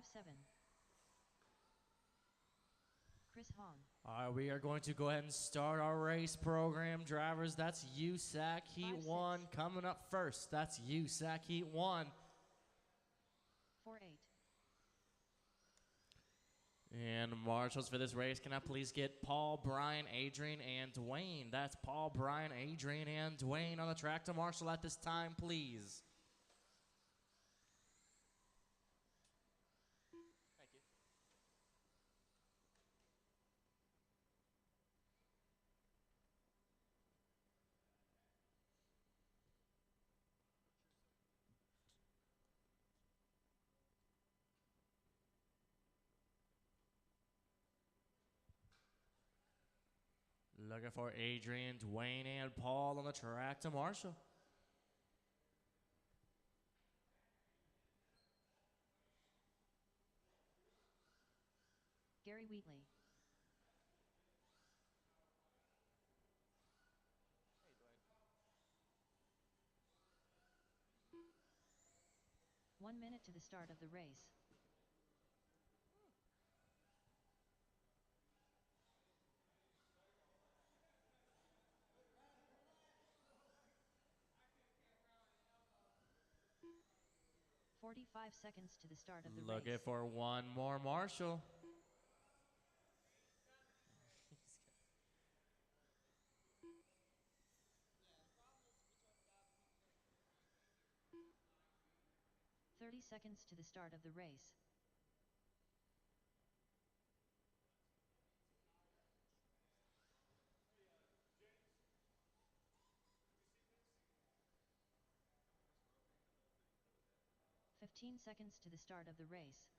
5-7. Chris Hahn. All right, we are going to go ahead and start our race program, drivers. That's USAC Heat 5-6. 1 coming up first. That's USAC Heat 1. 4-8. And marshals for this race, can I please get Paul, Brian, Adrian, and Dwayne? That's Paul, Brian, Adrian, and Dwayne on the track to marshal at this time, please. Thank you. Looking for Adrian, Dwayne, and Paul on the track to marshal. Gary Wheatley. Hey, Dwayne. 1 minute to the start of the race. "45 seconds to the start of the race." Looking for one more marshal. "30 seconds to the start of the race." "15 seconds to the start of the race."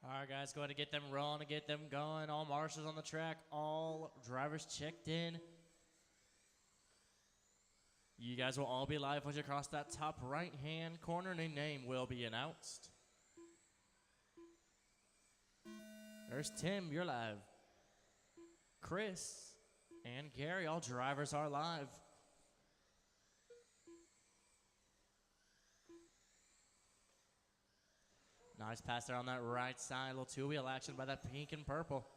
All right, guys, go ahead and get them rolling and get them going. All marshals on the track, all drivers checked in. You guys will all be live once you cross that top right-hand corner and a name will be announced. There's Tim, you're live. Chris and Gary, all drivers are live. Nice pass there on that right side. A little two-wheel action by that pink and purple.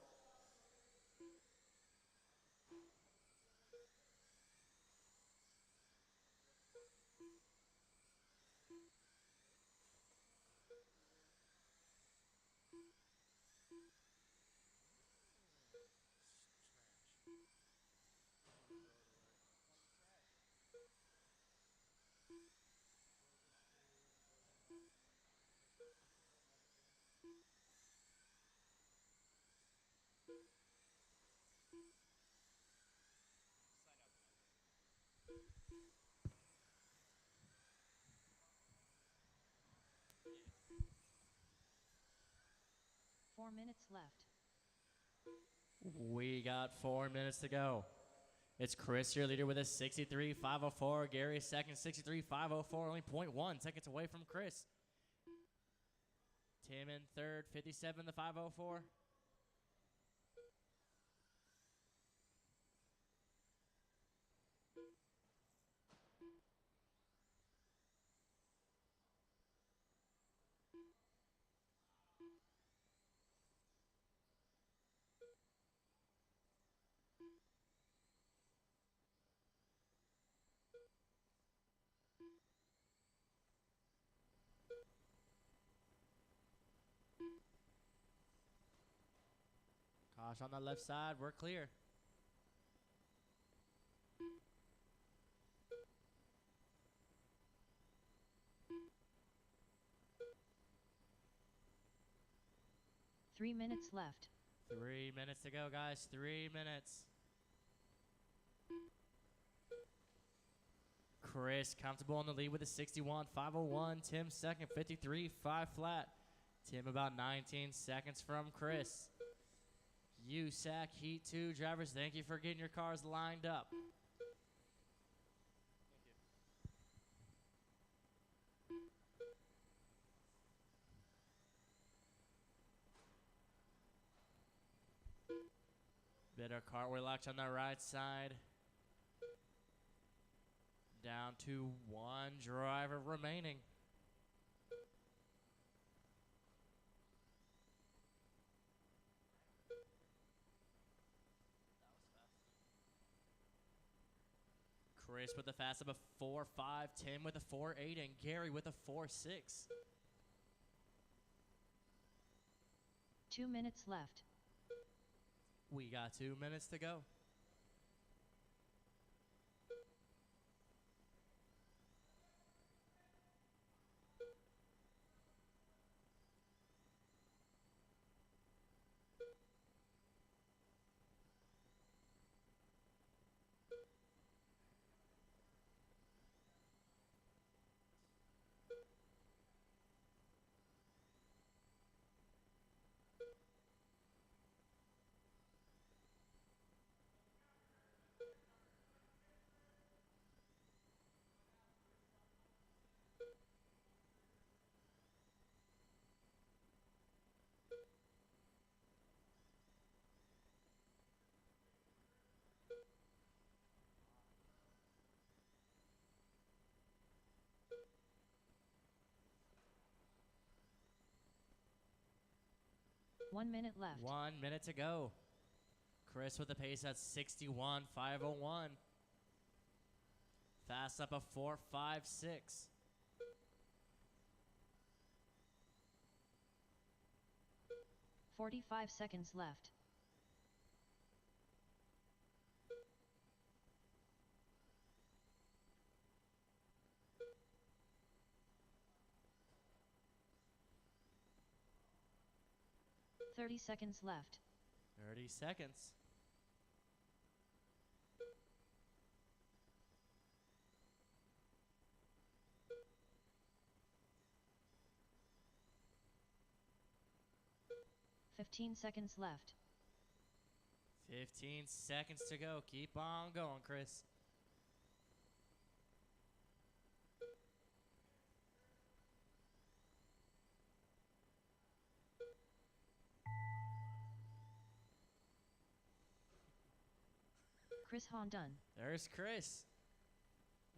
4 minutes left. We got 4 minutes to go. It's Chris, your leader, with a 63.504. Gary second, 63.504, only 0.1 seconds away from Chris. Tim in third, 57 to 504. Caution on the left side, we're clear. Three minutes left. 3 minutes to go, guys. 3 minutes. Chris comfortable in the lead with a 61.501. Tim second, 53.5 flat. Tim about 19 seconds from Chris. USAC Heat 2 drivers, thank you for getting your cars lined up. Bit of cartwheel action on the right side. Down to one driver remaining. Chris with the fast of a 4.5, Tim with a 4.8, and Gary with a 4.6. 2 minutes left. We got 2 minutes to go. One minute left. 1 minute to go. Chris with the pace at 61.501. Fast up a 4.56. 45 seconds left. Thirty seconds left. 30 seconds. $15 seconds left. 15 seconds to go. Keep on going, Chris. Chris Hahn done. There's Chris.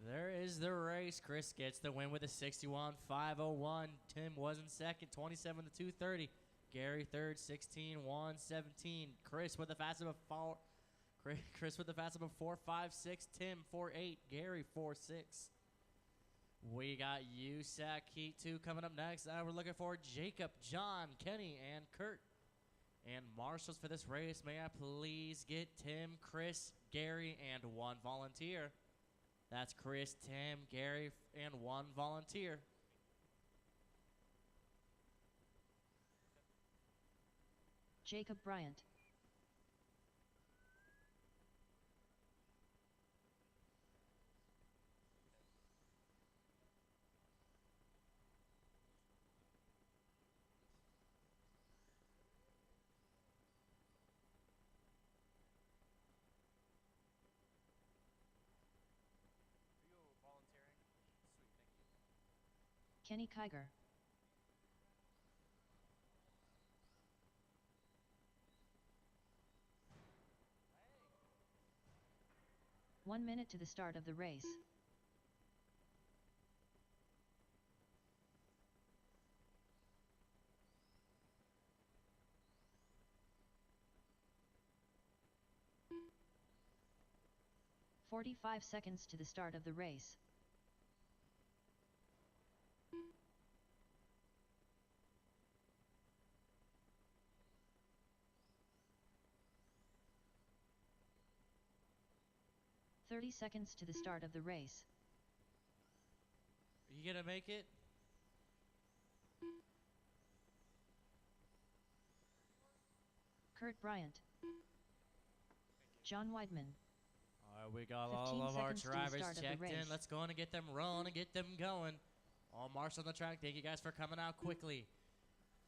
There is the race. Chris gets the win with a 61.501. Tim was in second, 27 to 230. Gary third, 16.117. Chris with the fast of a 4.56. Tim 4.8. Gary 4.6. We got USAC Heat 2 coming up next. We're looking for Jacob, John, Kenny, and Kurt. And marshals for this race, may I please get Tim, Chris, Gary, and one volunteer. That's Chris, Tim, Gary, and one volunteer. Jacob Bryant. Kenny Kiger. One minute to the start of the race. "45 seconds to the start of the race. "30 seconds to the start of the race. Are you gonna make it? Kurt Bryant. John Weidman. All right, we got 15 all of our seconds to the drivers start of the checked in. race. Let's go on and get them rolling and get them going. All marshals on the track, thank you guys for coming out quickly.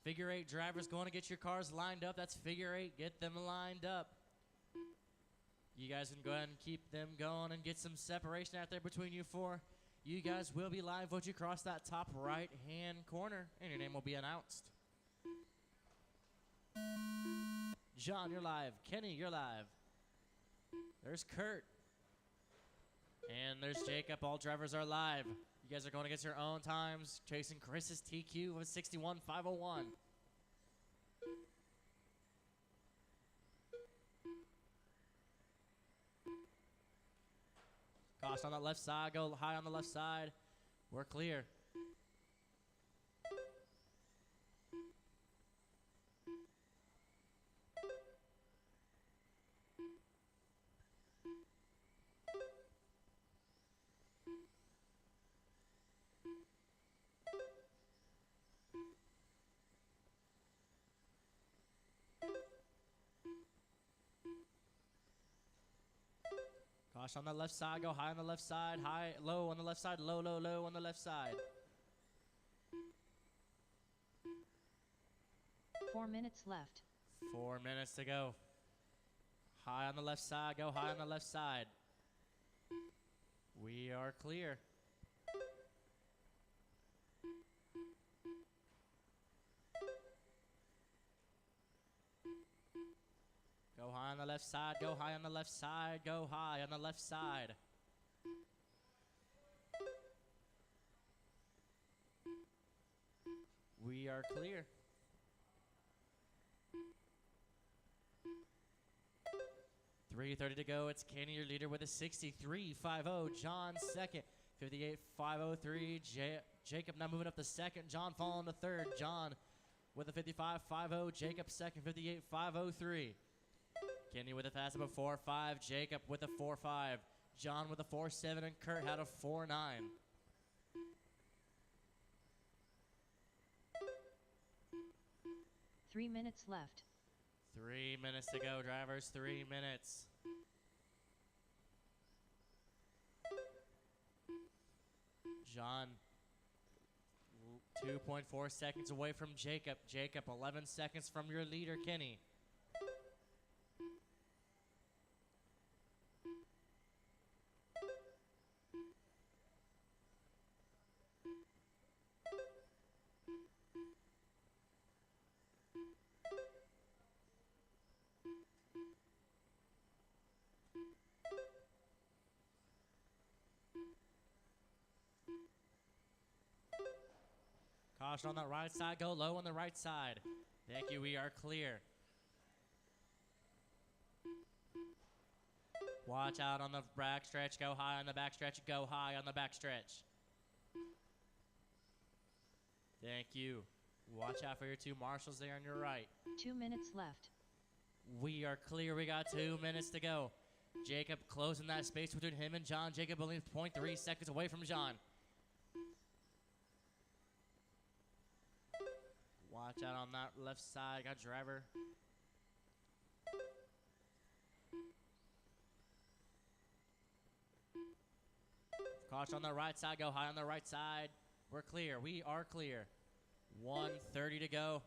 Figure 8 drivers, going to get your cars lined up. That's figure 8, get them lined up. You guys can go ahead and keep them going and get some separation out there between you four. You guys will be live once you cross that top right-hand corner, and your name will be announced. John, you're live. Kenny, you're live. There's Kurt. And there's Jacob. All drivers are live. You guys are going against your own times, chasing Chris's TQ of 61.501. Caution on that left side. Go high on the left side. We're clear. Caution on the left side. Go high on the left side. High, low on the left side. Low, low, low on the left side. 4 minutes left. 4 minutes to go. High on the left side. Go high on the left side. We are clear. Go high on the left side. Go high on the left side. Go high on the left side. We are clear. .330 to go. It's Kenny, your leader, with a 63.50. John second, 58.503. Jacob now moving up to second. John following to third. John with a 55.50. Jacob second, 58.503. Kenny with a fast of 4.5. Jacob with a 4.5. John with a 4.7. And Kurt had a 4.9. Three minutes left. 3 minutes to go, drivers. 3 minutes. John, 2.4 seconds away from Jacob. Jacob, 11 seconds from your leader, Kenny. Caution on that right side. Go low on the right side. Thank you. We are clear. Watch out on the back stretch. Go high on the back stretch. Go high on the back stretch. Thank you. Watch out for your two marshals there on your right. 2 minutes left. We are clear. We got 2 minutes to go. Jacob closing that space between him and John. Jacob only 0.3 seconds away from John. Watch out on that left side. Got driver. Caution on the right side. Go high on the right side. We're clear. We are clear. 1:30 to go.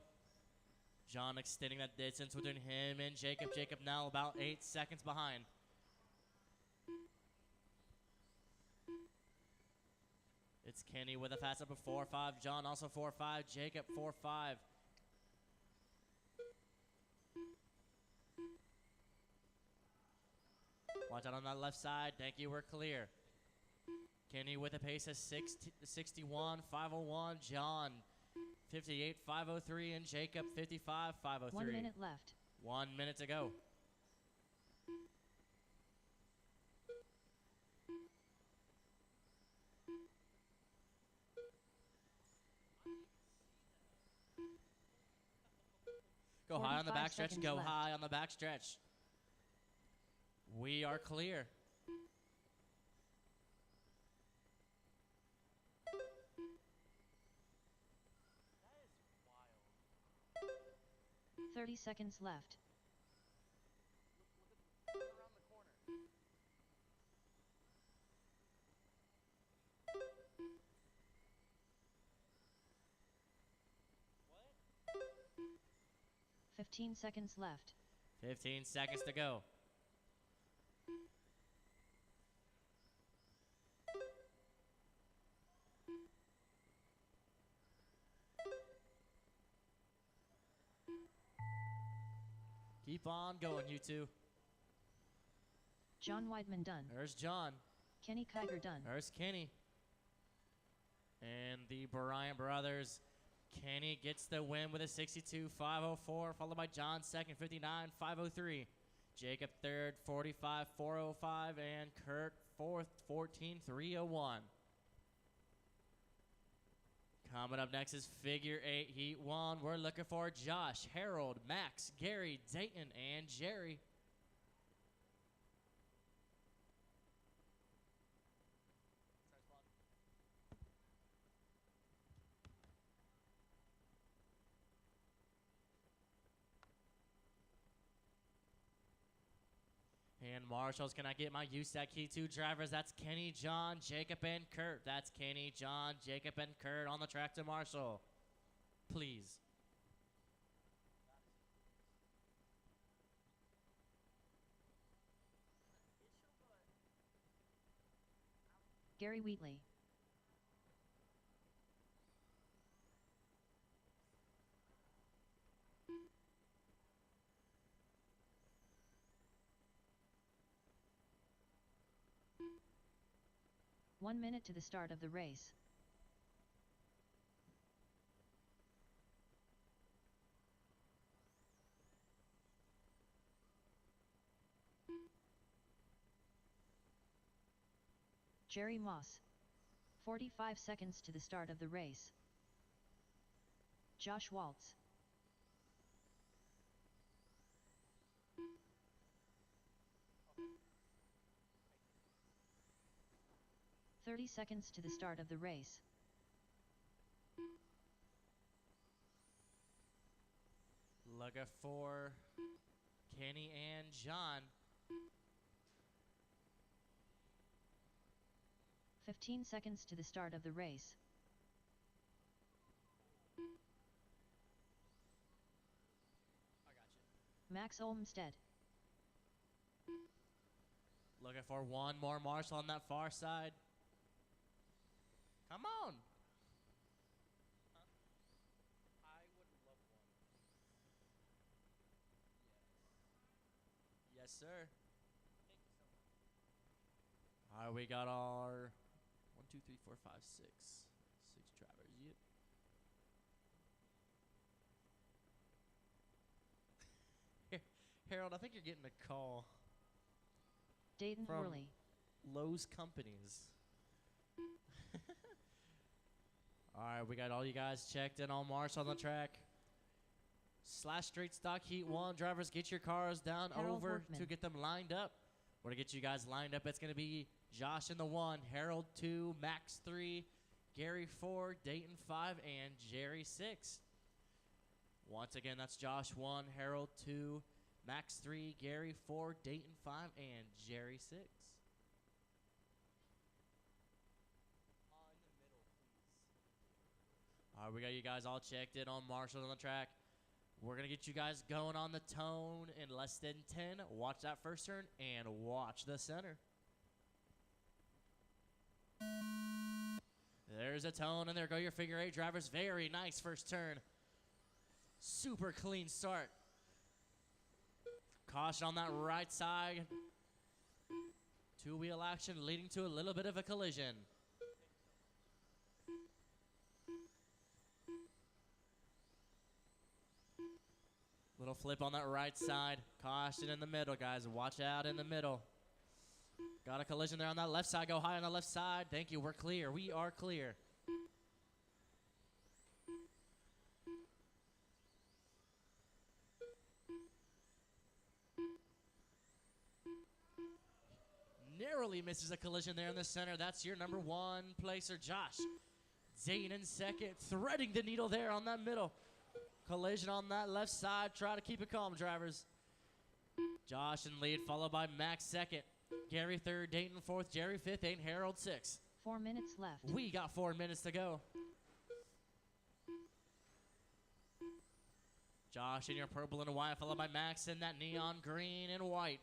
John extending that distance between him and Jacob. Jacob now about 8 seconds behind. It's Kenny with a fast up of 4-5. John also 4-5. Jacob 4-5. Watch out on that left side. Thank you, we're clear. Kenny with a pace of 61, 501. John 58, 503. And Jacob 55, 503. 1 minute left. 1 minute to go. Go high on the 45 backstretch. seconds Go left. high on the backstretch. We are clear. That is wild. 30 seconds left. Look around the corner. 15 seconds left. 15 seconds to go. Keep on going, you two. John Weidman done. There's John. Kenny Kiger done. There's Kenny. And the Bryant brothers. Kenny gets the win with a 62, 504, followed by John second, 59, 503. Jacob third, 45, 405, and Kurt fourth, 14, 301. Coming up next is Figure 8 Heat 1. We're looking for Josh, Harold, Max, Gary, Dayton, and Jerry. And Marshals, can I get my USAC Key 2 drivers? That's Kenny, John, Jacob, and Kurt. That's Kenny, John, Jacob, and Kurt on the track to Marshall. Please. Gary Wheatley. One minute to the start of the race. Jerry Moss. 45 seconds to the start of the race. Josh Waltz. "30 seconds to the start of the race. Looking for Kenny and John. 15 seconds to the start of the race. I got you. Max Olmstead. Looking for one more Marshall on that far side. Come on. Huh? I would love one. Yes, sir. Thank you so much. All right, we got our 1, 2, 3, 4, 5, 6 drivers. Yep. Harold, I think you're getting a call Dayton from Hurley. Lowe's Companies. All right, we got all you guys checked in on Marshall on the track. Slash Straight Stock Heat 1. Drivers, get your cars down Harold over Workman. to get them lined up. We're going to get you guys lined up. It's going to be Josh in the 1, Harold 2, Max 3, Gary 4, Dayton 5, and Jerry 6. Once again, that's Josh 1, Harold 2, Max 3, Gary 4, Dayton 5, and Jerry 6. All right, we got you guys all checked in on Marshall on the track. We're going to get you guys going on the tone in less than 10. Watch that first turn and watch the center. There's There's a tone, and there go your figure eight drivers. Very nice first turn. Super clean start. Caution on that right side. Two-wheel action leading to a little bit of a collision. Little flip on that right side. Caution in the middle, guys. Watch out in the middle. Got a collision there on that left side. Go high on the left side. Thank you. We're clear. We are clear. Narrowly misses a collision there in the center. That's your number one placer, Josh. Zane in second. Threading the needle there on that middle. Collision on that left side. Try to keep it calm, drivers. Josh in lead, followed by Max second. Gary third, Dayton fourth, Jerry fifth, and Harold sixth. 4 minutes left. We got 4 minutes to go. Josh in your purple and white, followed by Max in that neon green and white.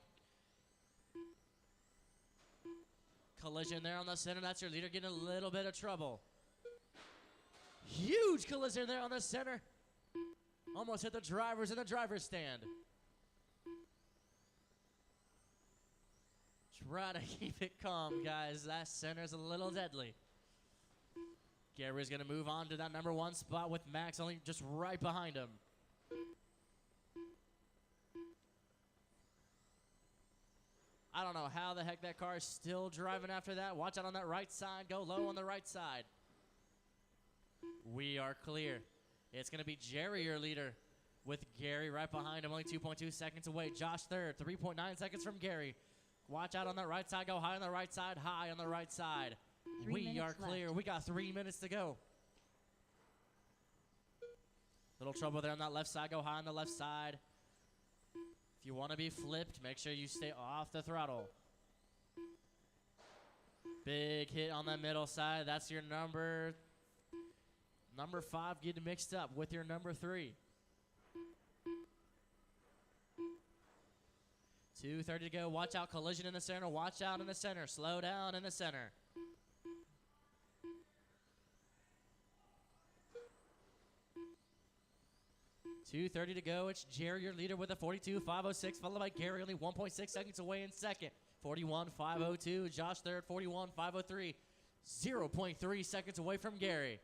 Collision there on the center. That's your leader getting a little bit of trouble. Huge collision there on the center. Almost hit the drivers in the driver's stand. Try to keep it calm, guys. That center's a little deadly. Gary's going to move on to that number one spot with Max only just right behind him. I don't know how the heck that car is still driving after that. Watch out on that right side. Go low on the right side. We are clear. It's going to be Jerry, your leader, with Gary right behind him, only 2.2 seconds away. Josh third, 3.9 seconds from Gary. Watch out on that right side. Go high on the right side, high on the right side. We are clear. We got 3 minutes to go. Little trouble there on that left side. Go high on the left side. If you want to be flipped, make sure you stay off the throttle. Big hit on that middle side. That's your number 5 getting mixed up with your number 3. 2:30 to go. Watch out. Collision in the center. Watch out in the center. Slow down in the center. $2:30 to go. It's Jerry, your leader, with a 42.506, followed by Gary, only 1.6 seconds away in second. 41.502. Josh third, 41.503. 0.3 seconds away from Gary.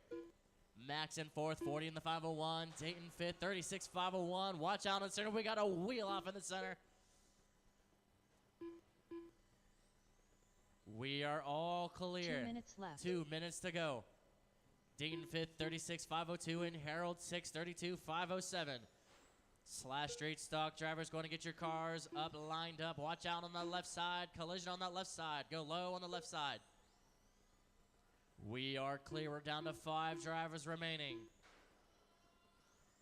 Max in fourth, 40 in the 501. Dayton fifth, 36.501. Watch out in the center. We got a wheel off in the center. We are all clear. 2 minutes left. 2 minutes to go. Dayton fifth, 36.502, and Harold sixth, 32.507. Slash straight stock drivers going to get your cars up, lined up. Watch out on the left side. Collision on that left side. Go low on the left side. We are clear. We're down to 5 drivers remaining.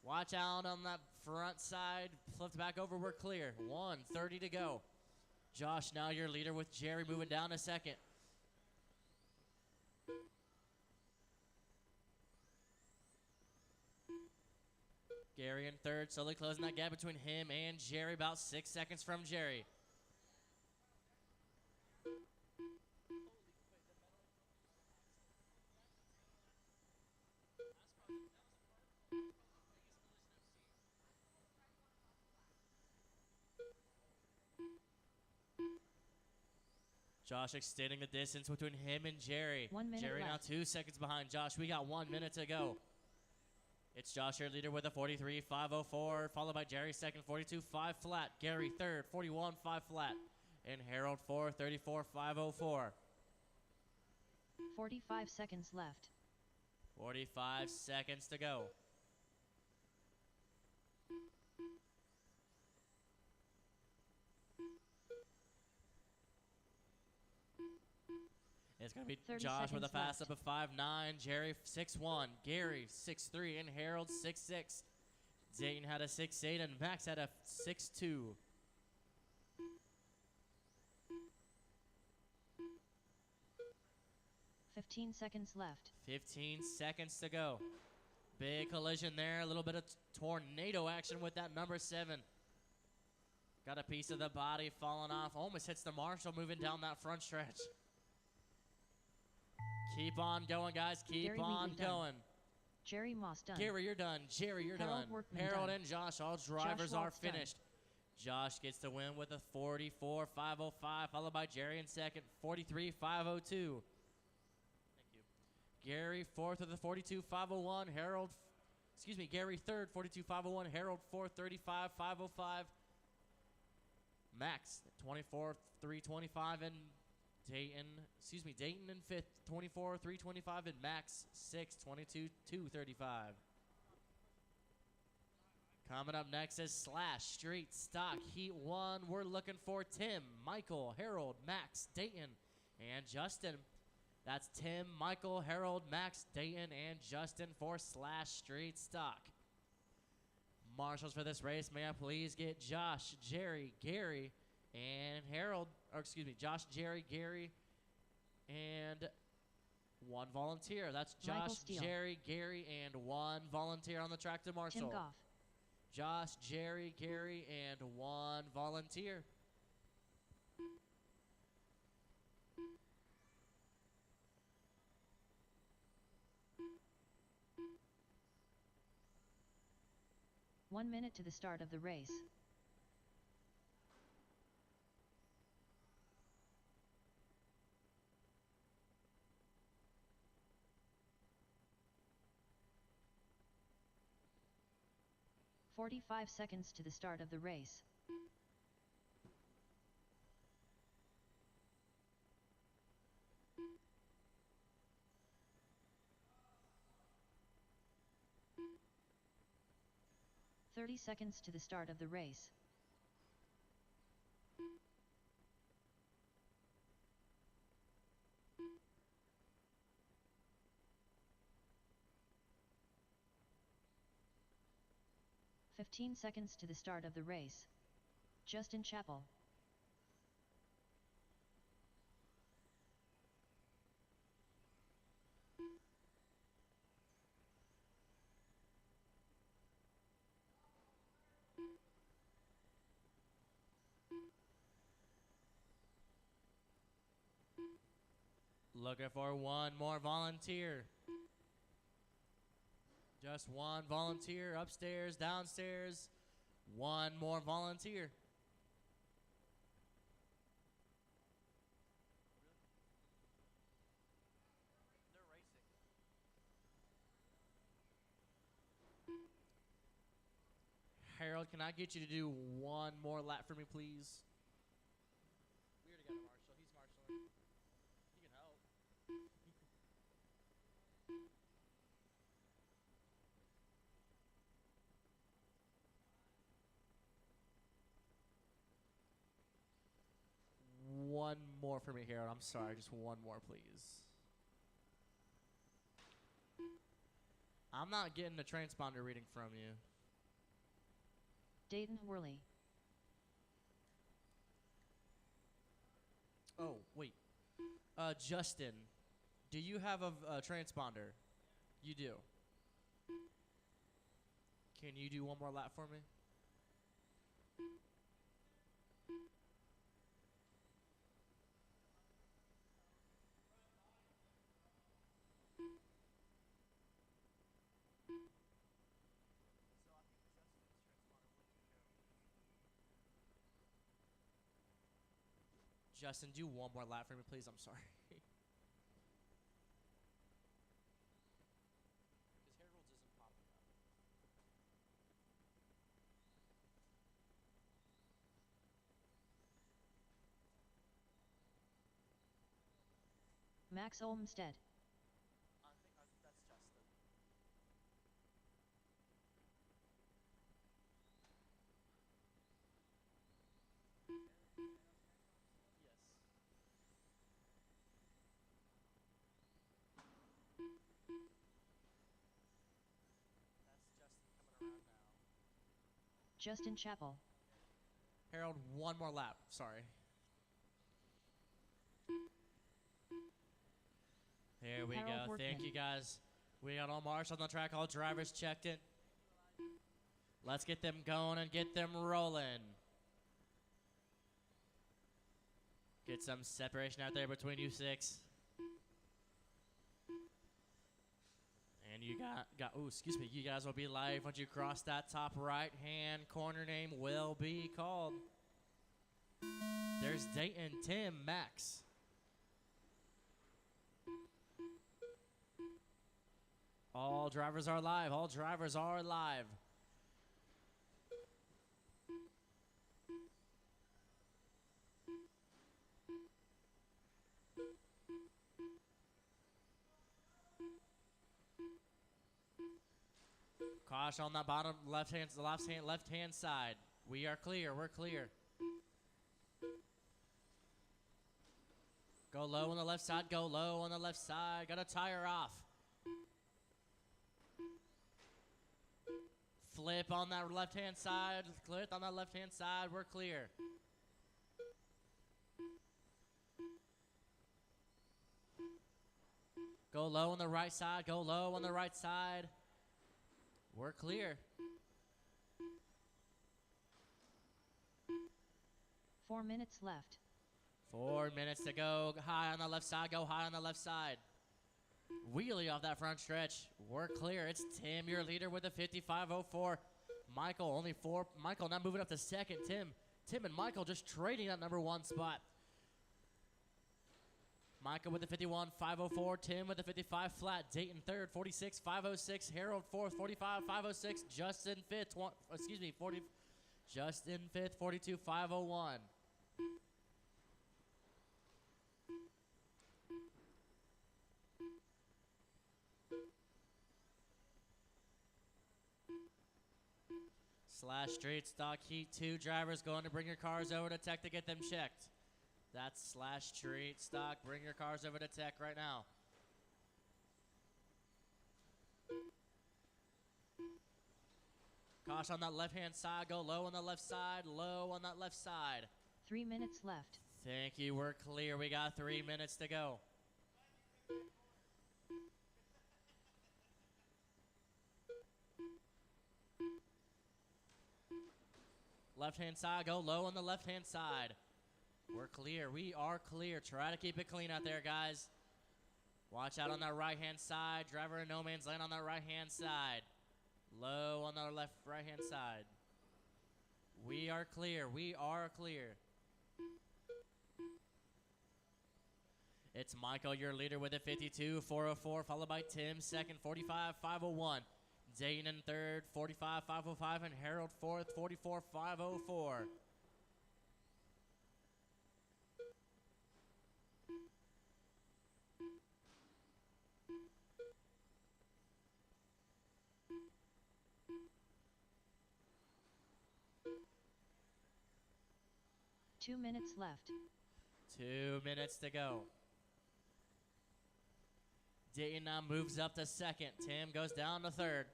Watch out on that front side. Flipped back over. We're clear. 1:30 to go. Josh, now your leader, with Jerry moving down a second. Gary in third, slowly closing that gap between him and Jerry, about 6 seconds from Jerry. Josh extending the distance between him and Jerry. 1 minute Jerry left. now 2 seconds behind Josh. We got 1 minute to go. It's Josh, your leader, with a 43.504, followed by Jerry second, 42.5 flat. Gary third, 41.5 flat. And Harold fourth, 34.504. 45 seconds left. 45 seconds to go. It's going to be 30 Josh with a seconds fast up of 5.9, Jerry 6.1, Gary 6.3, and Harold 6.6. Dayton had a 6.8, and Max had a 6.2. $15 seconds left. 15 seconds to go. Big collision there. A little bit of tornado action with that number 7. Got a piece of the body falling off. Almost hits the marshal moving down that front stretch. Keep on going, guys. Keep Gary on Wheatley done. going. Jerry Moss done. Gary, you're done. Jerry, you're Harold done. Workman Harold done. and Josh, all drivers are Waltz done. finished. Josh gets the win with a 44.505, followed by Jerry in second, 43.502. Thank you. Gary fourth with a 42.501. Gary third, 42.501. Harold fourth, 35.505. Max, 24.325, and Dayton in fifth, 24.325, and Max sixth, 22.235. Coming up next is Slash Street Stock Heat 1. We're looking for Tim, Michael, Harold, Max, Dayton, and Justin. That's Tim, Michael, Harold, Max, Dayton, and Justin for Slash Street Stock. Marshals for this race, may I please get Josh, Jerry, Gary, and Harold, Josh, Jerry, Gary, and one volunteer. That's Michael Josh, Steele. Jerry, Gary, and one volunteer on the track to Marshall. Tim Goff. Josh, Jerry, Gary, and one volunteer. One minute to the start of the race. "45 seconds to the start of the race. "30 seconds to the start of the race. "15 seconds to the start of the race. Justin Chapel. Looking for one more volunteer. Just one volunteer, upstairs, downstairs. One more volunteer. They're racing. Harold, can I get you to do one more lap for me, please? We already got a marshal. He's marshaling. He can help. One more for me, Harold. I'm sorry, just one more, please. I'm not getting the transponder reading from you. Dayton Worley. Oh, wait. Justin, do you have a transponder? You do. Can you do one more lap for me? Justin, do one more lap for me, please. I'm sorry. Because Harold's isn't popping up. Max Olmstead. I think that's Justin. Yes. That's Justin coming around now. Justin Chapel. Harold, one more lap. Sorry. There we Harold go. Workman. Thank you, guys. We got all marshals on the track. All drivers checked in. Let's get them going and get them rolling. Get some separation out there between you six. You guys will be live once you cross that top right-hand corner. Name will be called. There's Dayton, Tim, Max. All drivers are live. All drivers are live. Caution on that bottom left hand side. We are clear. We're clear. Go low on the left side. Go low on the left side. Got a tire off. Flip on that left-hand side. Flip on that left-hand side. We're clear. Go low on the right side. Go low on the right side. We're clear. 4 minutes left. 4 minutes to go. High on the left side. Go high on the left side. Wheelie off that front stretch. We're clear. It's Tim, your leader, with a 55.04. Michael Michael now moving up to second. Tim and Michael just trading that number 1 spot. Michael with the 51.504. Tim with the 55 flat. Dayton third, 46.506. Harold fourth, 45.506. Justin fifth, Justin fifth, 42.501. Slash straight stock heat 2 drivers going to bring your cars over to tech to get them checked. That's slash straight stock. Bring your cars over to tech right now. Caution on that left-hand side. Go low on the left side. Low on that left side. 3 minutes left. Thank you. We're clear. We got 3 minutes to go. Left-hand side. Go low on the left-hand side. We're clear. We are clear. Try to keep it clean out there, guys. Watch out on that right-hand side. Driver in no man's land on that right-hand side. Low on the right-hand side. We are clear. We are clear. It's Michael, your leader, with a 52.404, followed by Tim, second, 45.501. Dayton in third, 45.505, and Harold fourth, 44.504. Two minutes left. 2 minutes to go. Dayton now moves up to second. Tim goes down to third.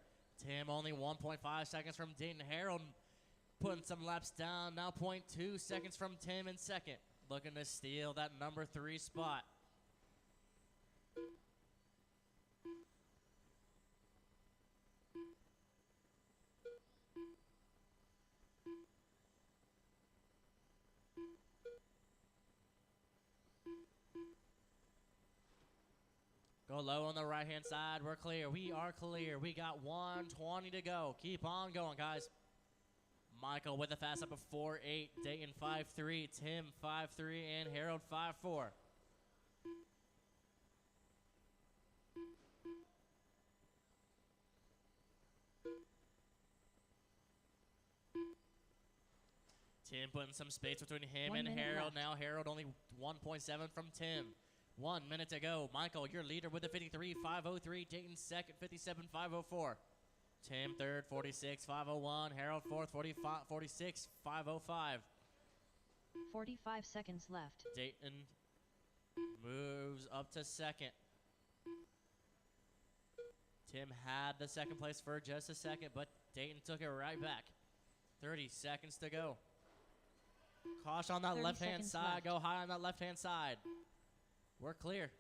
Tim only 1.5 seconds from Dayton. Harold putting some laps down. Now 0.2 seconds from Tim in second. Looking to steal that number 3 spot. Go low on the right-hand side. We're clear. We are clear. We got 1:20 to go. Keep on going, guys. Michael with a fast up of 4.8. Dayton 5.3. Tim 5.3. And Harold 5.4. Tim putting some space between him and Harold. Left. Now Harold only 1.7 from Tim. 1 minute to go. Michael, your leader, with a 53.503. Dayton second, 57.504. Tim third, 46.501. Harold fourth, 46.505. 45 seconds left. Dayton moves up to second. Tim had the second place for just a second, but Dayton took it right back. 30 seconds to go. Caution on that left-hand side. Go high on that left-hand side. We're clear.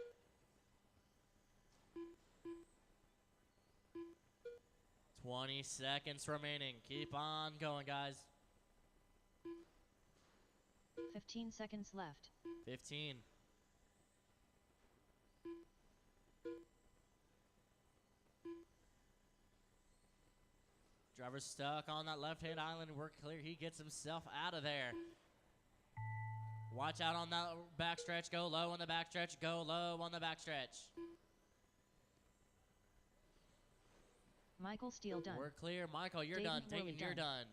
"20 seconds remaining. Keep on going, guys. 15 seconds left. 15. Driver stuck on that left-hand island. We're clear. He gets himself out of there. Watch out on that backstretch. Go low on the backstretch. Go low on the backstretch. Michael Steele done. We're clear. Michael, you're Dayton done. Willie Dayton, you're done.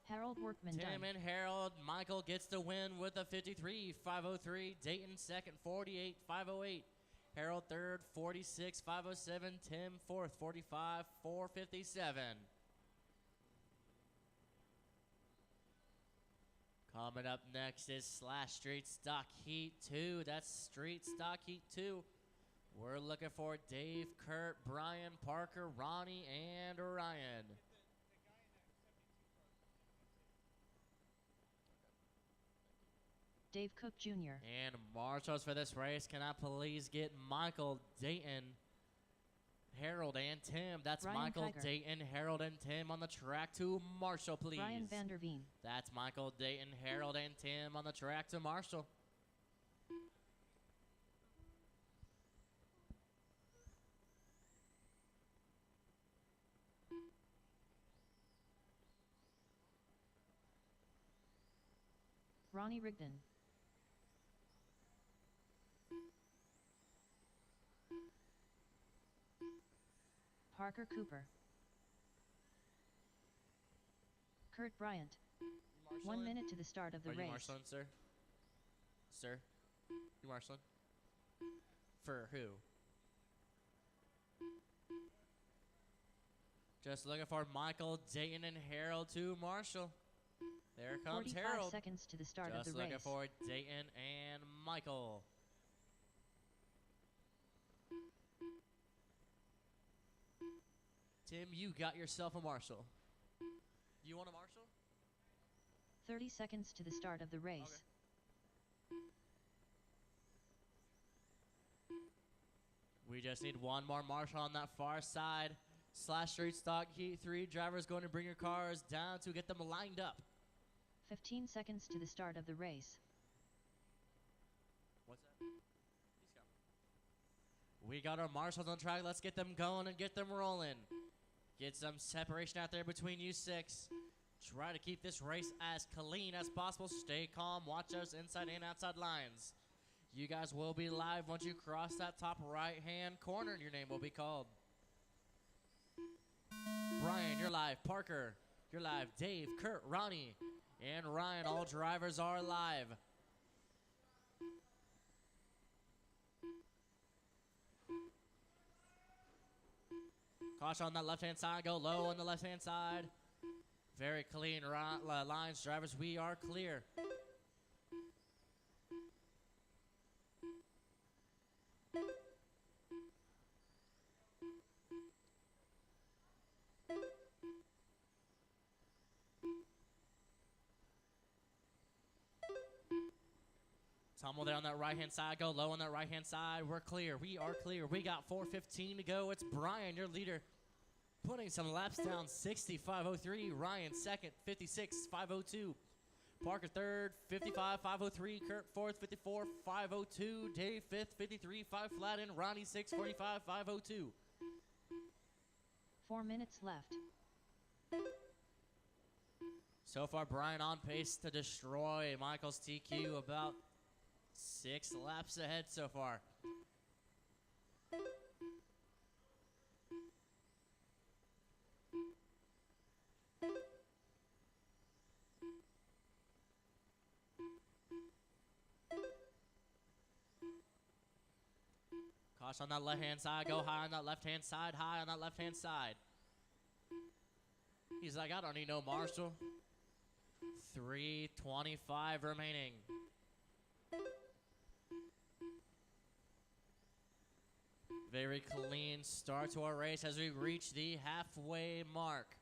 Harold Workman Tim done. and Harold. Michael gets the win with a 53.503. Dayton second, 48.508. Harold third, 46.507. Tim fourth, 45.457. Coming up next is Slash Street Stock Heat 2. That's Street Stock Heat 2. We're looking for Dave, Kurt, Brian, Parker, Ronnie, and Ryan. Dave Cook Jr. And marshals for this race. Can I please get Michael, Dayton, Harold, and Tim? That's Ryan Michael, Kiger. Dayton, Harold, and Tim on the track to Marshall, please. Brian Vanderveen. That's Michael, Dayton, Harold, and Tim on the track to Marshall. Ronnie Rigdon. Parker Cooper. Kurt Bryant. 1 minute to the start of the Are race. you marshalling, sir? Sir? You marshalling? For who? Just looking for Michael, Dayton, and Harold to Marshall. There comes 45 Harold. seconds to the start Just of the looking race. for Dayton and Michael. Tim, you got yourself a marshal. You want a marshal? 30 seconds to the start of the race. We just need one more marshal on that far side. Slash Street Stock Heat 3. Drivers going to bring your cars down to get them lined up. 15 seconds to the start of the race. What's that? He's coming. We got our marshals on track. Let's get them going and get them rolling. Get some separation out there between you six. Try to keep this race as clean as possible. Stay calm. Watch us inside and outside lines. You guys will be live once you cross that top right-hand corner and your name will be called. Brian, you're live. Parker, you're live. Dave, Kurt, Ronnie, and Ryan, all drivers are live. Caution on that left-hand side. Go low on the left-hand side. Very clean lines, drivers. We are clear. Tumble there on that right-hand side. Go low on that right-hand side. We're clear. We are clear. We got 4:15 to go. It's Brian, your leader, putting some laps down. 60.503. Ryan second, 56.502. Parker third, 55.503. Kurt fourth, 54.502. Dave fifth, 53.5 flat. And Ronnie sixth, 45.502. 4 minutes left. So far, Brian on pace to destroy Michael's TQ, about 6 laps ahead so far. Caution on that left-hand side. Go high on that left-hand side. High on that left-hand side. He's like, I don't need no marshal. 3:25 remaining. Very clean start to our race as we reach the halfway mark.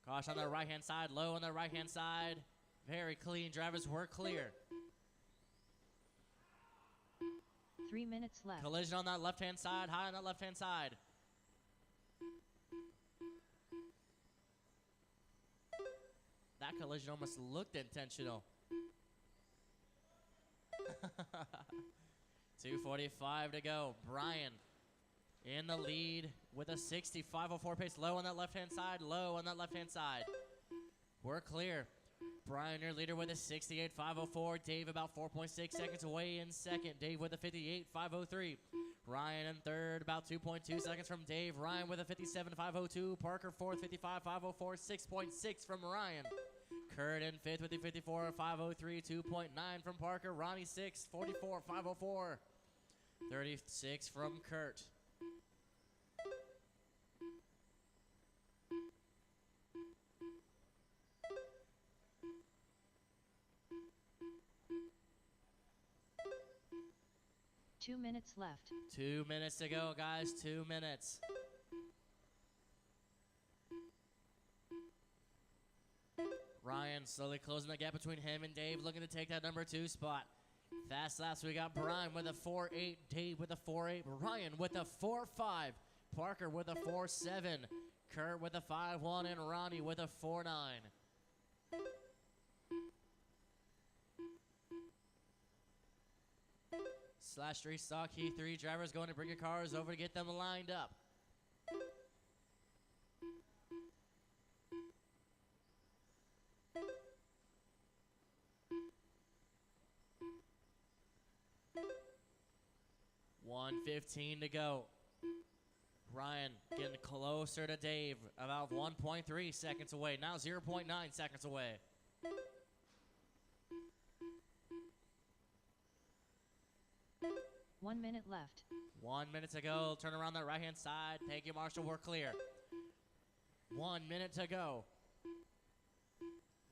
Caution on the right-hand side, low on the right-hand side. Very clean, drivers, we're clear. 3 minutes left. Collision on that left-hand side, high on that left-hand side. That collision almost looked intentional. 2:45 to go. Brian in the lead with a 60.504 pace. Low on that left-hand side. Low on that left-hand side. We're clear. Brian, your leader, with a 68.504. Dave about 4.6 seconds away in second. Dave with a 58.503. Ryan in third, about 2.2 seconds from Dave. Ryan with a 57.502. Parker fourth, 55.504. 6.6 from Ryan. Kurt in fifth with a 54.503. 2.9 from Parker. Ronnie sixth, 44.504. 36 from Kurt. Two minutes left. 2 minutes to go, guys. 2 minutes. Ryan slowly closing the gap between him and Dave, looking to take that number 2 spot. Fast laps, we got Brian with a 4.8, Dave with a 4.8, Ryan with a 4.5, Parker with a 4.7, Kurt with a 5.1, and Ronnie with a 4.9. Slash Street Stock Heat 3 drivers going to bring your cars over to get them lined up. $1:15 to go. Ryan getting closer to Dave, about 1.3 seconds away. Now 0.9 seconds away. One minute left. 1 minute to go. Turn around that right-hand side. Thank you, Marshall. We're clear. 1 minute to go.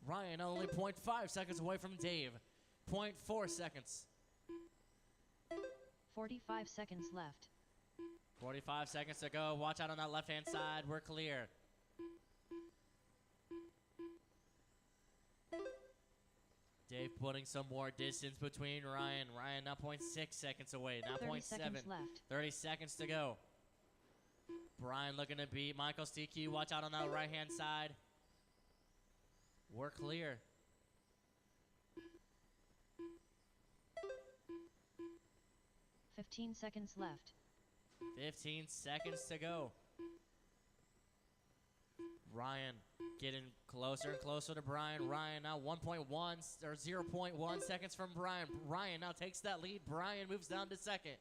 Ryan only 0.5 seconds away from Dave. 0.4 seconds. 45 seconds left. 45 seconds to go. Watch out on that left-hand side. We're clear. Dave putting some more distance between Ryan. Ryan now 0.6 seconds away. Now 30 0.7. seconds left. 30 seconds to go. Brian looking to beat Michael TQ. Watch out on that right-hand side. We're clear. $15 seconds left. 15 seconds to go. Ryan getting closer and closer to Brian. Ryan now 1.1 or 0.1 seconds from Brian. Ryan now takes that lead. Brian moves down to second.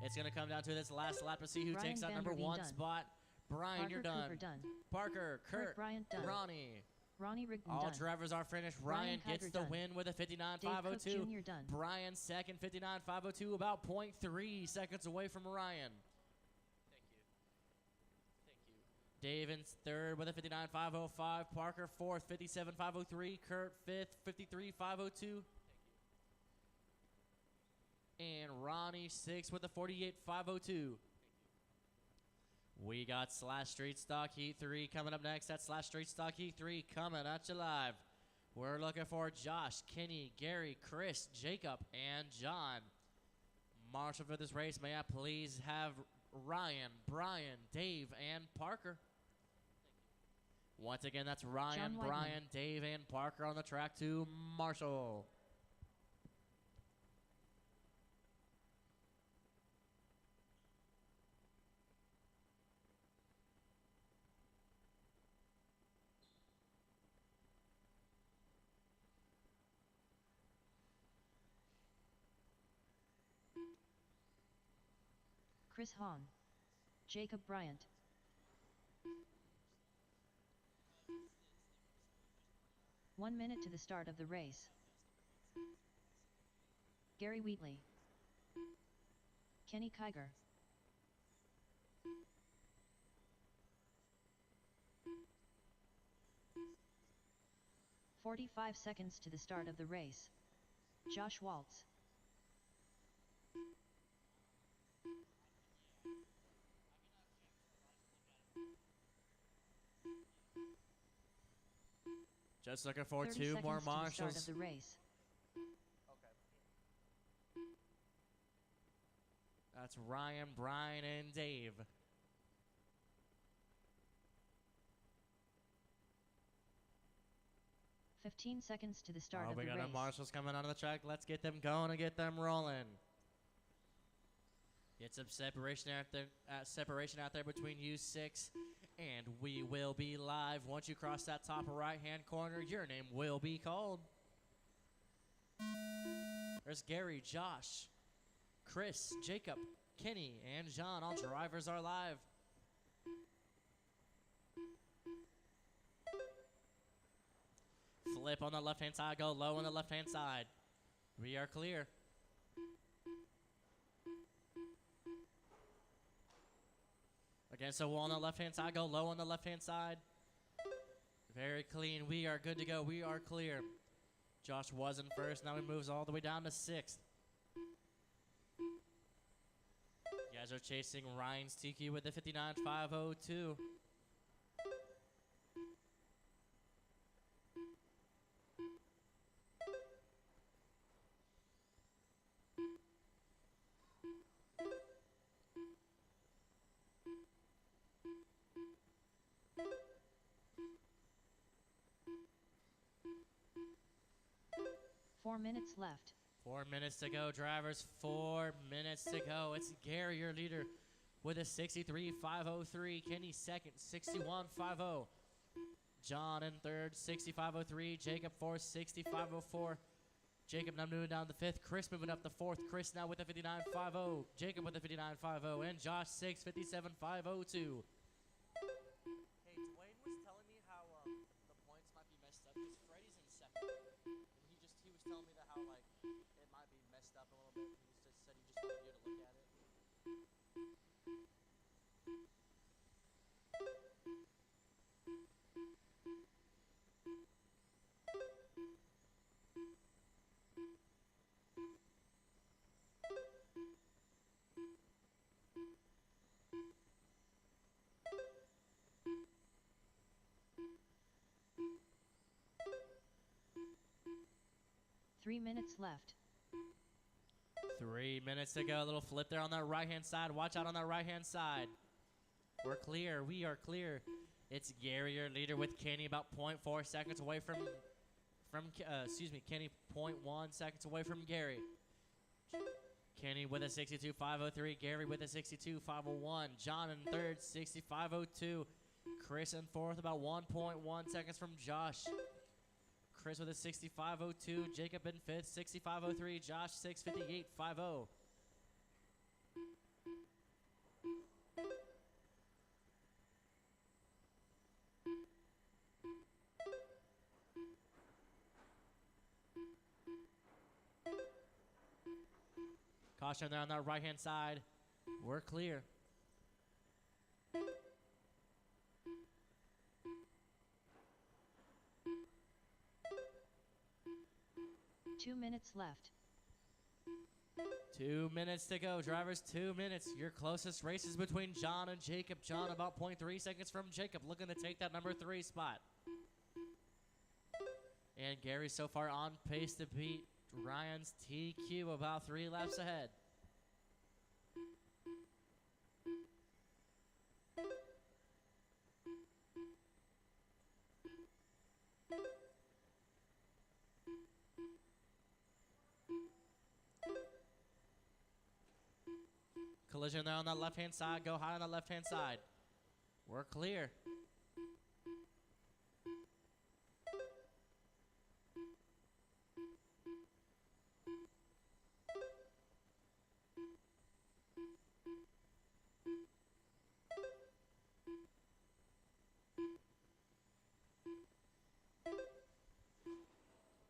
It's going to come down to this last lap to see who Brian takes that number Vanderveen 1 done. spot. Brian, Parker you're done. Cooper done. Parker, Kurt, Bryant done. Ronnie. Ronnie Rigdon All done. drivers are finished. Ryan Ryan gets Kiger the done. win with a Dave Cook 59.502. Jr. done. Brian second, 59.502, about 0.3 seconds away from Ryan. Dave in third with a 59.505. Parker fourth, 57.503. Kurt fifth, 53.502. And Ronnie sixth with a 48.502. We got Slash Street Stock Heat 3 coming up next. That's Slash Street Stock Heat 3 coming at you live. We're looking for Josh, Kenny, Gary, Chris, Jacob, and John. Marshall for this race, may I please have Ryan, Brian, Dave, and Parker. Once again, that's Ryan, John Whiteman. Brian, Dave, and Parker on the track to Marshall. Chris Hahn. Jacob Bryant. One minute to the start of the race. Gary Wheatley. Kenny Kiger. "45 seconds to the start of the race. Josh Waltz. Just looking for 30 two seconds more to the start marshals. of the race. That's Ryan, Brian, and Dave. "15 seconds to the start of We the got race. our marshals coming onto the track. Let's get them going and get them rolling. Get some separation out there between you six, and we will be live. Once you cross that top right-hand corner, your name will be called. There's Gary, Josh, Chris, Jacob, Kenny, and John. All drivers are live. Flip on the left-hand side, go low on the left-hand side. We are clear. Against the wall on the left-hand side, go low on the left-hand side. Very clean. We are good to go. We are clear. Josh was in first. Now he moves all the way down to sixth. You guys are chasing Ryan's TQ with the 59.502. Four minutes left. 4 minutes to go, drivers. 4 minutes to go. It's Gary, your leader, with a 63.503. Kenny second, 61.50. John in third, 65.03. Jacob fourth, 65.04. Jacob now moving down to fifth. Chris moving up to fourth. Chris now with a 59.50. Jacob with a 59.50. And Josh sixth, 57.502. Hey, Dwayne was telling me how the points might be messed up because Freddie's in second. And he was telling me that how like it might be messed up a little bit. He just said he just wanted you to look at it. 3 minutes left. 3 minutes to go. A little flip there on that right-hand side. Watch out on that right-hand side. We're clear. We are clear. It's Gary, your leader, with Kenny about 0.4 seconds away from Kenny 0.1 seconds away from Gary. Kenny with a 62.503. Gary with a 62.501. John in third, 65.02. Chris in fourth, about 1.1 seconds from Josh. Chris with a 65.02. Jacob in fifth, 65.03. Josh 6:58.50. Caution there on that right-hand side. We're clear. Two minutes left. 2 minutes to go, drivers. 2 minutes. Your closest race is between John and Jacob. John about 0.3 seconds from Jacob, looking to take that number 3 spot. And Gary so far on pace to beat Ryan's TQ, about 3 laps ahead. Collision there on that left-hand side. Go high on the left-hand side. We're clear.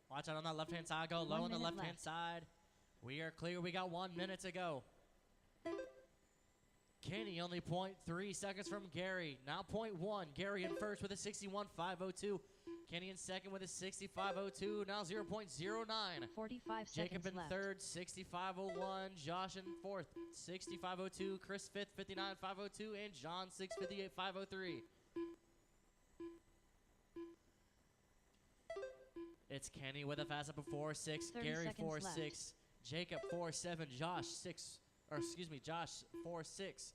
Watch out on that left-hand side. Go low on the left-hand side. We are clear. We got 1 minute to go. Kenny only 0.3 seconds from Gary. Now 0.1. Gary in first with a 61.502. Kenny in second with a 65.02. Now 0.09. 45 Jacob seconds in left. third, 65.01. Josh in fourth, 65.02. Chris fifth, 59.502. And John sixth, 58.503. It's Kenny with a fast up of 4.6. 30 Gary seconds 4.6. left. Jacob 4.7. Josh 4.6.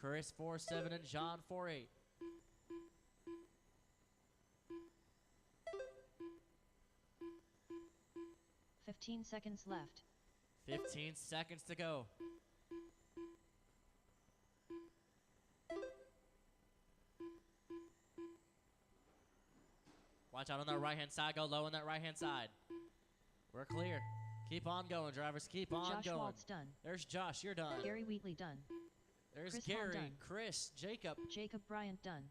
Chris 4.7 and John 4.8. 15 seconds left. 15 seconds to go. Watch out on that right-hand side. Go low on that right-hand side. We're clear. Keep on going, drivers. Keep on Josh going. Waltz done. There's Josh. You're done. Gary Wheatley done. There's Chris Hahn Gary, done. Chris, Jacob, Jacob Bryant done.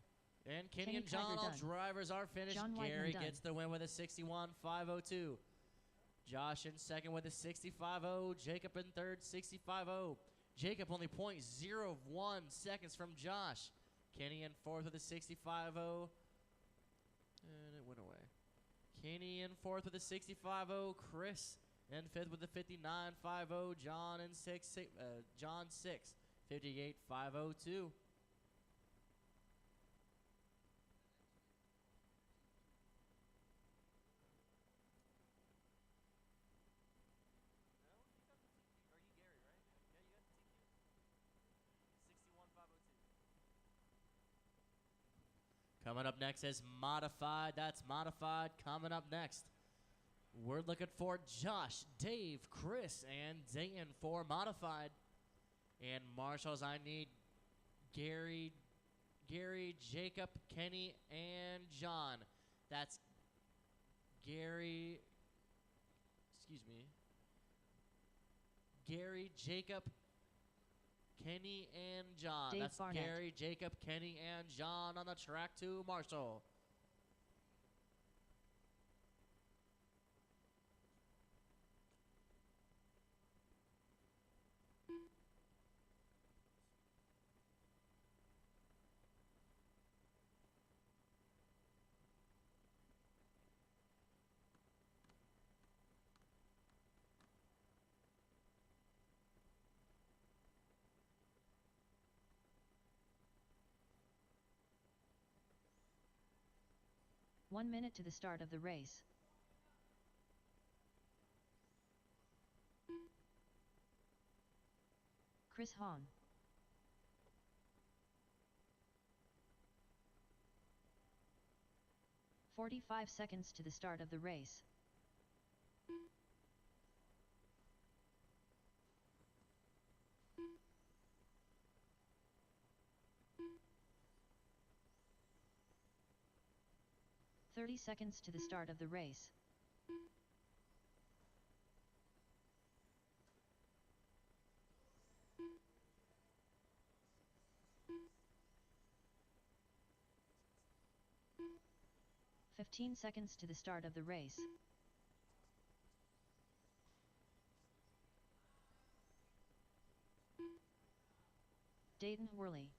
and Kenny Kenny and John. Tiger All done. drivers are finished. John Whiteman Gary done. gets the win with a 61.502. Josh in second with a 65.0. Jacob in third, 65.0. Jacob only .01 seconds from Josh. Kenny in fourth with a 65.0. And it went away. Kenny in fourth with a 65.0. Chris in fifth with a 59.50. John in John sixth, 58.502. Coming up next is Modified. That's Modified. Coming up next, we're looking for Josh, Dave, Chris, and Dayton for Modified. And Marshals, I need Gary, Jacob, Kenny, and John. That's Gary, Jacob, Kenny, and John. Dave That's Barnett. Gary, Jacob, Kenny, and John on the track to Marshall. One minute to the start of the race. Chris Hahn. .45 seconds to the start of the race. .30 seconds to the start of the race. .15 seconds to the start of the race. Dayton Worley.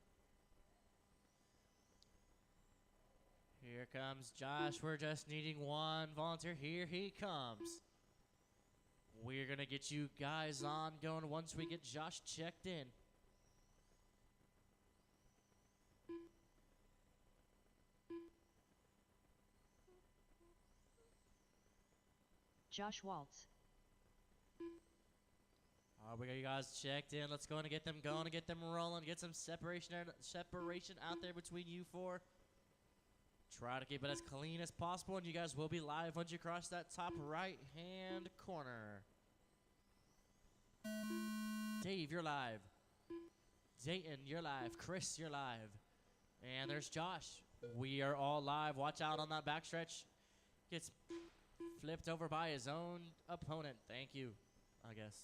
Here comes Josh. We're just needing one volunteer. Here he comes. We're going to get you guys on going once we get Josh checked in. Josh Waltz. We got you guys checked in. Let's go and get them going and get them rolling. Get some separation out there between you four. Try to keep it as clean as possible, and you guys will be live once you cross that top right-hand corner. Dave, you're live. Dayton, you're live. Chris, you're live. And there's Josh. We are all live. Watch out on that backstretch. Gets flipped over by his own opponent. Thank you, I guess.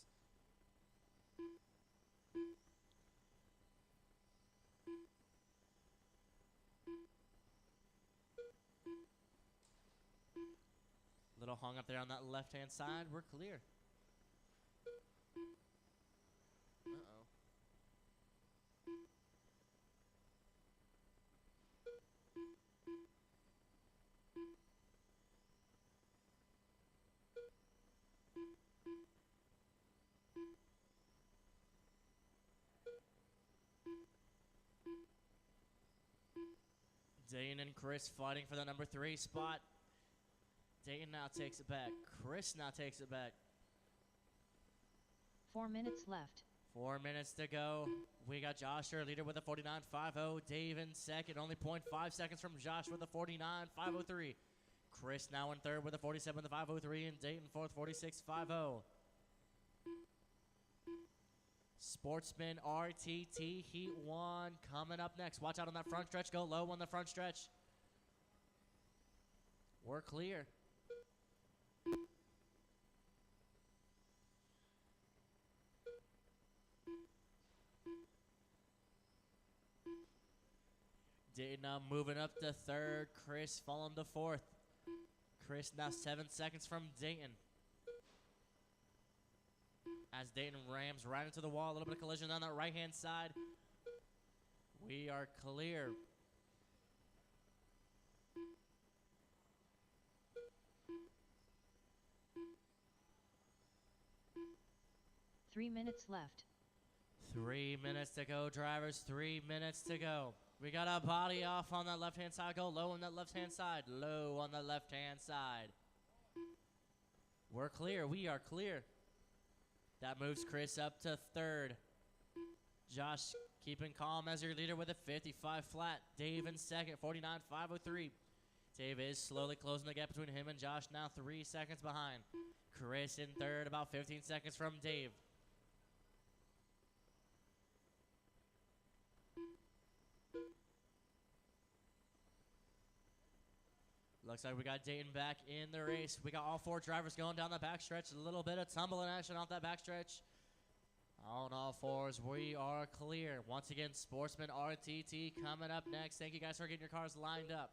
Little hung up there on that left-hand side. We're clear. Uh-oh. Dayton and Chris fighting for the number 3 spot. Dayton now takes it back. Chris now takes it back. 4 minutes left. 4 minutes to go. We got Josh, our leader, with a 49.50. Dave in second, only 0.5 seconds from Josh with a 49.503. Chris now in third with a 47.503, and Dayton fourth, 46.50. Sportsman RTT Heat 1 coming up next. Watch out on that front stretch. Go low on the front stretch. We're clear. Dayton now moving up to third. Chris falling to fourth. Chris now 7 seconds from Dayton. As Dayton rams right into the wall. A little bit of collision on that right-hand side. We are clear. Three minutes left. 3 minutes to go, drivers. 3 minutes to go. We got a body off on that left-hand side. Go low on that left-hand side. Low on the left-hand side. We're clear. We are clear. That moves Chris up to third. Josh keeping calm as your leader with a 55 flat. Dave in second, 49.503. Dave is slowly closing the gap between him and Josh, now 3 seconds behind. Chris in third, about 15 seconds from Dave. Looks like we got Dayton back in the race. We got all 4 drivers going down the backstretch. A little bit of tumbling action off that backstretch. On all 4s, we are clear. Once again, Sportsman RTT coming up next. Thank you guys for getting your cars lined up.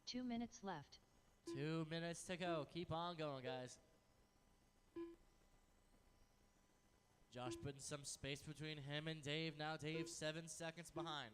Two minutes left. 2 minutes to go. Keep on going, guys. Josh putting some space between him and Dave. Now Dave 7 seconds behind.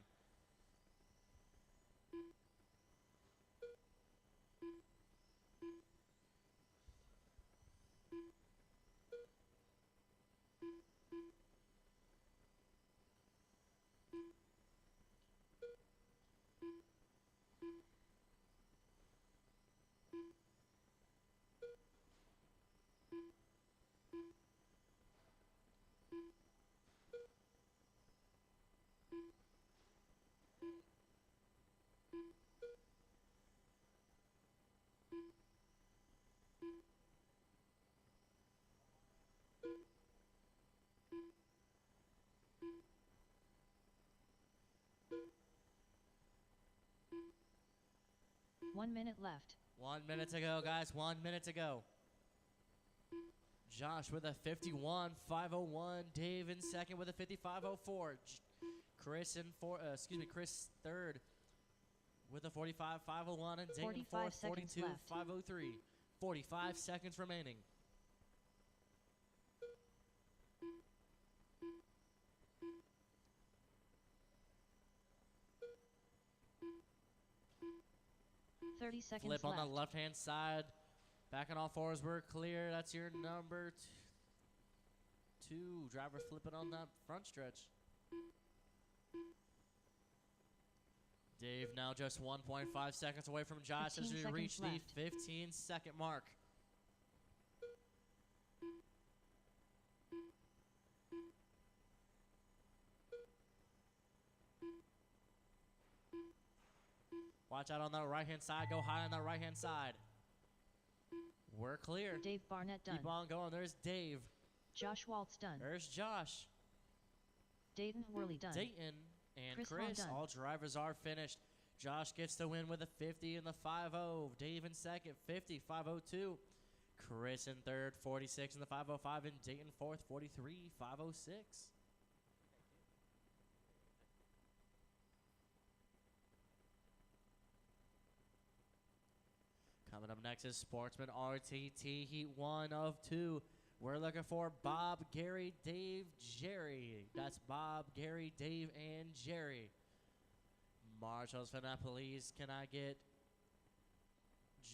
One minute left. 1 minute to go, guys. 1 minute to go. Josh with a 51.501. Dave in second with a 55.04. Chris in Chris third with a 45.501, and Dayton 45 fourth, seconds left. 42.503. 45 seconds remaining. Thirty seconds Flip left. on the left-hand side. Back on all 4s, we're clear. That's your number 2. Driver flipping on that front stretch. Dave now just 1.5 seconds away from Josh as 15 we reach seconds the left. 15-second mark. Watch out on that right-hand side. Go high on that right-hand side. We're clear. Dave Barnett done. Keep on going. There's Dave. Josh Waltz done. There's Josh. Dayton Worley done. Dayton and Chris Chris, Hahn done. all drivers are finished. Josh gets the win with a 50 in the 5.0. Dave in second, 50.502. Chris in third, 46 in the 5.05. And Dayton fourth, 43.506. Coming up next is Sportsman RTT Heat 1 of 2. We're looking for Bob, Gary, Dave, Jerry. That's Bob, Gary, Dave, and Jerry. Marshall's finna, please. Can I get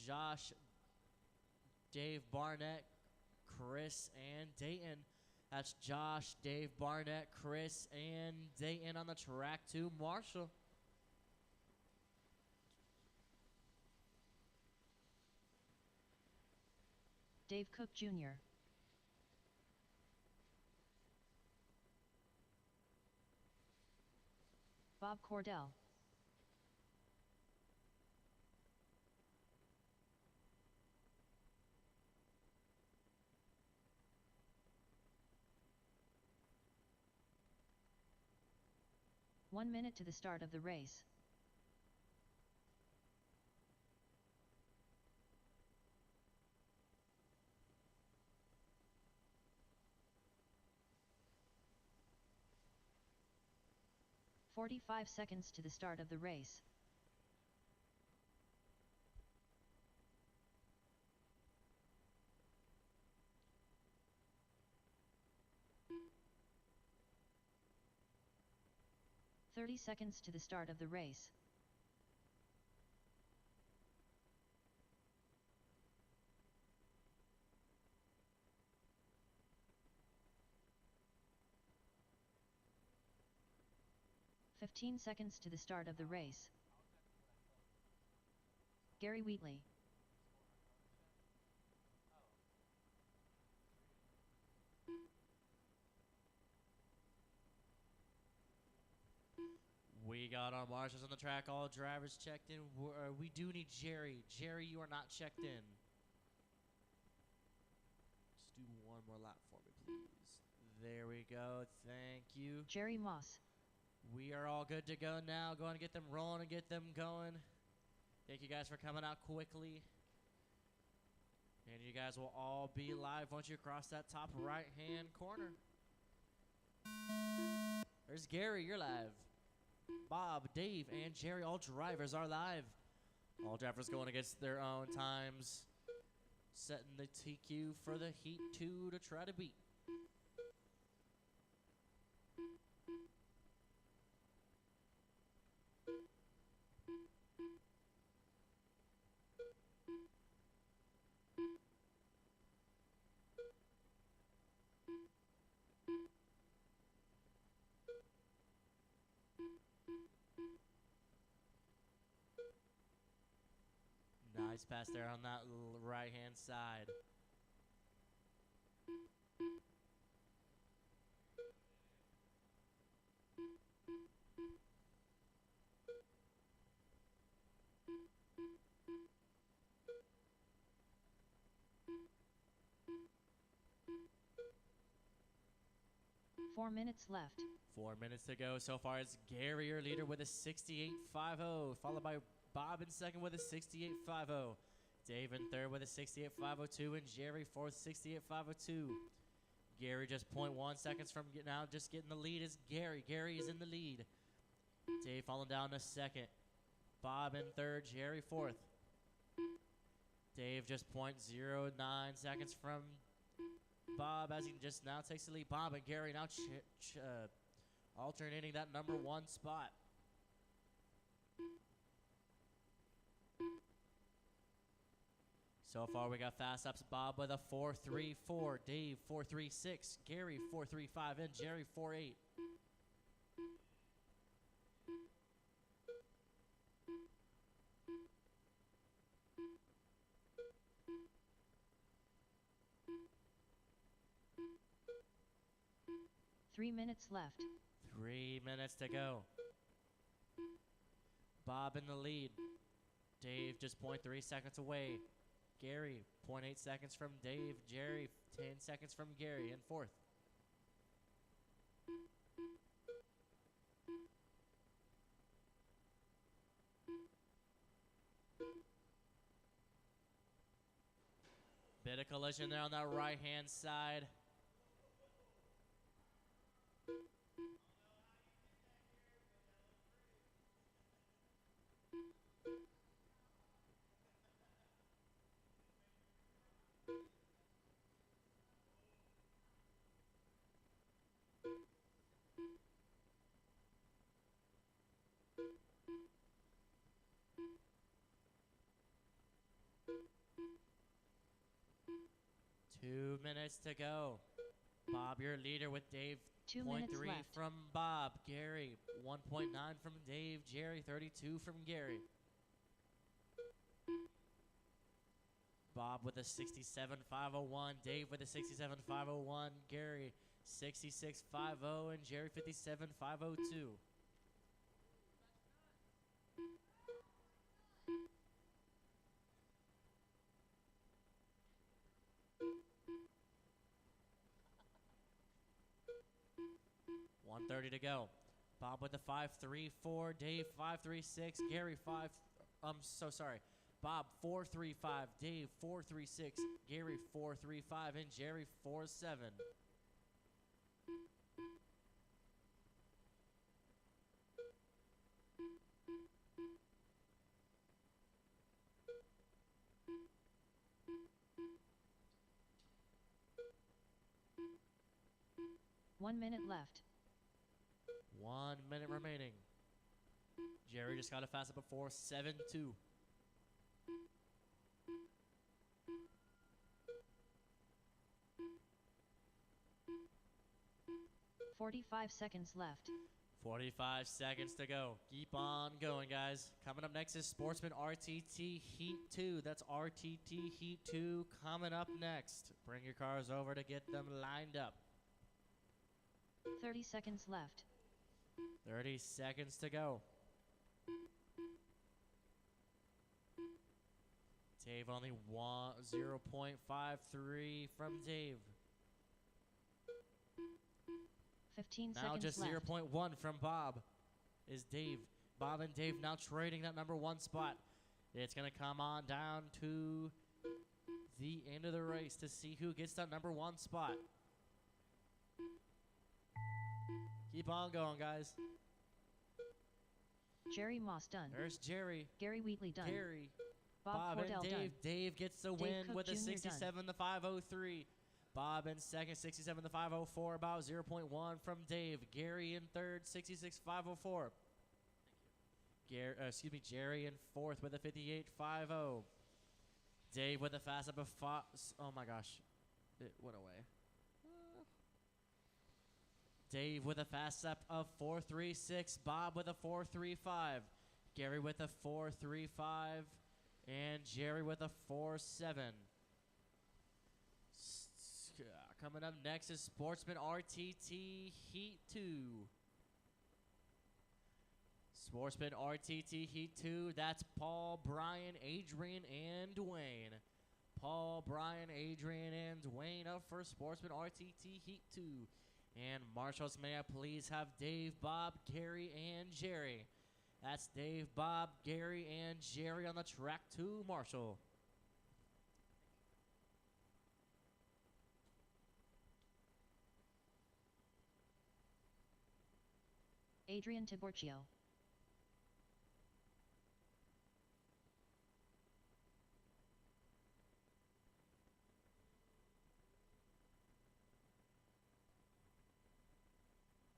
Josh, Dave Barnett, Chris, and Dayton? That's Josh, Dave Barnett, Chris, and Dayton on the track to Marshall. Dave Cook Jr. Bob Cordell. 1 minute to the start of the race. "45 seconds to the start of the race. "30 seconds to the start of the race. "15 seconds to the start of the race. Gary Wheatley. We got our marshals on the track, all drivers checked in. We do need Jerry. Jerry, you are not checked in. Just do one more lap for me, please. There we go. Thank you. Jerry Moss. We are all good to go now. Going to get them rolling and get them going. Thank you guys for coming out quickly. And you guys will all be live once you cross that top right-hand corner. There's Gary, you're live. Bob, Dave, and Jerry, all drivers are live. All drivers going against their own times. Setting the TQ for the Heat 2 to try to beat. Nice pass there on that right-hand side. "4 minutes left. 4 minutes to go. So far, it's Gary, your leader, with a 68.50, followed by Bob in second with a 68.50. Dave in third with a 68.502, and Jerry fourth, 68.502. Gary just 0.1 seconds from now, just getting the lead is Gary. Gary is in the lead. Dave falling down to second. Bob in third, Jerry fourth. Dave just 0.09 seconds from Bob as he just now takes the lead. Bob and Gary now alternating that number one spot. So far, we got fast ups. Bob with a 4.34, Dave 4.36, Gary 4.35, and Jerry 4.8. "3 minutes left. 3 minutes to go. Bob in the lead. Dave just 0.3 seconds away. Gary, 0.8 seconds from Dave. Jerry, 10 seconds from Gary in fourth. Bit of collision there on that right-hand side. Two minutes to go. Bob, your leader with Dave. 2 minutes 0.3 left. from Bob. Gary, 1.9 from Dave. Jerry, 32 from Gary. Bob with a 67.501. Dave with a 67.501. Gary, 66.50. And Jerry, 57.502. $130 to go. Bob with the 5.34, Dave 5.36, Gary 5. I'm so sorry. Bob 4.35, Dave 4.36, Gary 4.35, and Jerry 4.7. One minute left. 1 minute remaining. Jerry just got a fast up at 4.72. 45 seconds left. 45 seconds to go. Keep on going, guys. Coming up next is Sportsman RTT Heat 2. That's RTT Heat 2 coming up next. Bring your cars over to get them lined up. 30 seconds left. 30 seconds to go. Dave only 0.53 from Dave. 15 Now seconds just left. 0.1 from Bob is Dave. Bob and Dave now trading that number 1 spot. It's going to come on down to the end of the race to see who gets that number 1 spot. Keep on going, guys. Jerry Moss done. There's Jerry. Gary Wheatley done. Gary. Bob and Cordell Dave. done. Dave gets the Dave win Cook with a Jr. 67 to 503. Bob in second, 67 to 504, about 0.1 from Dave. Gary in third, 66 504. Jerry in fourth with a 58.50. Dave with a fast up of 5. Oh my gosh, it went away. Dave with a fast up of 4.36. Bob with a 4.35. Gary with a 4.35. And Jerry with a 4.7. Coming up next is Sportsman RTT Heat 2. Sportsman RTT Heat 2, that's Paul, Brian, Adrian, and Dwayne. Paul, Brian, Adrian, and Dwayne up for Sportsman RTT Heat 2. And marshals, may I please have Dave, Bob, Gary, and Jerry. That's Dave, Bob, Gary, and Jerry on the track to Marshall. Adrian Tiborcio.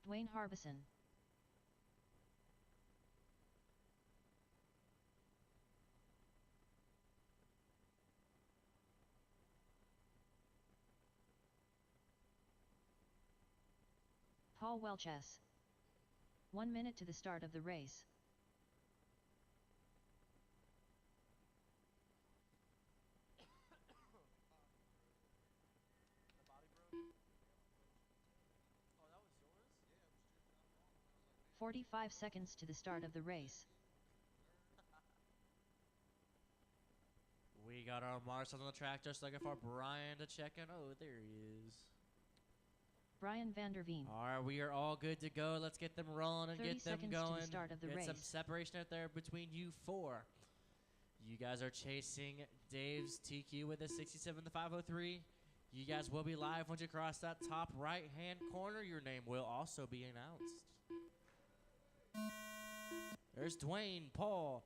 Dwayne Harbison. Paul Welchess. 1 minute to the start of the race. The body broke? Oh, that was yours? 45 seconds to the start of the race. We got our marshals on the track, just looking for Brian to check in. Oh, there he is. Brian Vanderveen. All right, we are all good to go. Let's get them rolling and 30 get them seconds going. to the start of the get race. some separation out there between you four. You guys are chasing Dave's TQ with a 67 to 503. You guys will be live once you cross that top right-hand corner. Your name will also be announced. There's Dwayne, Paul,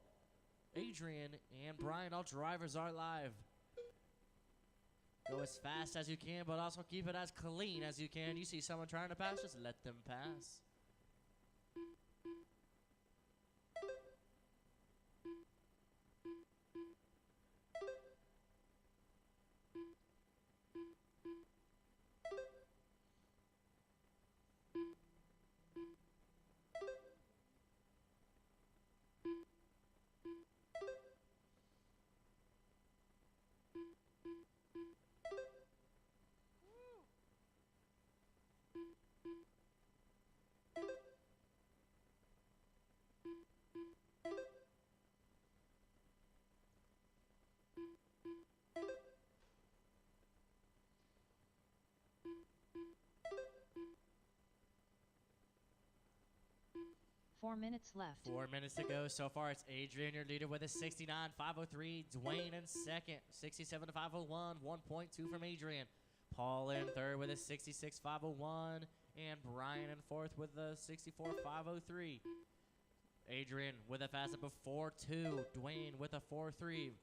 Adrian, and Brian. All drivers are live. Go as fast as you can, but also keep it as clean as you can. You see someone trying to pass, just let them pass. 4 minutes left. 4 minutes to go. So far, it's Adrian, your leader, with a 69.503. Dwayne in second, 67.501. 1.2 from Adrian. Paul in third with a 66.501. And Brian in fourth with a 64.503. Adrian with a fastest of 4.2. Dwayne with a 4.3.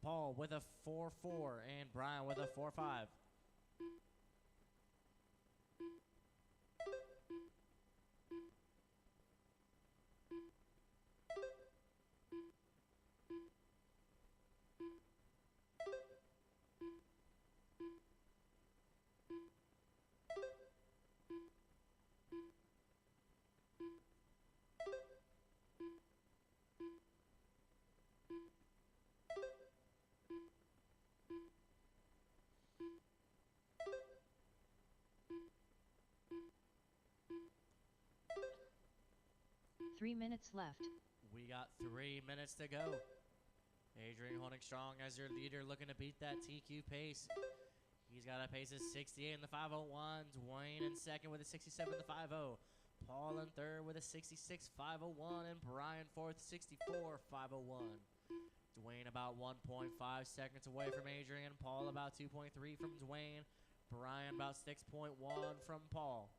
Paul with a 4.4. And Brian with a 4.5. Three minutes left. We got 3 minutes to go. Adrian holding strong as your leader, looking to beat that TQ pace. He's got a pace of 68 in the 501. Dwayne in second with a 67 in the 50. Paul in third with a 66.501. And Brian fourth, 64.501. Dwayne about 1.5 seconds away from Adrian. Paul about 2.3 from Dwayne. Brian about 6.1 from Paul.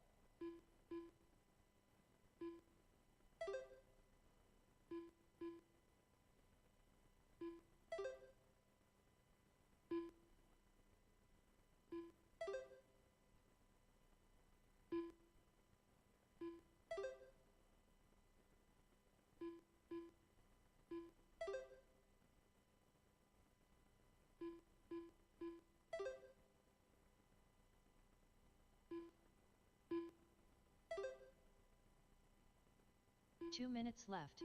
Two minutes left.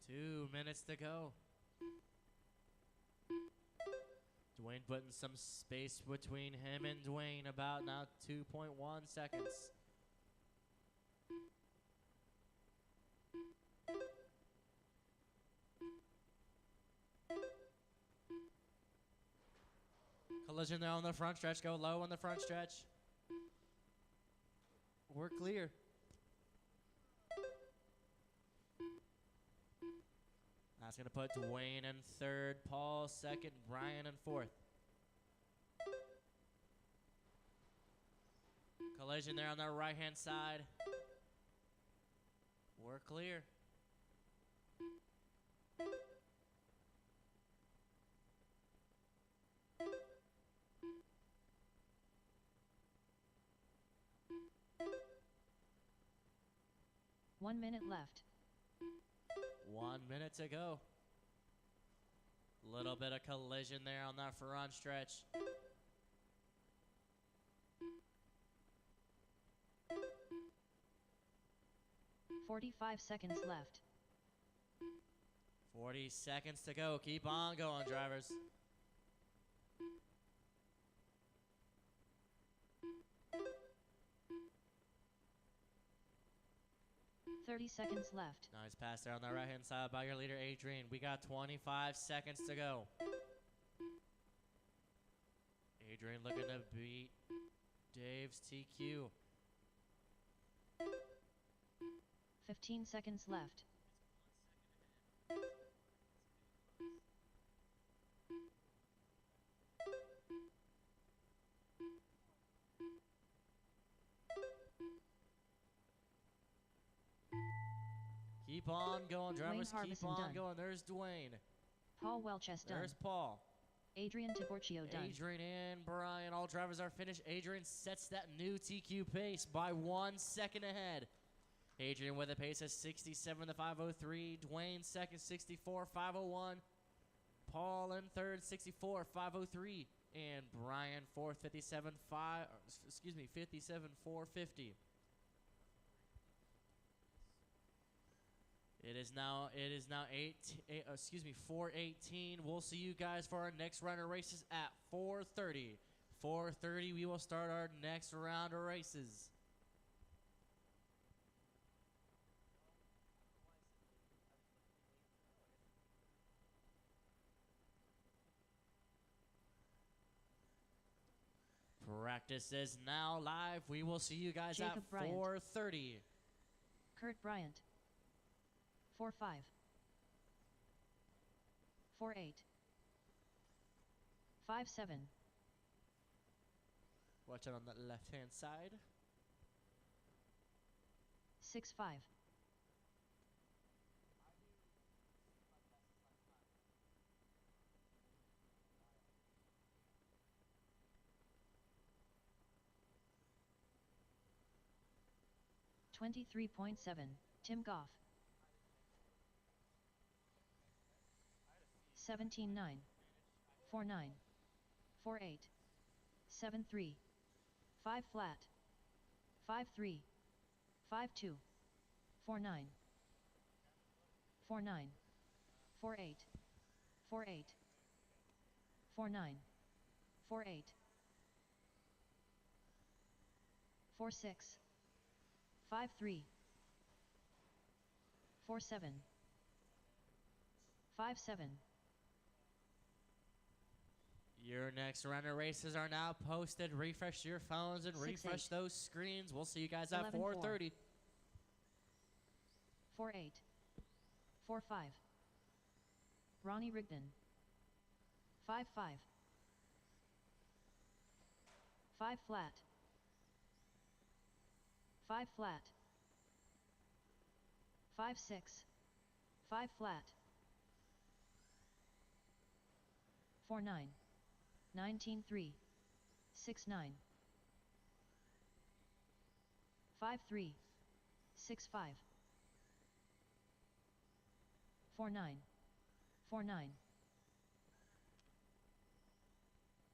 2 minutes to go. Dwayne putting some space between him and Dwayne, about now 2.1 seconds. Collision there on the front stretch. Go low on the front stretch. We're clear. That's going to put Dwayne in third, Paul second, Brian in fourth. Collision there on the right-hand side. We're clear. One minute left. 1 minute to go. Little bit of collision there on that front stretch. $45 seconds left. 40 seconds to go. Keep on going, drivers. $30 seconds left. Nice pass there on the right-hand side by your leader, Adrian. We got 25 seconds to go. Adrian looking to beat Dave's TQ. 15 seconds left. Keep on going, drivers. Dwayne Keep Harbison on done. going. There's Dwayne. Paul Welch's done. There's Paul. Adrian Tiborcio done. Adrian and Brian, all drivers are finished. Adrian sets that new TQ pace by 1 second ahead. Adrian with a pace of 67 to 503. Dwayne second, 64.501. Paul in third, 64.503. And Brian fourth, 57.450. It is now 4:18. We'll see you guys for our next round of races at 4:30. 4:30, we will start our next round of races. Practice is now live. We will see you guys Jacob at Bryant. 4:30. Kurt Bryant. 4-5. 4-8. 5-7. Watch out on the left-hand side. 6-5. 23.7, Tim Goff. 17-9. 4-9. 4-8. 7-3. 5 flat. 5-3. 5-2. 4-9. 4-9. 4-8. 4-8. 4-9. 4-8. 4-6. 5-3. 4-7. 5-7. Your next runner races are now posted. Refresh your phones and 6-8. refresh those screens. We'll see you guys at 11-4. 4:30. 4-8. 4-5. Ronnie Rigdon. 5-5. 5 flat. 5 flat. 5-6. 5 flat. 4-9. 19-3. 6-9. 5-3. 6-5. 4-9. 4-9.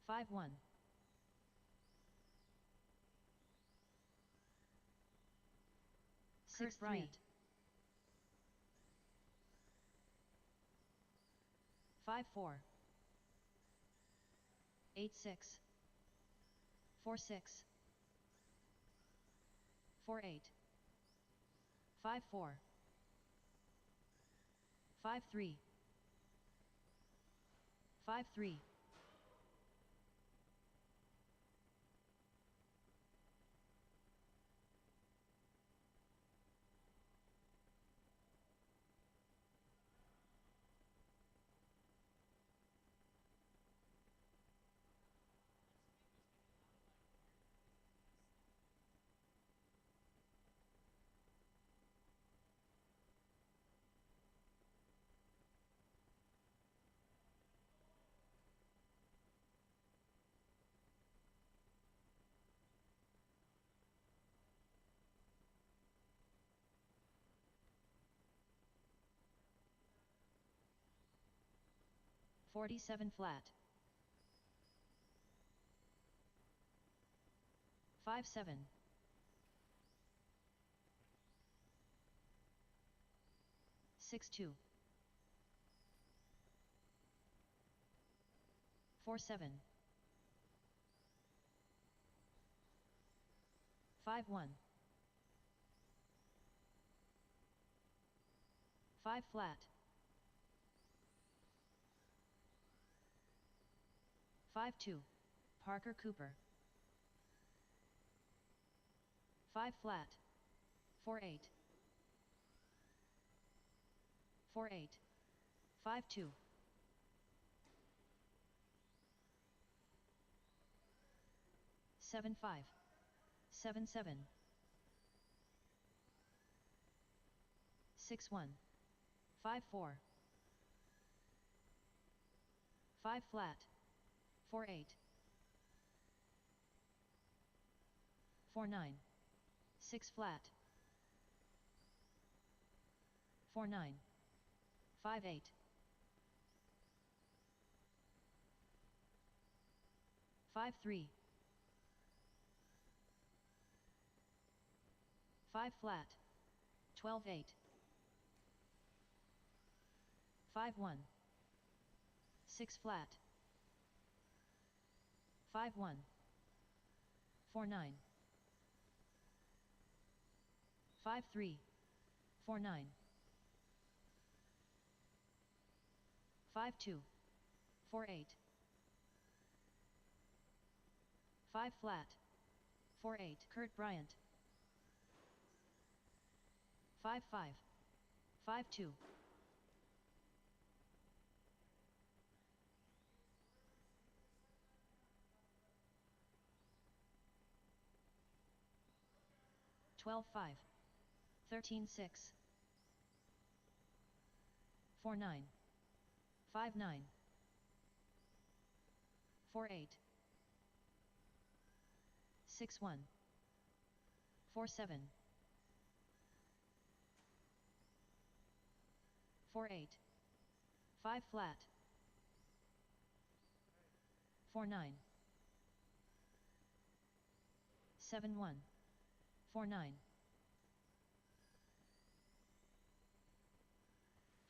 5-1. 6 Bryant. 5-4. 8-6. 4-6. 4-8. 5-4. 5-3. 5-3. 47 flat. 5-7. 6-2. 4-7. 5-1. 5 flat. 5-2. Parker Cooper. 5 flat. 4-8. 4-8. 5-2. 7-5. 7-7. 6-1. 5-4. 5 flat. 4-8. 4-9. 6 flat. 4-9. 5-8. 5-3. 5 flat. 12-8. 5-1. 6 flat. 5-1. 4-9. 5-3. 4-9. 5-2. 4-8. 5 flat. 4-8. Kurt Bryant. 5-5. 5-2. Twelve 5. 13-6. 4-9. 5-9. 4-8. 6-1. 4-7. 4-8. 5 flat. 4-9. 7-1. 4-9.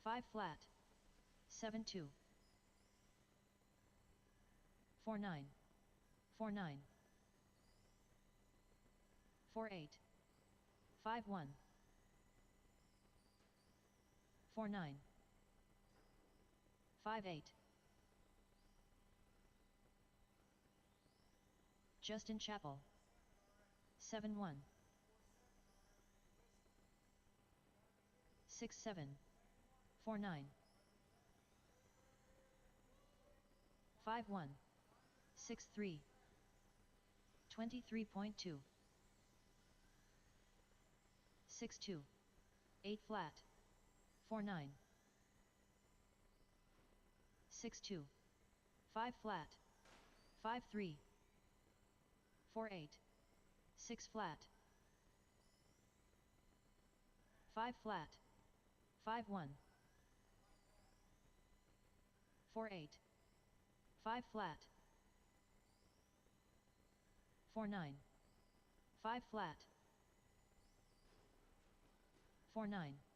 5 flat. 7-2. 4-9. 4-9. 4-8. 5-1. 4-9. 5-8. Justin Chapel. 7-1. 6-7. 4-9. 5-1. 6-3. 23.2. 6-2. 8 flat. 4-9. 6-2. 5 flat. 5-3. 4-8. 6 flat. 5 flat. 5-1. 4-8. 5 flat. 4-9. 5 flat. 4-9.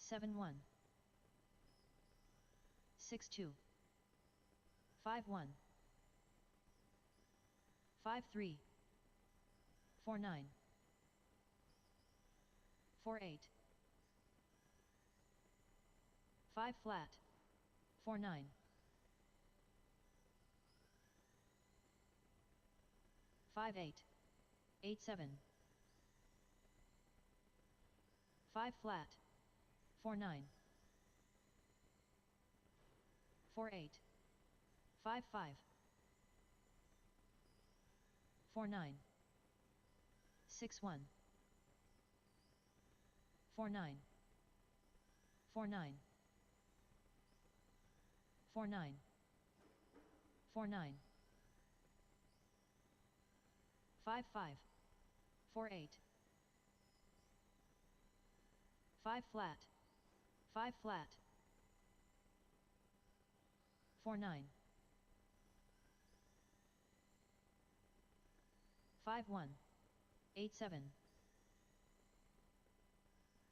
7-1. 6-2. 5-1. 5-3. 4-9. 4-8. 5 flat. 4-9. 5-8. 8-7. 5 flat. 4-9. 4-8. 5-5. 4-9. 6-1. 4-9. 4-9. 4-9. 4-9. 5-5. 4-8. 5 flat. 5 flat. 4-9. 5-1. 8-7.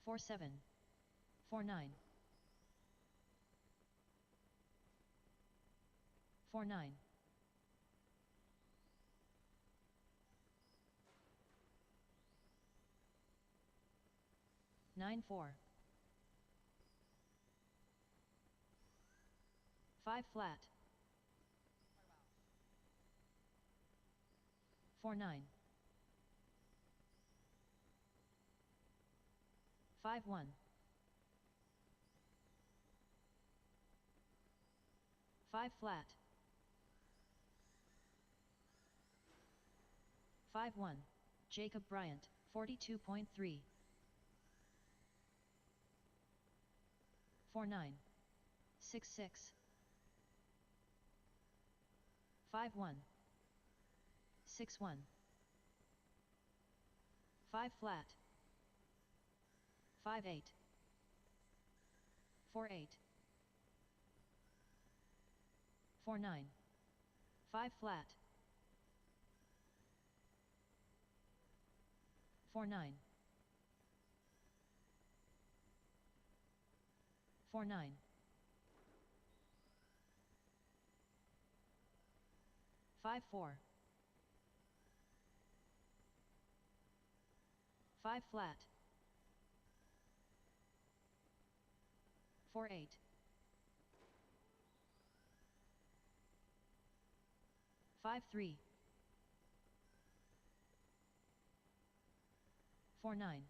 4-7. 4-9. 4-9. 9-4. 5 flat. 4-9. 5-1. 5 flat. 5-1. Jacob Bryant, 42.3. 4-9. 6-6. 5-1. 6-1. 5 flat. 5-8. 4-8. 4-9. 5 flat. 4-9. 4-9. 5-4. 5 flat. 4-8. 5-3. 4-9.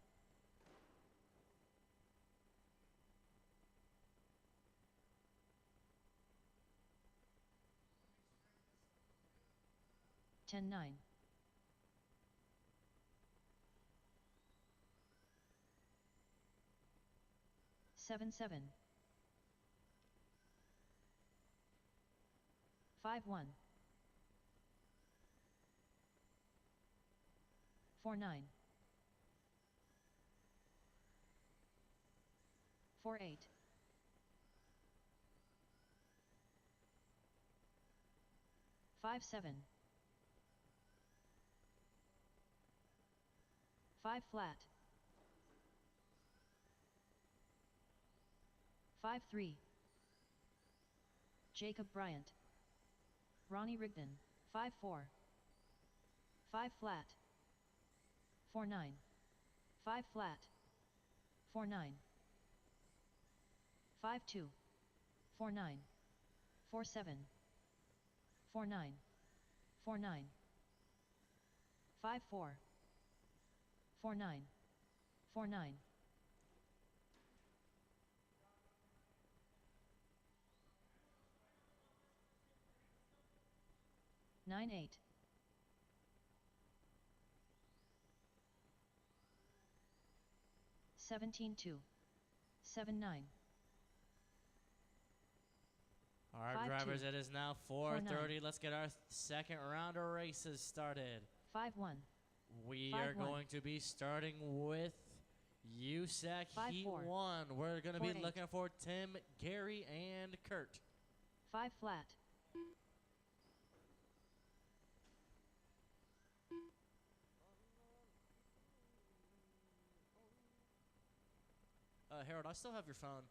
10-9. 7-7. 5-1. 4-9. 4-8. 5-7. 5 flat. 5-3. Jacob Bryant. Ronnie Rigdon. 5-4. 5 flat. 4-9. 5 flat. 4-9. 5-2. 4-9. 4-7. 4-9. 4-9. 5-4. 4-9. 4-9. 9-8. 17-2. 7-9. All right, 5-2. drivers, it is now 4-9. 4:30. Let's get our second round of races started. 5-1. We 5-1. are going to be starting with USAC 5-4. Heat 1. We're going to be 4-8. looking for Tim, Gary, and Kurt. 5 flat. Harold, I still have your phone.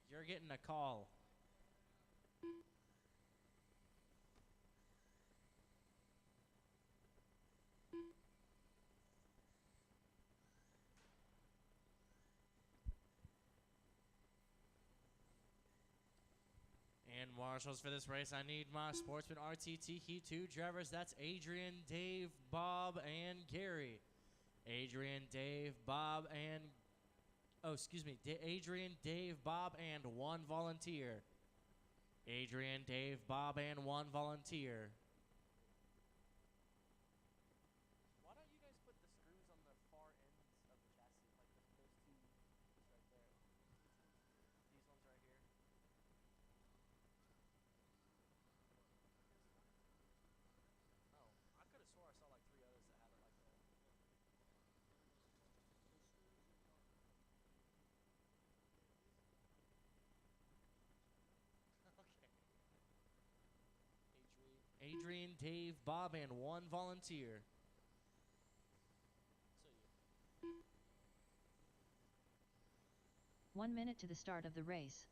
You're getting a call. And marshals for this race, I need my Sportsman RTT Heat 2 drivers. That's Adrian, Dave, Bob, and Gary. Adrian, Dave, Bob, and... Oh, excuse me. Adrian, Dave, Bob, and one volunteer. Adrian, Dave, Bob, and one volunteer. Why don't you guys put the screws on the far ends of the chassis? Like those two right there. These ones right here. Oh, I could have swore I saw like 3 others that had it like that. Okay. Adrian, Dave, Bob, and one volunteer. So 1 minute to the start of the race.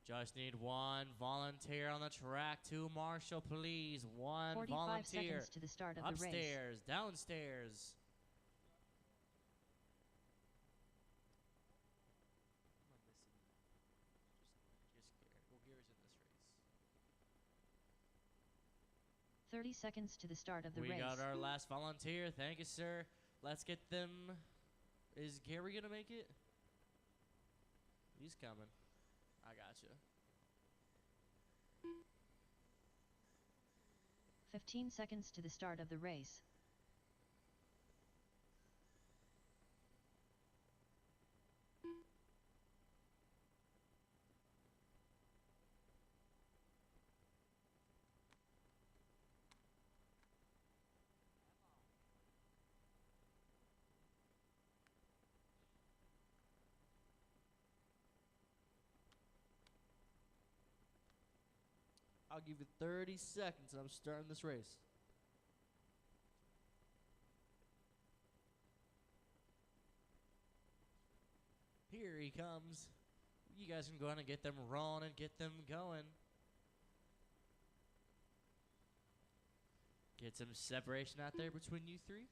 just need one volunteer on the track. 2 marshal, please. 1 45 volunteer. seconds to the start of the race. Upstairs, downstairs. Well, Gary's in this race. 30 seconds to the start of the We race. got our last volunteer. Thank you, sir. Let's get them. Is Gary going to make it? He's coming. I gotcha. 15 seconds to the start of the race. I'll give you 30 seconds and I'm starting this race. Here he comes. You guys can go ahead and get them rolling and get them going. Get some separation out there between you 3.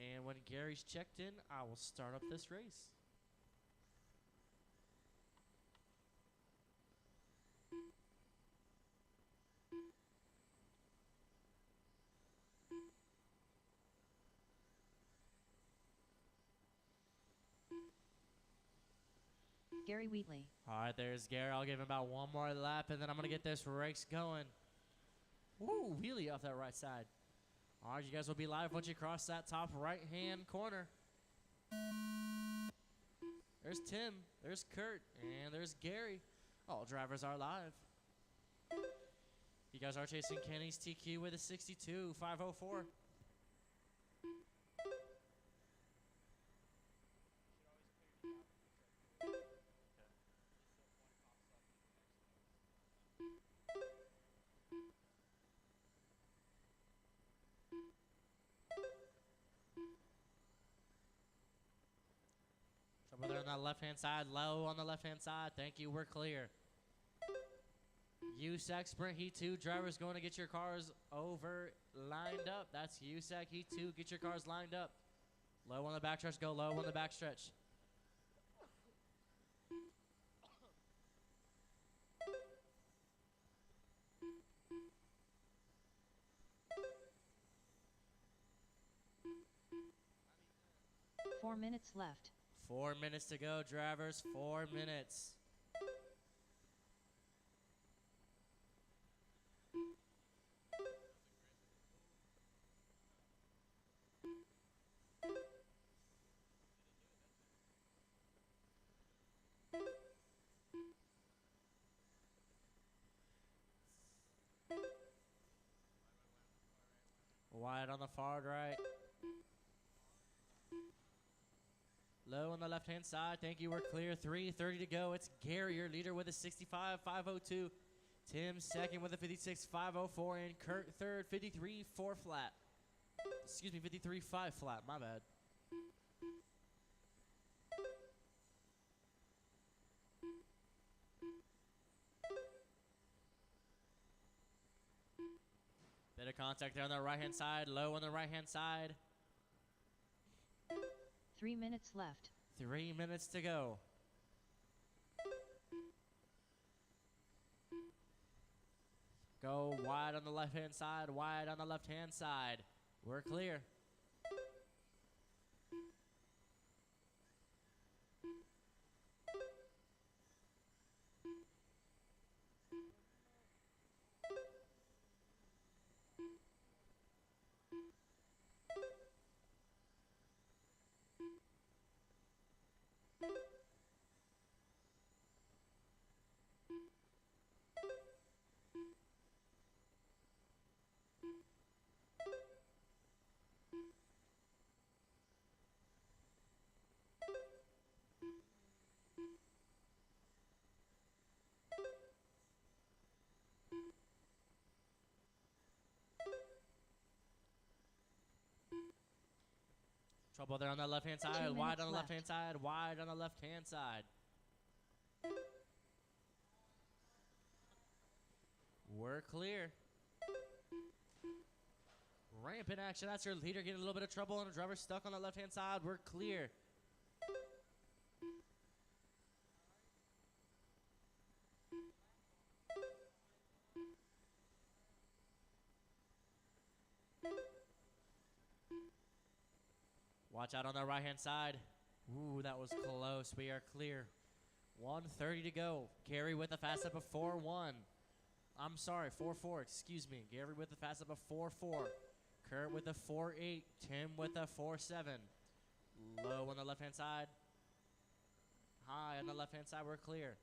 And when Gary's checked in, I will start up this race. Gary Wheatley. All right, there's Gary. I'll give him about one more lap, and then I'm going to get this race going. Woo, wheelie off that right side. All right, you guys will be live once you cross that top right-hand corner. There's Tim, there's Kurt, and there's Gary. All drivers are live. You guys are chasing Kenny's TQ with a 62.504. Over there on that left-hand side, low on the left-hand side. Thank you, we're clear. USAC Sprint Heat 2 drivers going to get your cars over lined up. That's USAC Heat 2. Get your cars lined up. Low on the backstretch, go low on the backstretch. Four minutes left. 4 minutes to go, drivers. 4 minutes. Wide on the far right. Low on the left-hand side. Thank you. We're clear. 3:30 to go. It's Gary, your leader, with a 65.502. Tim second with a 56.504. And Kurt third, 53.4 flat. Excuse me, 53.5 flat. My bad. Bit of contact there on the right-hand side. Low on the right-hand side. 3 minutes left. 3 minutes to go. Go wide on the left-hand side, wide on the left-hand side. We're clear. Trouble there on the left-hand side, wide on the left-hand side, wide on the left-hand side. We're clear. Ramp in action. That's your leader getting a little bit of trouble and a driver stuck on the left-hand side. We're clear. Watch out on the right-hand side. Ooh, that was close. We are clear. 1:30 to go. Gary with a fast lap of 4-1. I'm sorry, 4-4. Excuse me. Gary with a fast lap of 4-4. Kurt with a 4-8. Tim with a 4-7. Low on the left-hand side. High on the left-hand side. We're clear.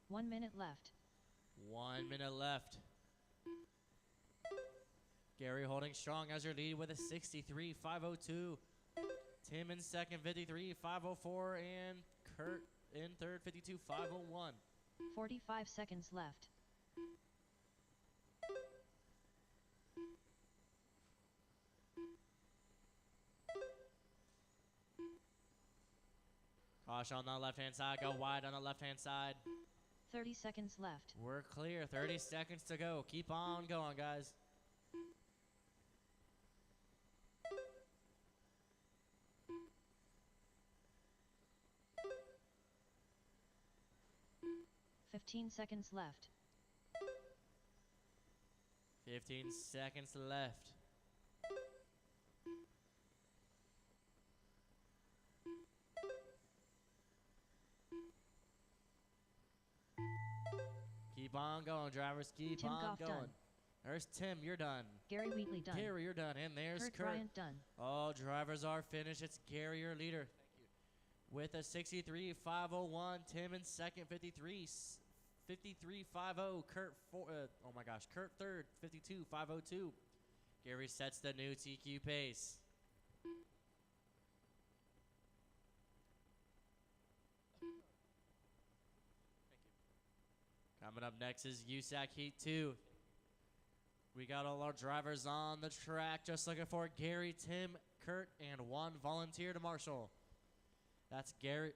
1 minute left. 1 minute left. Gary holding strong as your lead with a 63.502. Tim in second, 53.504. And Kurt in third, 52.501. 45 seconds left. Caution on the left-hand side. Go wide on the left-hand side. 30 seconds left. We're clear. 30 seconds to go. Keep on going, guys. $15 seconds left. 15 seconds left. Keep on going, drivers. Keep Tim on Goff going. done. There's Tim. You're done. Gary Wheatley done. Gary, you're done. And there's Kurt Kurt. Bryant done. All drivers are finished. It's Gary, your leader. Thank you. With a 63.501. Tim in second, 53.50. Kurt Kurt third, 52.502. Gary sets the new TQ pace. Coming up next is USAC Heat 2. We got all our drivers on the track, just looking for Gary, Tim, Kurt, and one volunteer to marshal. That's Gary,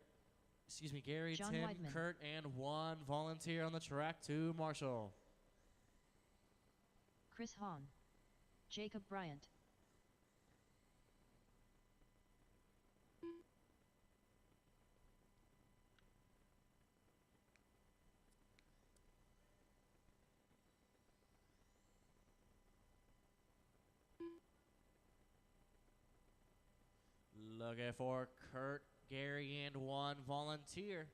John Tim, Weidman. Kurt, and one volunteer on the track to marshal. Chris Hahn. Jacob Bryant. Looking for Kurt, Gary, and one volunteer.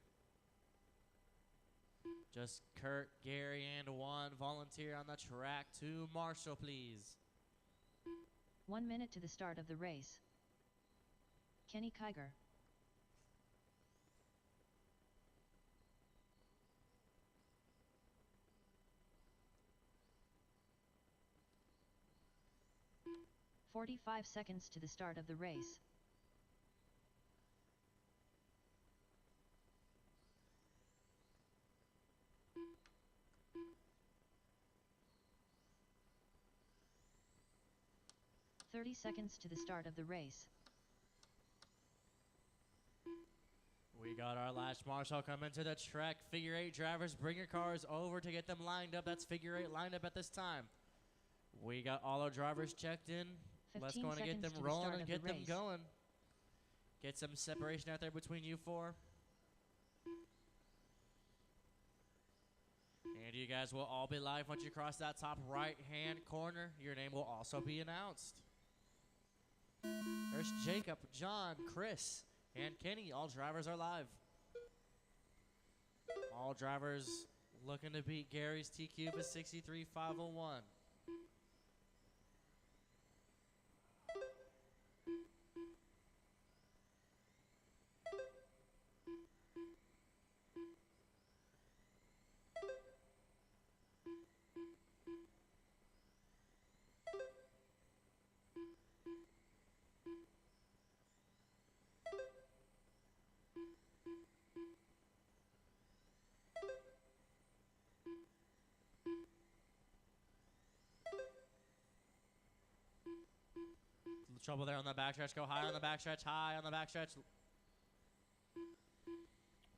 Just Kurt, Gary, and one volunteer on the track to marshal, please. 1 minute to the start of the race. Kenny Kiger. "45 seconds to the start of the race. "30 seconds to the start of the race. We got our last marshal coming to the track. Figure 8 drivers, bring your cars over to get them lined up. That's figure 8 lined up at this time. We got all our drivers checked in. Let's 15 go on and get seconds them to the rolling start and of the get them race. going. Get some separation out there between you four. And you guys will all be live once you cross that top right-hand corner. Your name will also be announced. There's Jacob, John, Chris, and Kenny. All drivers are live. All drivers looking to beat Gary's TQ of 63.501. Little trouble there on the backstretch. Go high on the backstretch. High on the backstretch.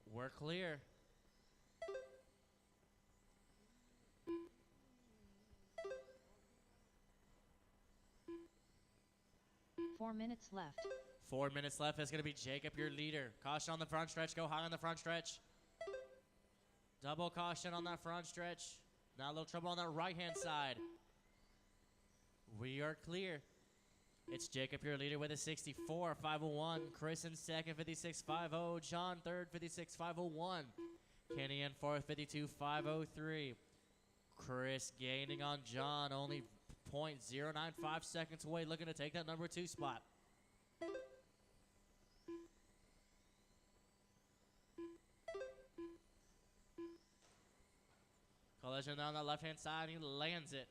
We're clear. "4 minutes left. 4 minutes left. It's going to be Jacob, your leader. Caution on the front stretch. Go high on the front stretch. Double caution on that front stretch. Now a little trouble on that right-hand side. We are clear. It's Jacob, your leader, with a 64.501. Chris in second, 56.50. John third, 56.501. Kenny in fourth, 52.503. Chris gaining on John, only 0.095 seconds away, looking to take that number 2 spot. Collision down the left-hand side, he lands it.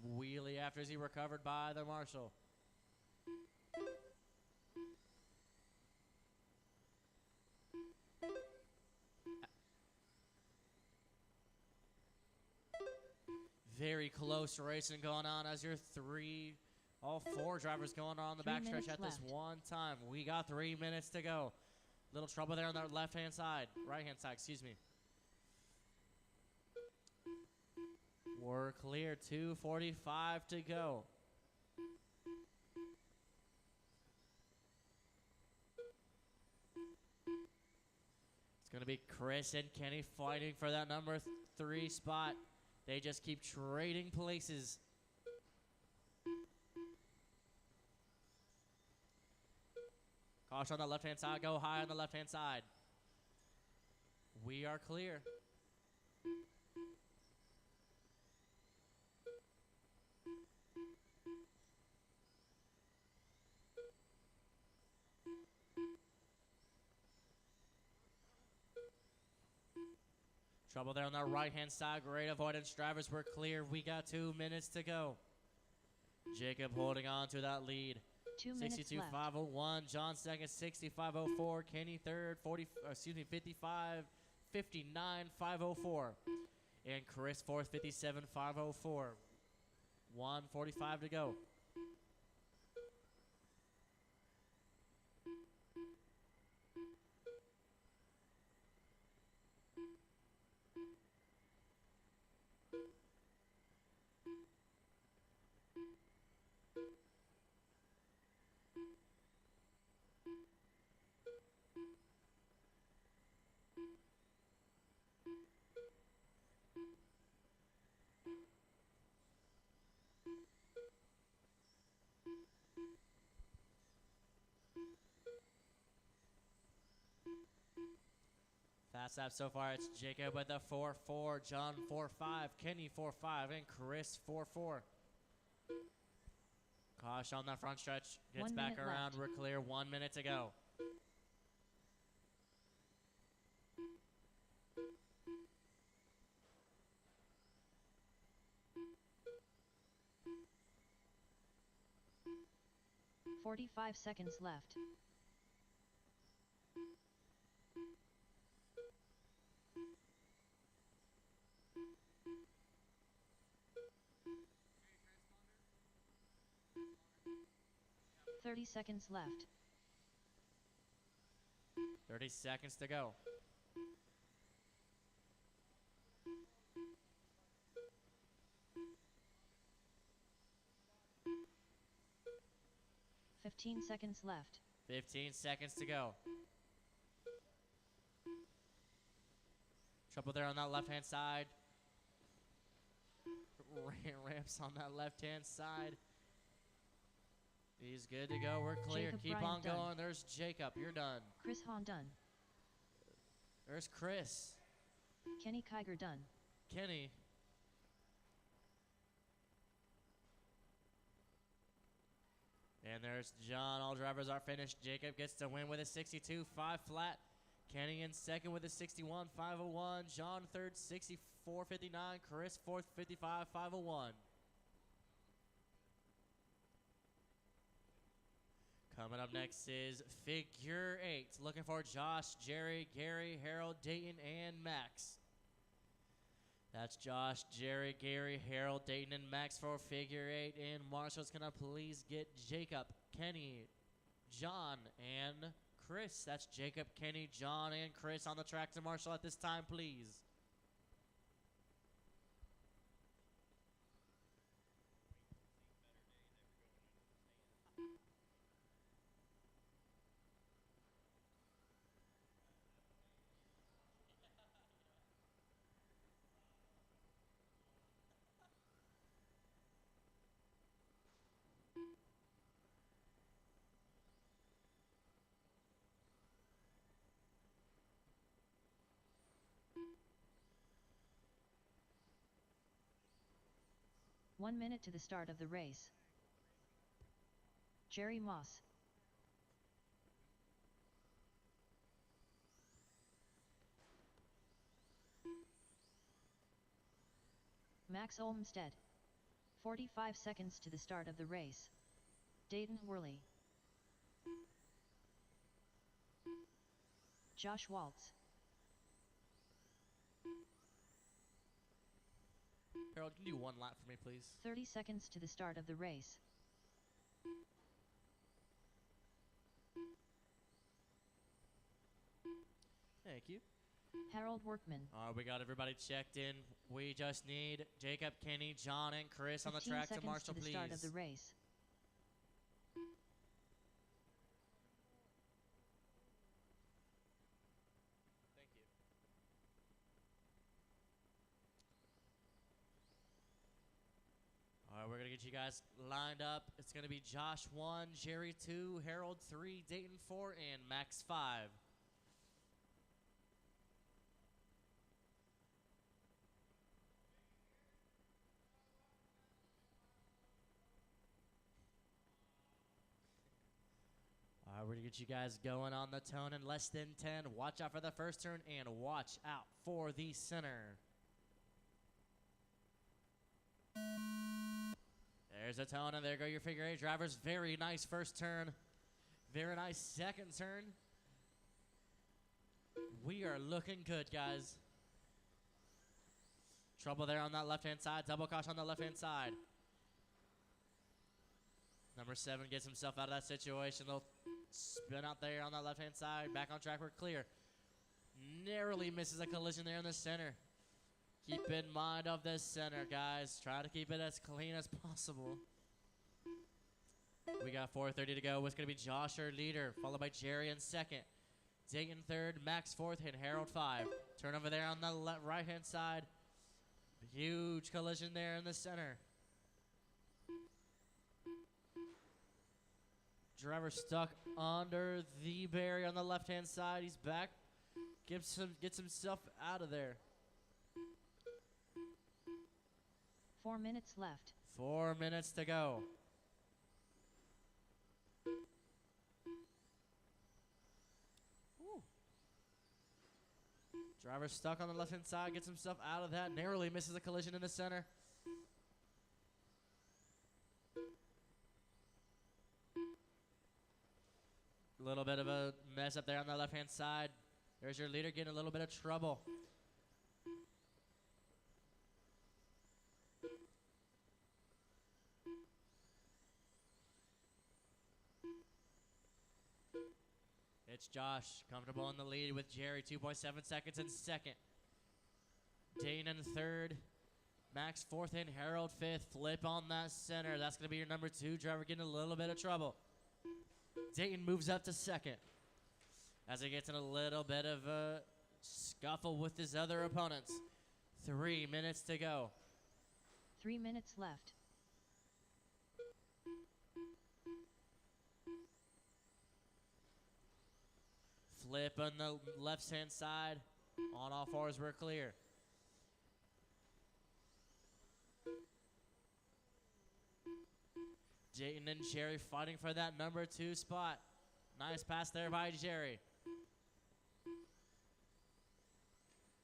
Wheelie after he recovered by the marshal. Very close racing going on as all 4 drivers going on the 3 backstretch minutes at this left. one time. We got 3 minutes to go. Little trouble there on that right-hand side, excuse me. We're clear, 2:45 to go. It's going to be Chris and Kenny fighting for that number 3 spot. They just keep trading places. Caution on the left-hand side. Go high on the left-hand side. We are clear. Trouble there on the right-hand side. Great avoidance. Drivers were clear. We got 2 minutes to go. Jacob holding on to that lead. 2 minutes left. 62.501. John second, 65.04. Kenny third, 59.504. And Chris fourth, 57.504. 1:45 to go. Fast lap so far, it's Jacob with the 4.4, John 4.5, Kenny 4.5, and Chris 4.4. Caution on that front stretch. Gets 1 back minute around. left. We're clear. 1 minute to go. $45 left. $30 left. 30 seconds to go. $15 left. 15 seconds to go. Trouble there on that left-hand side. Ramps on that left-hand side. He's good to go. We're clear. Jacob Keep Bryant on done. going. There's Jacob. You're done. Chris Hahn done. There's Chris. Kenny Kiger done. Kenny. And there's John. All drivers are finished. Jacob gets to win with a 62.5 flat. Kenny in second with a 61.501. John third, 64.59. Chris fourth, 55.501. Coming up next is Figure 8. Looking for Josh, Jerry, Gary, Harold, Dayton, and Max. That's Josh, Jerry, Gary, Harold, Dayton, and Max for Figure 8. And Marshall's going to please get Jacob, Kenny, John, and Chris. That's Jacob, Kenny, John, and Chris on the track to Marshall at this time, please. One minute to the start of the race. Jerry Moss. Max Olmstead. 45 seconds to the start of the race. Dayton Worley. Josh Waltz. Harold, can you do one lap for me, please? 30 seconds to the start of the race. Thank you. Harold Workman. All right, we got everybody checked in. We just need Jacob, Kenny, John, and Chris on the 15 track to seconds Marshall, to the please. start of the race. Thank you. you guys lined up. It's going to be Josh 1, Jerry 2, Harold 3, Dayton 4, and Max 5. All right, we're going to get you guys going on the tone in less than 10. Watch out for the first turn and watch out for the center. There's a tone, and there go your figure eight drivers. Very nice first turn. Very nice second turn. We are looking good, guys. Trouble there on that left-hand side. Double caution on the left-hand side. Number 7 gets himself out of that situation. They'll spin out there on that left-hand side. Back on track, we're clear. Narrowly misses a collision there in the center. Keep in mind of this center, guys. Try to keep it as clean as possible. We got 4:30 to go. It's going to be Josh, our leader, followed by Jerry in second. Dayton third, Max fourth, and Harold 5. Turn over there on the right-hand side. Huge collision there in the center. Driver stuck under the barrier on the left-hand side. He's back. Gets himself out of there. 4 minutes left. 4 minutes to go. Woo. Driver stuck on the left-hand side, gets himself out of that, narrowly misses a collision in the center. A little bit of a mess up there on the left-hand side. There's your leader getting a little bit of trouble. It's Josh, comfortable in the lead with Jerry, 2.7 seconds in second. Dayton in third, Max fourth, and Harold fifth. Flip on that center. That's going to be your number 2 driver getting a little bit of trouble. Dayton moves up to second as he gets in a little bit of a scuffle with his other opponents. 3 minutes to go. 3 minutes left. Flip on the left-hand side. On all fours, we're clear. Dayton and Jerry fighting for that number 2 spot. Nice pass there by Jerry.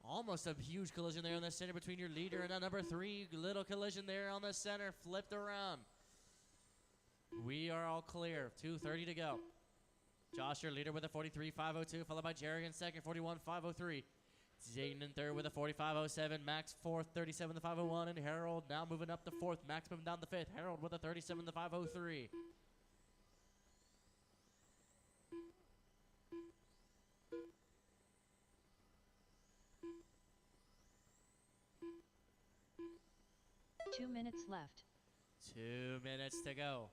Almost a huge collision there in the center between your leader and that number 3. Little collision there on the center. Flipped around. We are all clear. 2:30 to go. Josh, your leader with a 43.502, followed by Jerry in second, 41.503. Dayton in third with a 45.07. Max fourth, 37.501. And Harold now moving up to fourth. Max moving down to fifth. Harold with a 37.503. Two minutes left. 2 minutes to go.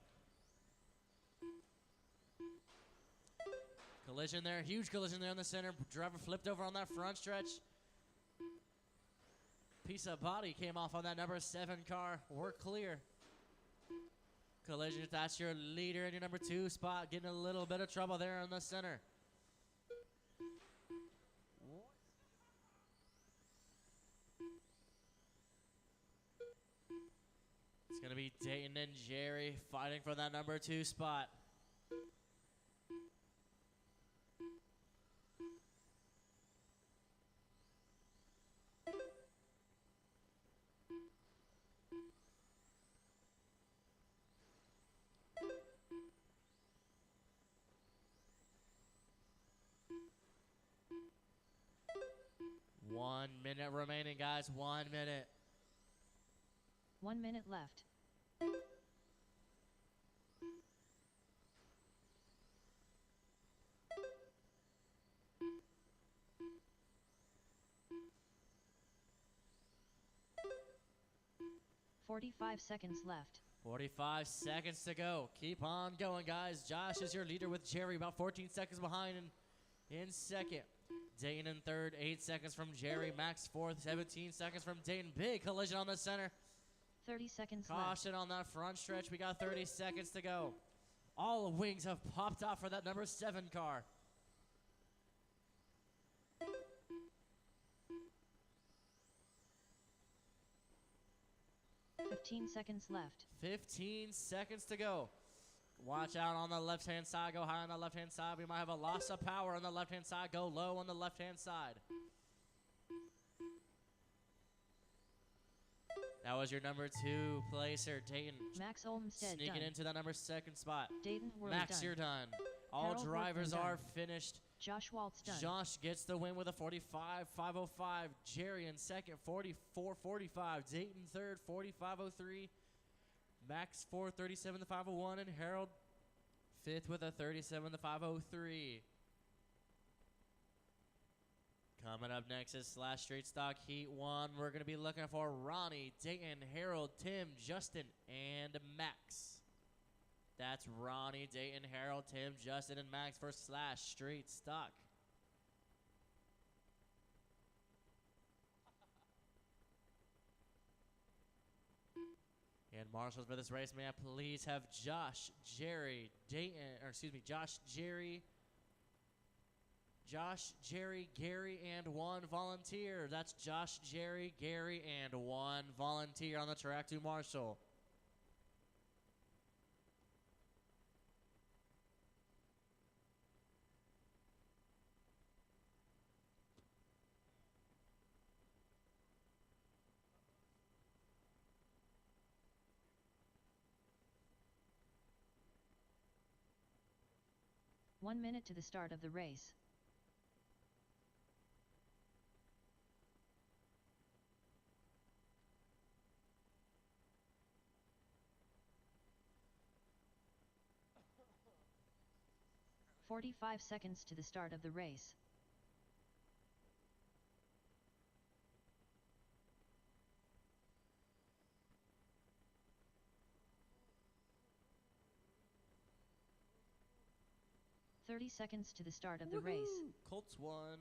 Collision there, huge collision there in the center. Driver flipped over on that front stretch. Piece of body came off on that number 7 car. We're clear. Collision, that's your leader in your number 2 spot. Getting a little bit of trouble there in the center. It's going to be Dayton and Jerry fighting for that number 2 spot. One minute remaining, guys. 1 minute. 1 minute left. "45 seconds left. 45 seconds to go. Keep on going, guys. Josh is your leader with Jerry about 14 seconds behind and in second. Dayton in third, 8 seconds from Jerry. Max fourth, 17 seconds from Dayton. Big collision on the center. 30 seconds left. Caution on that front stretch. We got 30 seconds to go. All the wings have popped off for that number 7 car. 15 seconds left. 15 seconds to go. Watch out on the left-hand side. Go high on the left-hand side. We might have a loss of power on the left-hand side. Go low on the left-hand side. That was your number 2 placer, Dayton. Max Olmstead Sneaking done. into that number 2nd spot. Dayton Worley Max, done. you're done. All Harold drivers Workman are done. finished. Josh Waltz done. Josh gets the win with a 45.505. Jerry in second, 44.45. Dayton third, 45.03. Max fourth, 37.501. And Harold fifth with a 37.503. Coming up next is Slash Straight Stock Heat 1. We're going to be looking for Ronnie, Dayton, Harold, Tim, Justin, and Max. That's Ronnie, Dayton, Harold, Tim, Justin, and Max for Slash Straight Stock. And marshals for this race, may I please have Josh, Jerry, Gary, and 1 volunteer. That's Josh, Jerry, Gary, and 1 volunteer on the track to marshal. One minute to the start of the race. "45 seconds to the start of the race. "30 seconds to the start of the race. Colts won.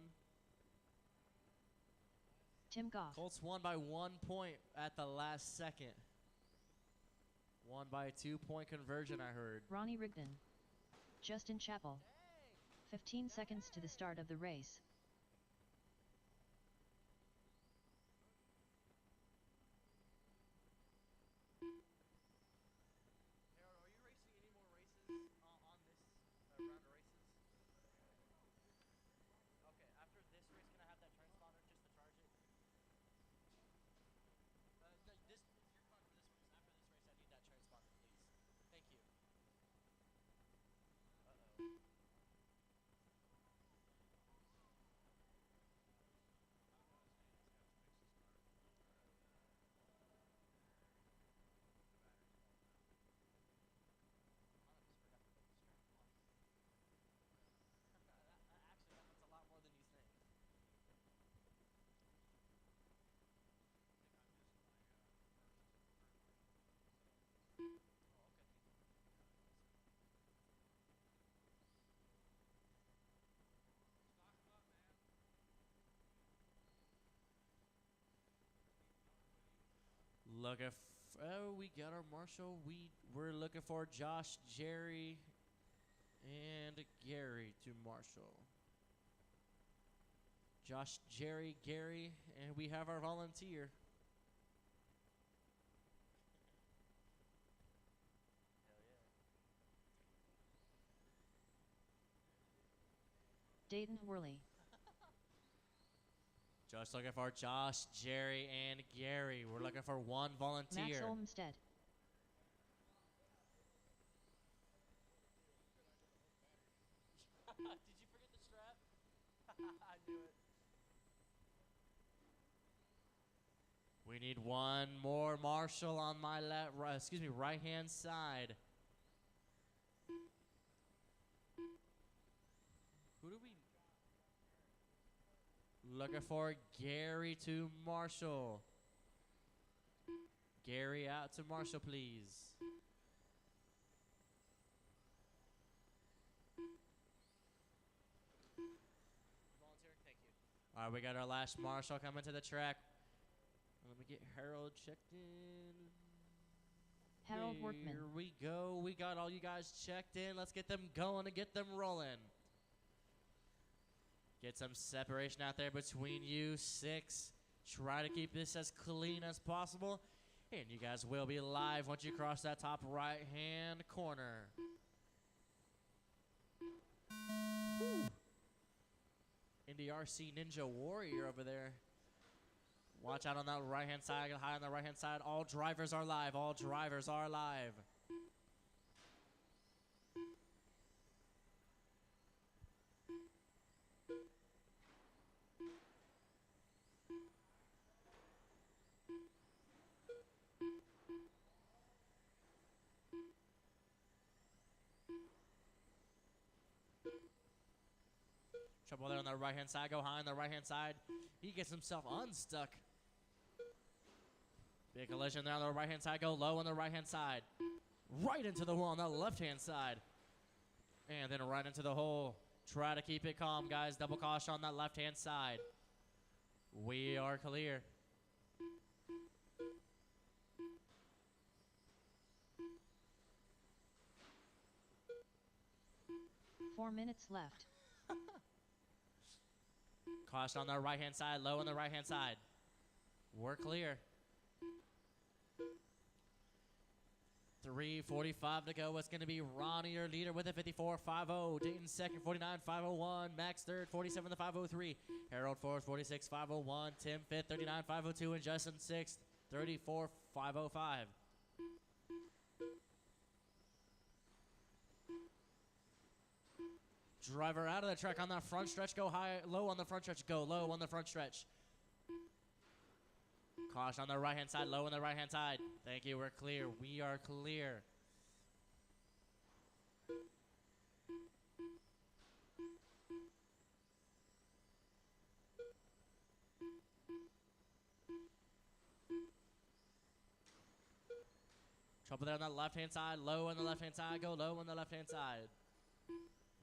Tim Goff. Colts won by 1 point at the last second. Won by a 2-point conversion, I heard. Ronnie Rigdon. Justin Chappell. 15 seconds to the start of the race. Harold, are you racing any more races on this round of races? Okay, after this race, can I have that transponder just to charge it? No, you're fine for this race. After this race, I need that transponder, please. Thank you. Uh-oh. Actually, that's a lot more than you think. We got our marshal. We're looking for Josh, Jerry, and Gary to marshal. Josh, Jerry, Gary, and we have our volunteer. Dayton Worley. Just looking for Josh, Jerry, and Gary. We're looking for 1 volunteer. Max Olmstead. Did you forget the strap? I knew it. We need 1 more marshal on my right hand side. Who do we? Looking for Gary to marshal. Gary out to marshal, please. Volunteer, thank you. All right, we got our last marshal coming to the track. Let me get Harold checked in. Harold Workman. Here we go. We got all you guys checked in. Let's get them going and get them rolling. Get some separation out there between you six. Try to keep this as clean as possible. And you guys will be live once you cross that top right-hand corner. Whew. NDRC Ninja Warrior over there. Watch out on that right-hand side. High on the right-hand side. All drivers are live. All drivers are live. Trouble there on the right-hand side. Go high on the right-hand side. He gets himself unstuck. Big collision there on the right-hand side. Go low on the right-hand side. Right into the wall on the left-hand side. And then right into the hole. Try to keep it calm, guys. Double caution on that left-hand side. We are clear. Four minutes left. Caution on the right-hand side. Low on the right-hand side. We're clear. 3:45 to go. It's going to be Ronnie, your leader, with a 54.50. Dayton second, 49.501. Max third, 47.503. Harold fourth, 46.501. Tim fifth, 39.502. And Justin sixth, 34.505. Driver out of the track on that front stretch. Go high, low on the front stretch. Go low on the front stretch. Caution on the right-hand side, low on the right-hand side. Thank you, we're clear. We are clear. Trouble there on the left-hand side, low on the left-hand side. Go low on the left-hand side.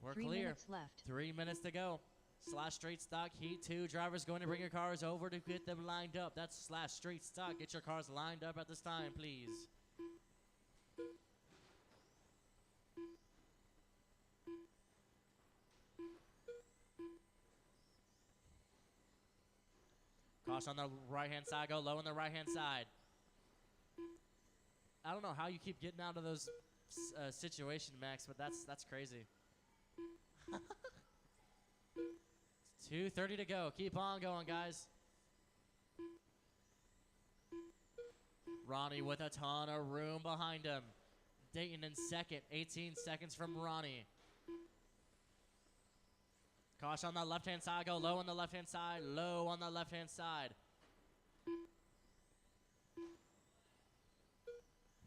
We're 3 clear. minutes left. 3 minutes to go. Slash straight stock, heat 2. Drivers going to bring your cars over to get them lined up. That's slash straight stock. Get your cars lined up at this time, please. Caution on the right-hand side. Go low on the right-hand side. I don't know how you keep getting out of those situations, Max, but that's crazy. 2:30 to go. Keep on going, guys. Ronnie with a ton of room behind him. Dayton in second, 18 seconds from Ronnie. Caution on the left-hand side. Go low on the left-hand side. Low on the left-hand side.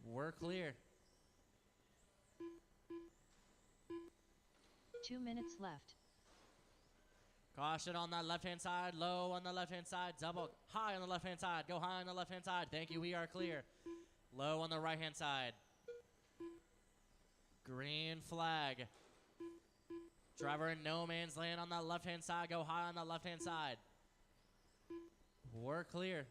We're clear. 2 minutes left. Caution on that left-hand side, low on the left-hand side, double high on the left-hand side. Go high on the left-hand side. Thank you, we are clear. Low on the right-hand side. Green flag. Driver in no man's land on that left-hand side. Go high on the left-hand side. We're clear.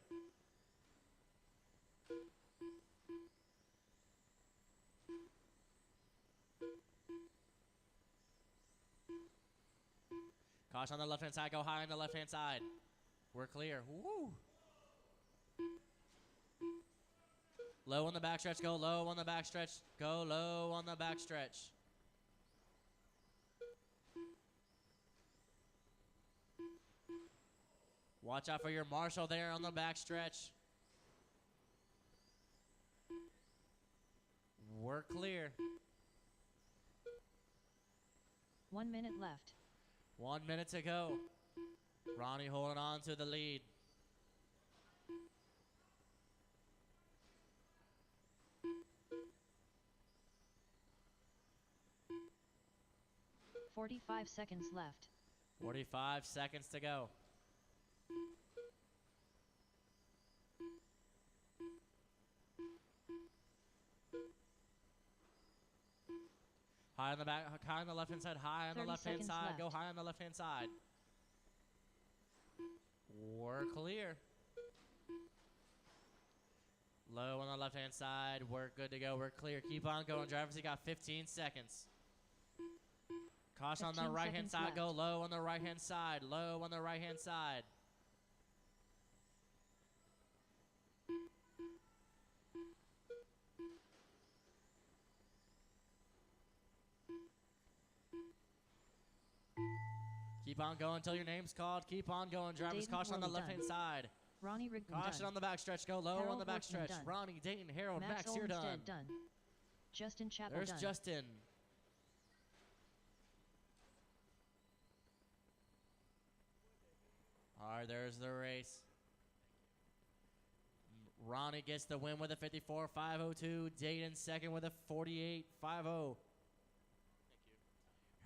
Caution on the left-hand side. Go high on the left-hand side. We're clear. Woo. Low on the backstretch. Go low on the backstretch. Go low on the backstretch. Watch out for your marshal there on the backstretch. We're clear. 1 minute left. 1 minute to go. Ronnie holding on to the lead. "45 seconds left. 45 seconds to go. High on the back, high on the left-hand side, high on the 30 left-hand seconds side. Go left. high on the left-hand side. We're clear. Low on the left-hand side. We're good to go. We're clear. Keep on going, drivers. You got 15 seconds. Caution on the 15 right-hand seconds side. Go left. low on the right-hand side. Low on the right-hand side. Keep on going until your name's called. Keep on going, drivers. Dayton Caution on the Worley left-hand done. side. Ronnie Rigdon Caution done. on the backstretch. Go low on Harold the Workman backstretch. done. Ronnie, Dayton, Harold, Max, you're done. Olmsted done. Justin Chapel There's done. Justin. All right, there's the race. Ronnie gets the win with a 54.502. Dayton second with a 48.50.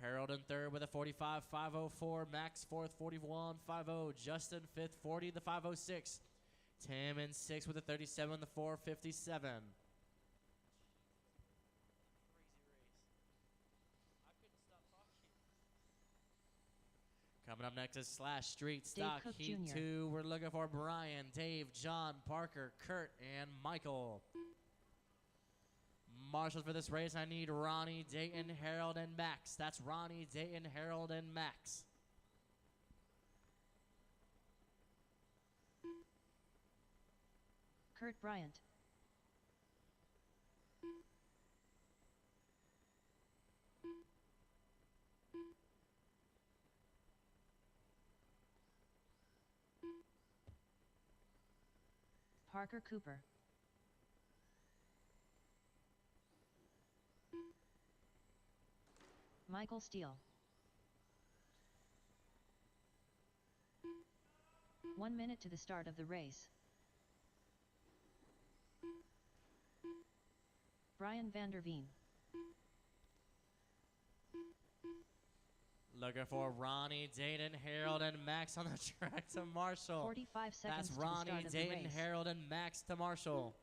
Harold in third with a 45.504. Max fourth, 41.50. Justin fifth, 40 the 506. Tim in sixth with a 37 the 457. Coming up next is Slash Street Stock Cook Heat Jr. 2. We're looking for Brian, Dave, John, Parker, Kurt, and Michael. Marshals for this race, I need Ronnie, Dayton, Harold, and Max. That's Ronnie, Dayton, Harold, and Max. Kurt Bryant. Parker Cooper. Michael Steele. 1 minute to the start of the race. Brian Vanderveen. Looking for Ronnie, Dayton, Harold, and Max on the track to Marshall. 45 seconds That's to the Ronnie, start of the Dayton, race. Harold, and Max to Marshall.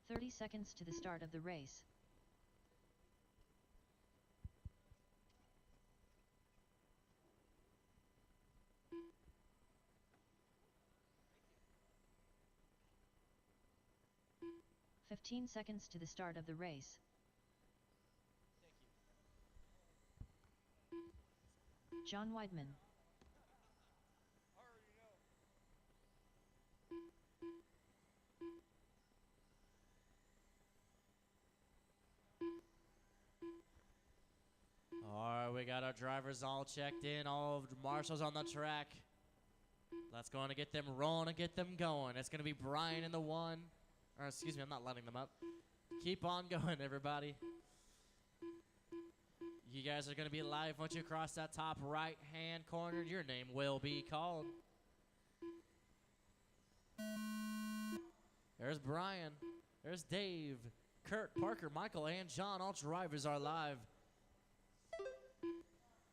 "30 seconds to the start of the race. "15 seconds to the start of the race. John Weidman. All right, we got our drivers all checked in, all of the marshals on the track. Let's go on and get them rolling and get them going. It's going to be Brian in the one. Or excuse me, I'm not letting them up. Keep on going, everybody. You guys are going to be live once you cross that top right-hand corner. Your name will be called. There's Brian. There's Dave, Kurt, Parker, Michael, and John. All drivers are live.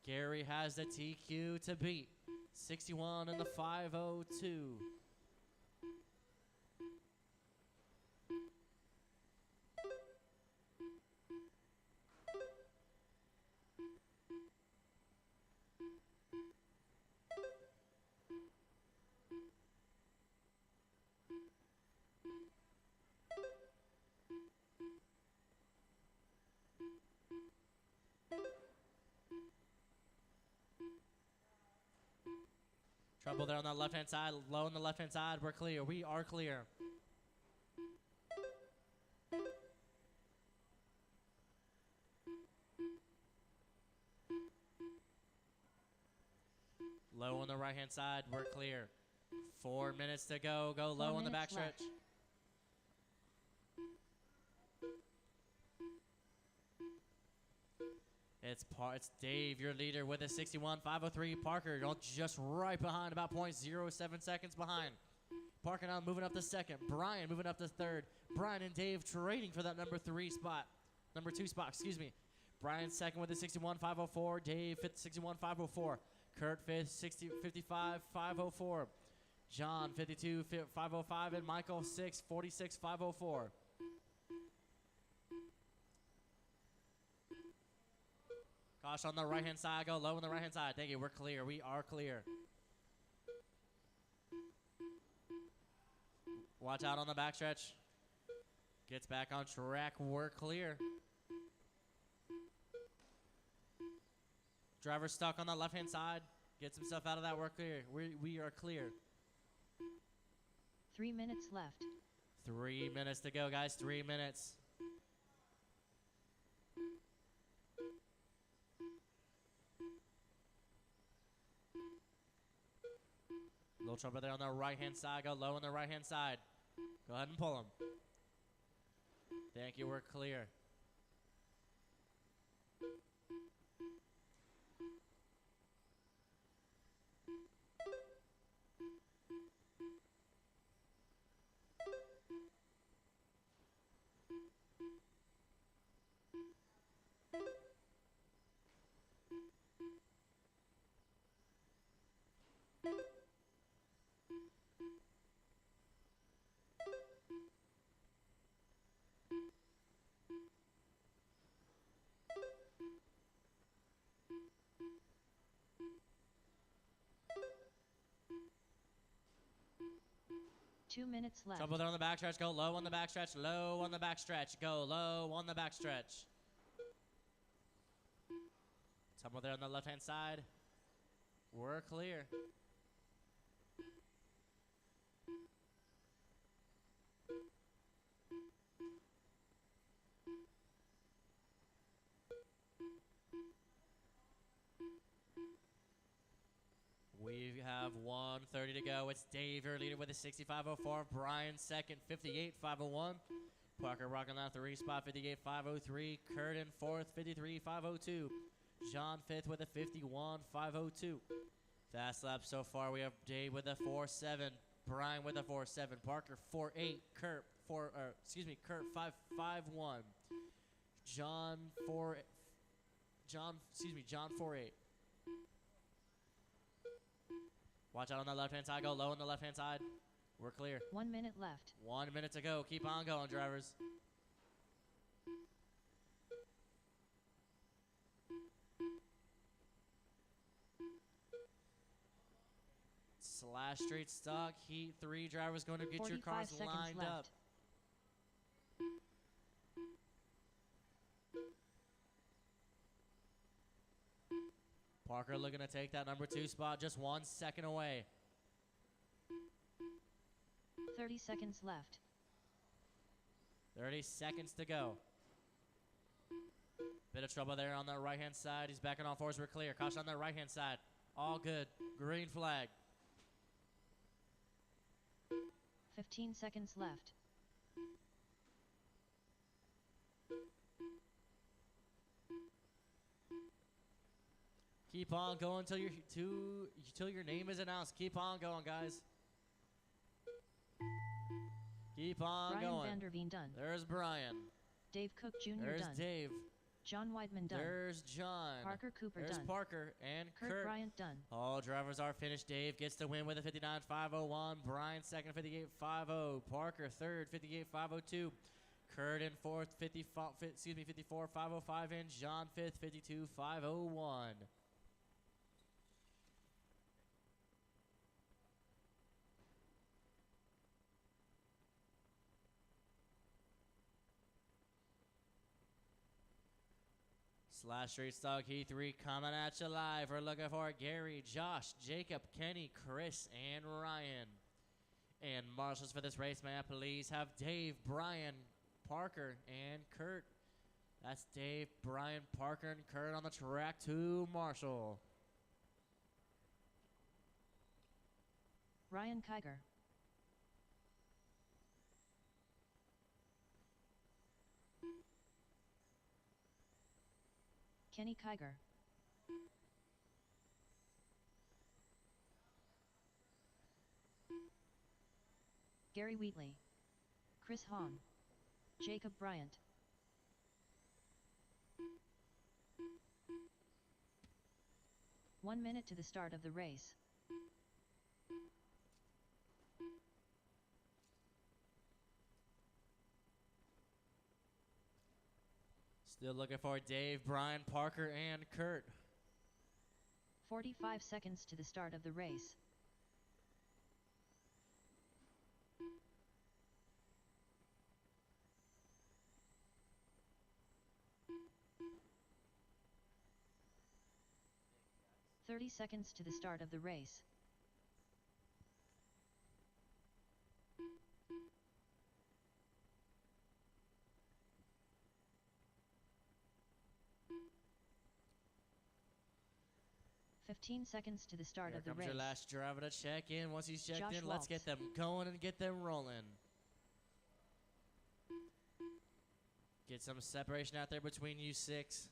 Gary has the TQ to beat. 61 and the 502. Trouble there on the left-hand side. Low on the left-hand side. We're clear. We are clear. Low on the right-hand side. We're clear. 4 minutes to go. Go low on the minutes backstretch. left. It's Dave, your leader, with a 61.503. Parker, you're just right behind, about 0.07 seconds behind. Parker now moving up to second. Brian moving up to third. Brian and Dave trading for that number two spot, excuse me. Brian second with a 61.504. Dave fifth, 61.504. Kurt fifth, 55.504. John 52.505, and Michael sixth, 46.504. Caution on the right-hand side. Go low on the right-hand side. Thank you. We're clear. We are clear. Watch out on the backstretch. Gets back on track. We're clear. Driver stuck on the left-hand side. Gets himself out of that. We're clear. We are clear. 3 minutes left. 3 minutes to go, guys. 3 minutes. Little trouble there on the right-hand side. Go low on the right-hand side. Go ahead and pull him. Thank you. We're clear. Two minutes left. Trouble there on the backstretch. Go low on the backstretch. Low on the backstretch. Go low on the backstretch. Trouble there on the left-hand side. We're clear. We have 1:30 to go. It's Dave, your leader, with a 65.04. Brian second, 58.501. Parker rocking that 3 spot, 58.503. Kurt in fourth, 53.502. John fifth with a 51.502. Fast lap so far. We have Dave with a 4.7. Brian with a 4.7. Parker 4.8. Kurt 5.51. John 4.8. Watch out on the left-hand side. Go low on the left-hand side. We're clear. 1 minute left. 1 minute to go. Keep on going, drivers. Slash straight stock. Heat 3 drivers going to get your 45 cars seconds lined left. up. Parker looking to take that number 2 spot, just 1 second away. 30 seconds left. 30 seconds to go. Bit of trouble there on the right-hand side. He's backing on fours. We're clear. Caution on the right-hand side. All good. Green flag. 15 seconds left. Keep on going till your name is announced. Keep on going, guys. Keep on Brian going. Vanderveen done. There's Brian. Dave Cook Jr. There's done. Dave. John Weidman done. There's John. Parker Cooper There's done. Parker and Kurt Bryant done. All drivers are finished. Dave gets the win with a 59.501. Brian second, 58.50. Parker third, 58.502. Kurt in fourth, 54.505. And John fifth, 52.501. Slash straight stock Heat 3 coming at you live. We're looking for Gary, Josh, Jacob, Kenny, Chris, and Ryan. And marshals for this race, may I please have Dave, Brian, Parker, and Kurt. That's Dave, Brian, Parker, and Kurt on the track to marshal. Ryan Kiger. Kenny Kiger. Gary Wheatley. Chris Hahn. Jacob Bryant. One minute to the start of the race. Still looking for Dave, Brian, Parker, and Kurt. 45 seconds to the start of the race. "30 seconds to the start of the race. "15 seconds to the start Here of the comes race. your last driver to check in. Once he's checked Josh in, let's get Waltz. them going and get them rolling. Get some separation out there between you six.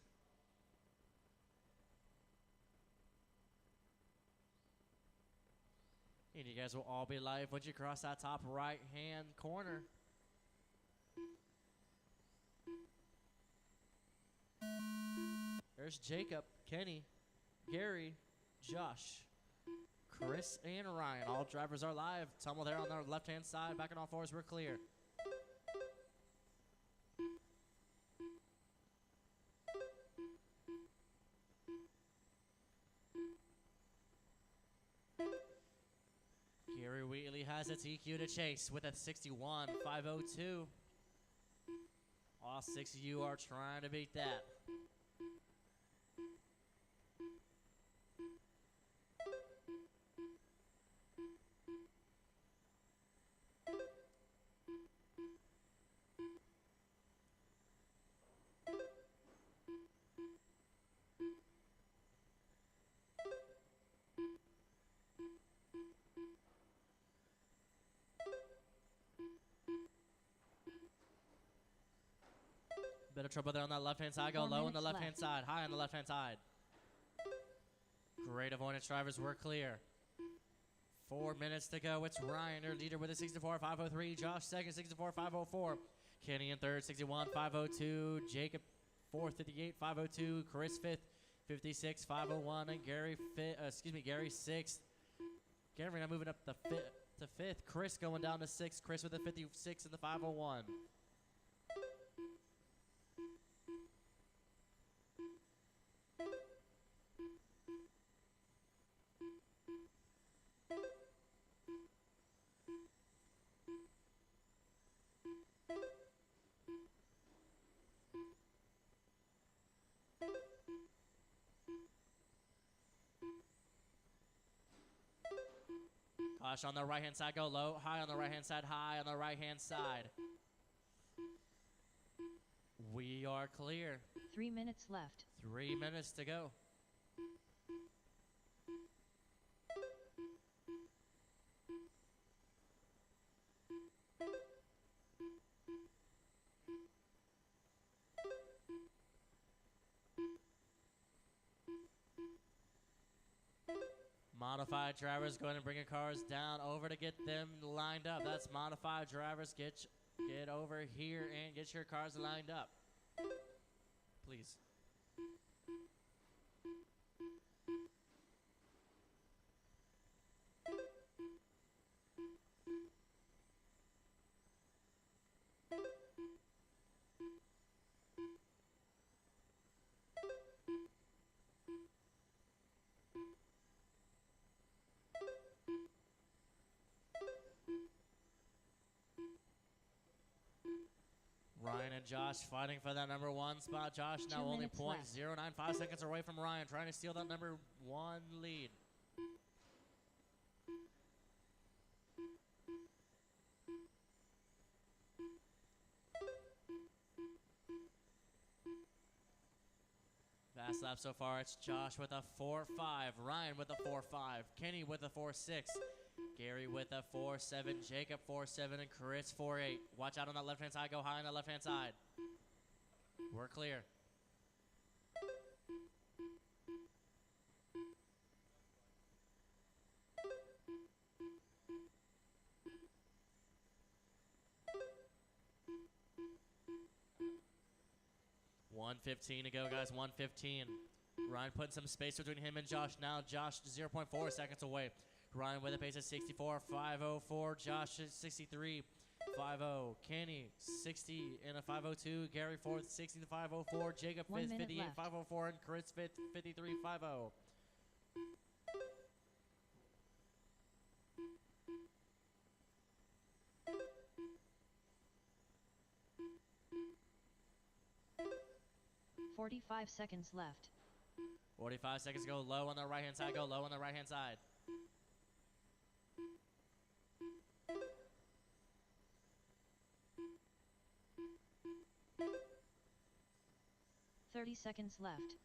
And you guys will all be live once you cross that top right-hand corner. There's Jacob, Kenny, Gary, Josh, Chris, and Ryan. All drivers are live. Tumble there on the left-hand side. Back on all fours, we're clear. Gary Wheatley has a TQ to chase with a 61.502. All six of you are trying to beat that. Bit of trouble there on that left-hand side. Go 4 low on the minutes left-hand left. side, high on the left-hand side. Great avoidance, drivers. We're clear. 4 minutes to go. It's Ryan, your leader, with a 64.503. Josh second, 64.504. Kenny in third, 61.502. Jacob fourth, 58.502. Chris fifth, 56.501. And Gary Gary sixth. Gary now moving up to fifth. Chris going down to sixth. Chris with a 56 and the 501. Gosh, on the right-hand side, go low. High on the right-hand side, high on the right-hand side. We are clear. 3 minutes left. 3 minutes to go. Modified drivers going and bringing cars down over to get them lined up. That's modified drivers. Get over here and get your cars lined up, please. Ryan and Josh fighting for that number one spot. Josh 2 now only minutes left. 0.095 seconds away from Ryan, trying to steal that number one lead. Fast lap so far, it's Josh with a 4.5, Ryan with a 4.5, Kenny with a 4.6, Gary with a 4.7, Jacob 4.7, and Chris 4.8. Watch out on that left-hand side. Go high on the left-hand side. We're clear. $1:15 to go, guys. 1:15. Ryan putting some space between him and Josh now. Josh 0.4 seconds away. Ryan with a pace of 64.504. Josh is 63. 5-0. Kenny 60 in a 5:02. Gary fourth 60 to 5:04. Jacob 1 fifth minute 58 left. 5:04 and Chris fifth 53:50. Forty-five seconds left. 45 seconds go low on the right hand side. Go low on the right hand side. 30 seconds left.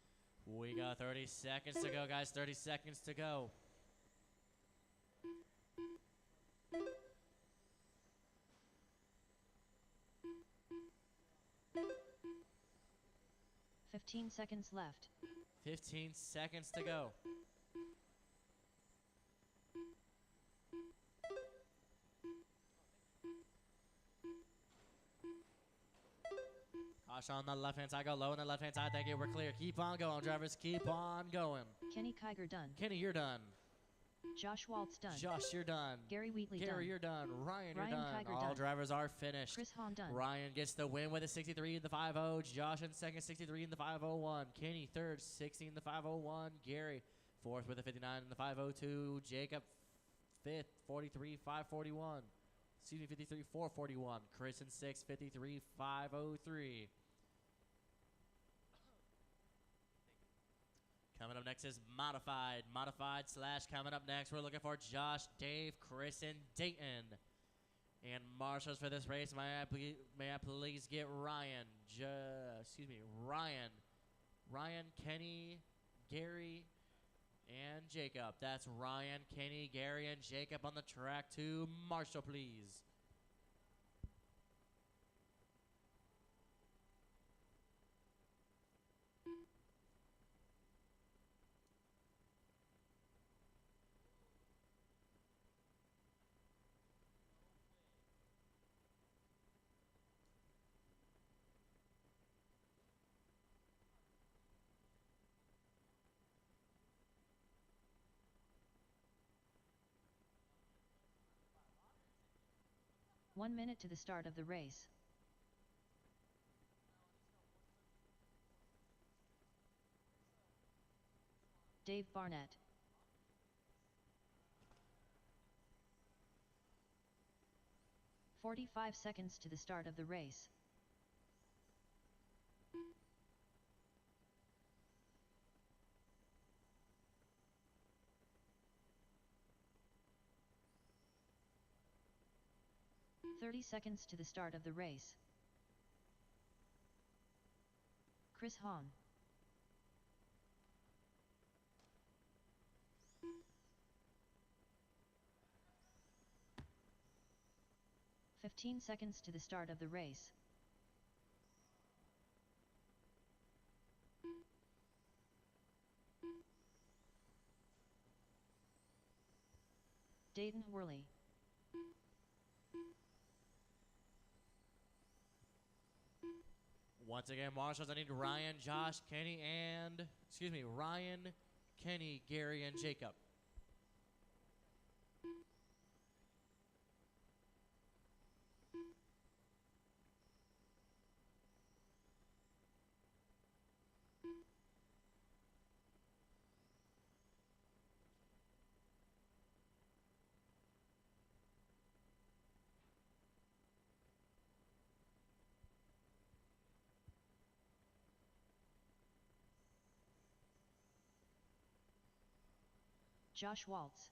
We got 30 seconds to go, guys. 30 seconds to go. Fifteen seconds left. 15 seconds to go. Caution on the left hand side. Go low on the left hand side. Thank you. We're clear. Keep on going, drivers. Keep on going. Kenny Kiger done. Kenny, you're done. Josh Waltz done. Josh, you're done. Gary Wheatley Gary, done. you're done. Ryan, you're Ryan done. Kiger All done. drivers are finished. Chris Hahn done. Ryan gets the win with a 63 in the 5-0. Josh in second, 63 in the 5:01. Kenny third, 60 in the 5:01. Gary fourth with a 59 in the 5:02. Jacob fifth, 43 5:41. Excuse me, 53 4:41. Chris in sixth, 53 5:03. Coming up next is Modified. Modified / coming up next, we're looking for Josh, Dave, Chris, and Dayton. And marshals for this race, may I please get Ryan, Ryan, Kenny, Gary, and Jacob. That's Ryan, Kenny, Gary, and Jacob on the track to Marshall, please. One minute to the start of the race. Dave Barnett. "45 seconds to the start of the race. "30 seconds to the start of the race. Chris Hahn. "15 seconds to the start of the race. Dayton Worley. Once again, marshals, I need Ryan, Josh, Kenny, Ryan, Kenny, Gary, and Jacob. Josh Waltz.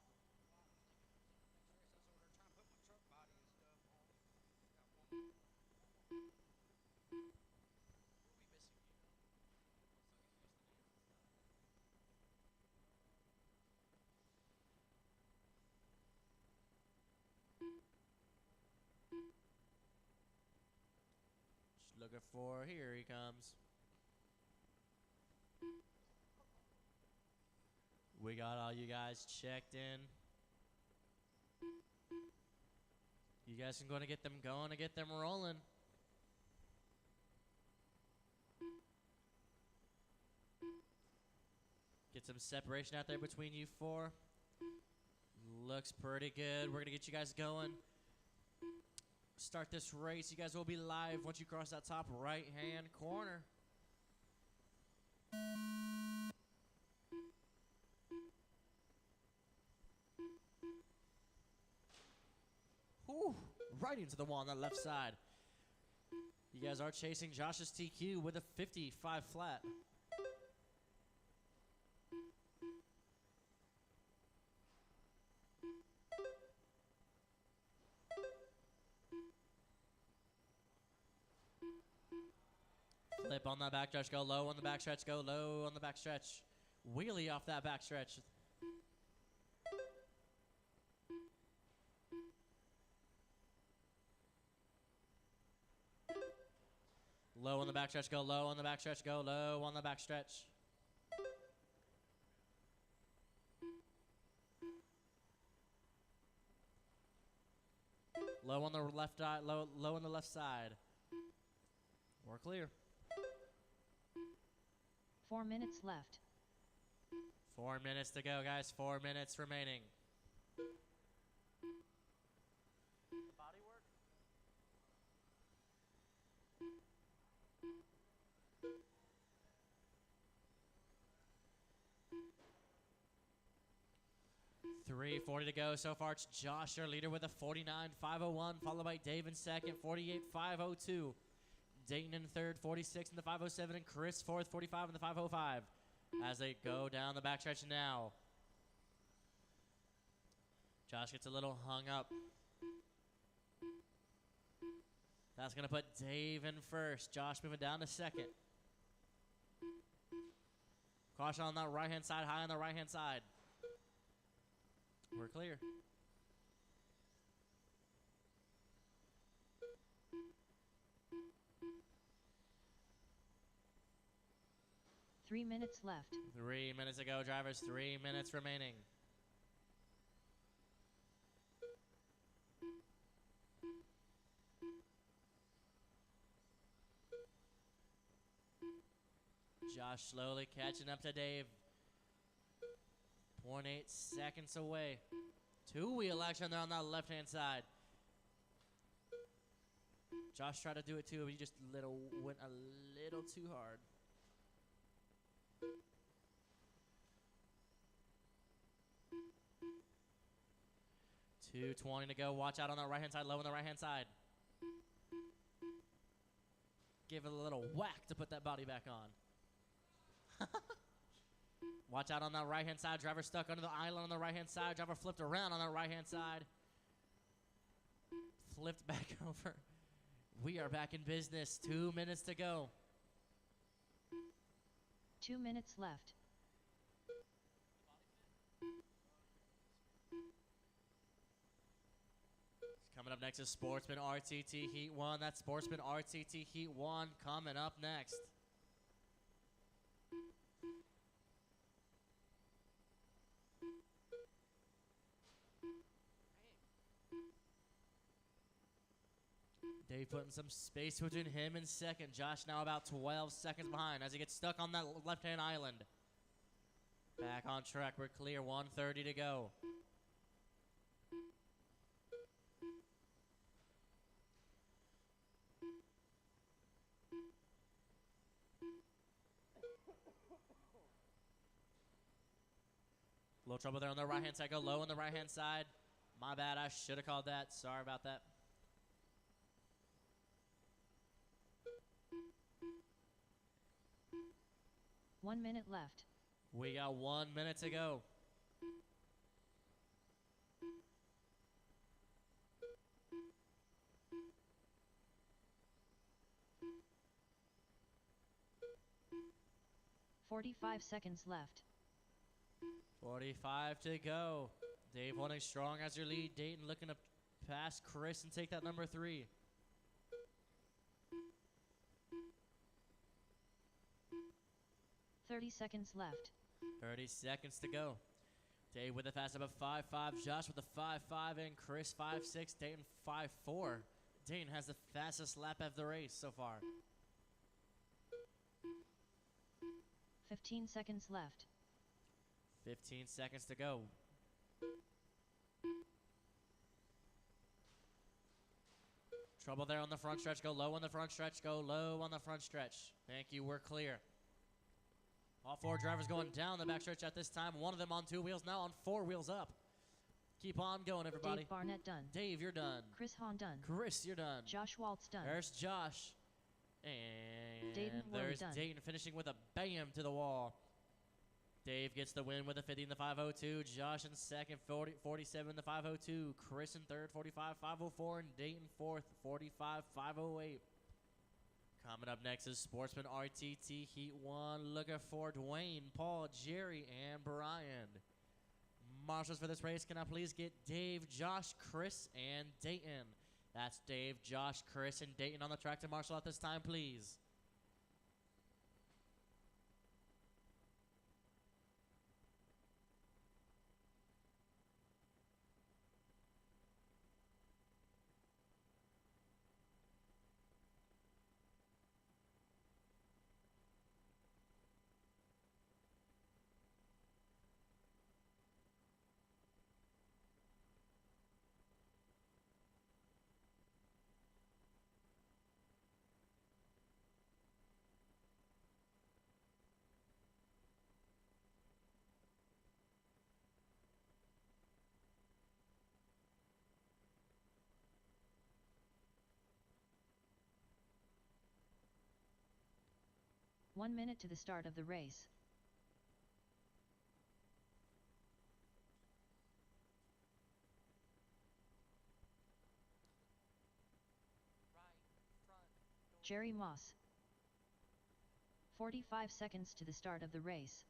Just looking for, here he comes. We got all you guys checked in. You guys can go and get them going and get them rolling. Get some separation out there between you four. Looks pretty good. We're going to get you guys going. start this race. You guys will be live once you cross that top right-hand corner. Whew, right into the wall on that left side. You guys are chasing Josh's TQ with a 55 flat. Flip on that backstretch, go low on the backstretch, go low on the backstretch. Wheelie off that backstretch. Low on the backstretch, go low on the backstretch, go low on the backstretch. Low on the left eye, low on the left side. We're clear. 4 minutes left. 4 minutes to go, guys. 4 minutes remaining. Body work. $3:40 to go. So far, it's Josh, our leader, with a 49.501, followed by Dave in second, 48.502. Dayton in third, 46 in the 507, and Chris fourth, 45 in the 505. As they go down the backstretch now. Josh gets a little hung up. That's going to put Dave in first. Josh moving down to second. Caution on that right-hand side, high on the right-hand side. We're clear. Three minutes left. 3 minutes to go, drivers. 3 minutes remaining. Josh slowly catching up to Dave. 0.8 seconds away. Two-wheel action there on that left-hand side. Josh tried to do it too, but he just went a little too hard. $2:20 to go. Watch out on the right-hand side, low on the right-hand side. Give it a little whack to put that body back on. Watch out on that right-hand side. Driver stuck under the island on the right-hand side. Driver flipped around on that right-hand side. Flipped back over. We are back in business. 2 minutes to go. 2 minutes left. Coming up next is Sportsman RTT Heat 1. That's Sportsman RTT Heat 1 coming up next. Dave putting some space between him and second. Josh now about 12 seconds behind as he gets stuck on that left-hand island. Back on track. We're clear. 1:30 to go. Little trouble there on the right-hand side. Go low on the right-hand side. My bad. I should have called that. Sorry about that. One minute left. We got 1 minute to go. $45 seconds left. 45 to go. Dave holding strong as your lead. Dayton looking to pass Chris and take that number 3. $30 seconds left. 30 seconds to go. Dave with a fast up of 5.5. Josh with a 5.5 and Chris 5.6. Dayton 5.4. Dayton has the fastest lap of the race so far. 15 seconds left. 15 seconds to go. Trouble there on the front stretch. Go low on the front stretch. Go low on the front stretch. Thank you. We're clear. All 4 drivers going down the backstretch at this time. One of them on 2 wheels, now on 4 wheels up. Keep on going, everybody. Dave Barnett done. Dave, you're done. Chris Hahn done. Chris, you're done. Josh Waltz done. There's Josh. And Dayton Worley there's done. Dayton finishing with a bam to the wall. Dave gets the win with a 50 in the 502. Josh in second, 47 in the 502. Chris in third, 45, 504. And Dayton fourth, 45, 508. Coming up next is Sportsman RTT Heat 1. Looking for Dwayne, Paul, Jerry, and Brian. Marshals for this race, can I please get Dave, Josh, Chris, and Dayton? That's Dave, Josh, Chris, and Dayton on the track to marshal at this time, please. One minute to the start of the race. Jerry Moss. 45 seconds to the start of the race.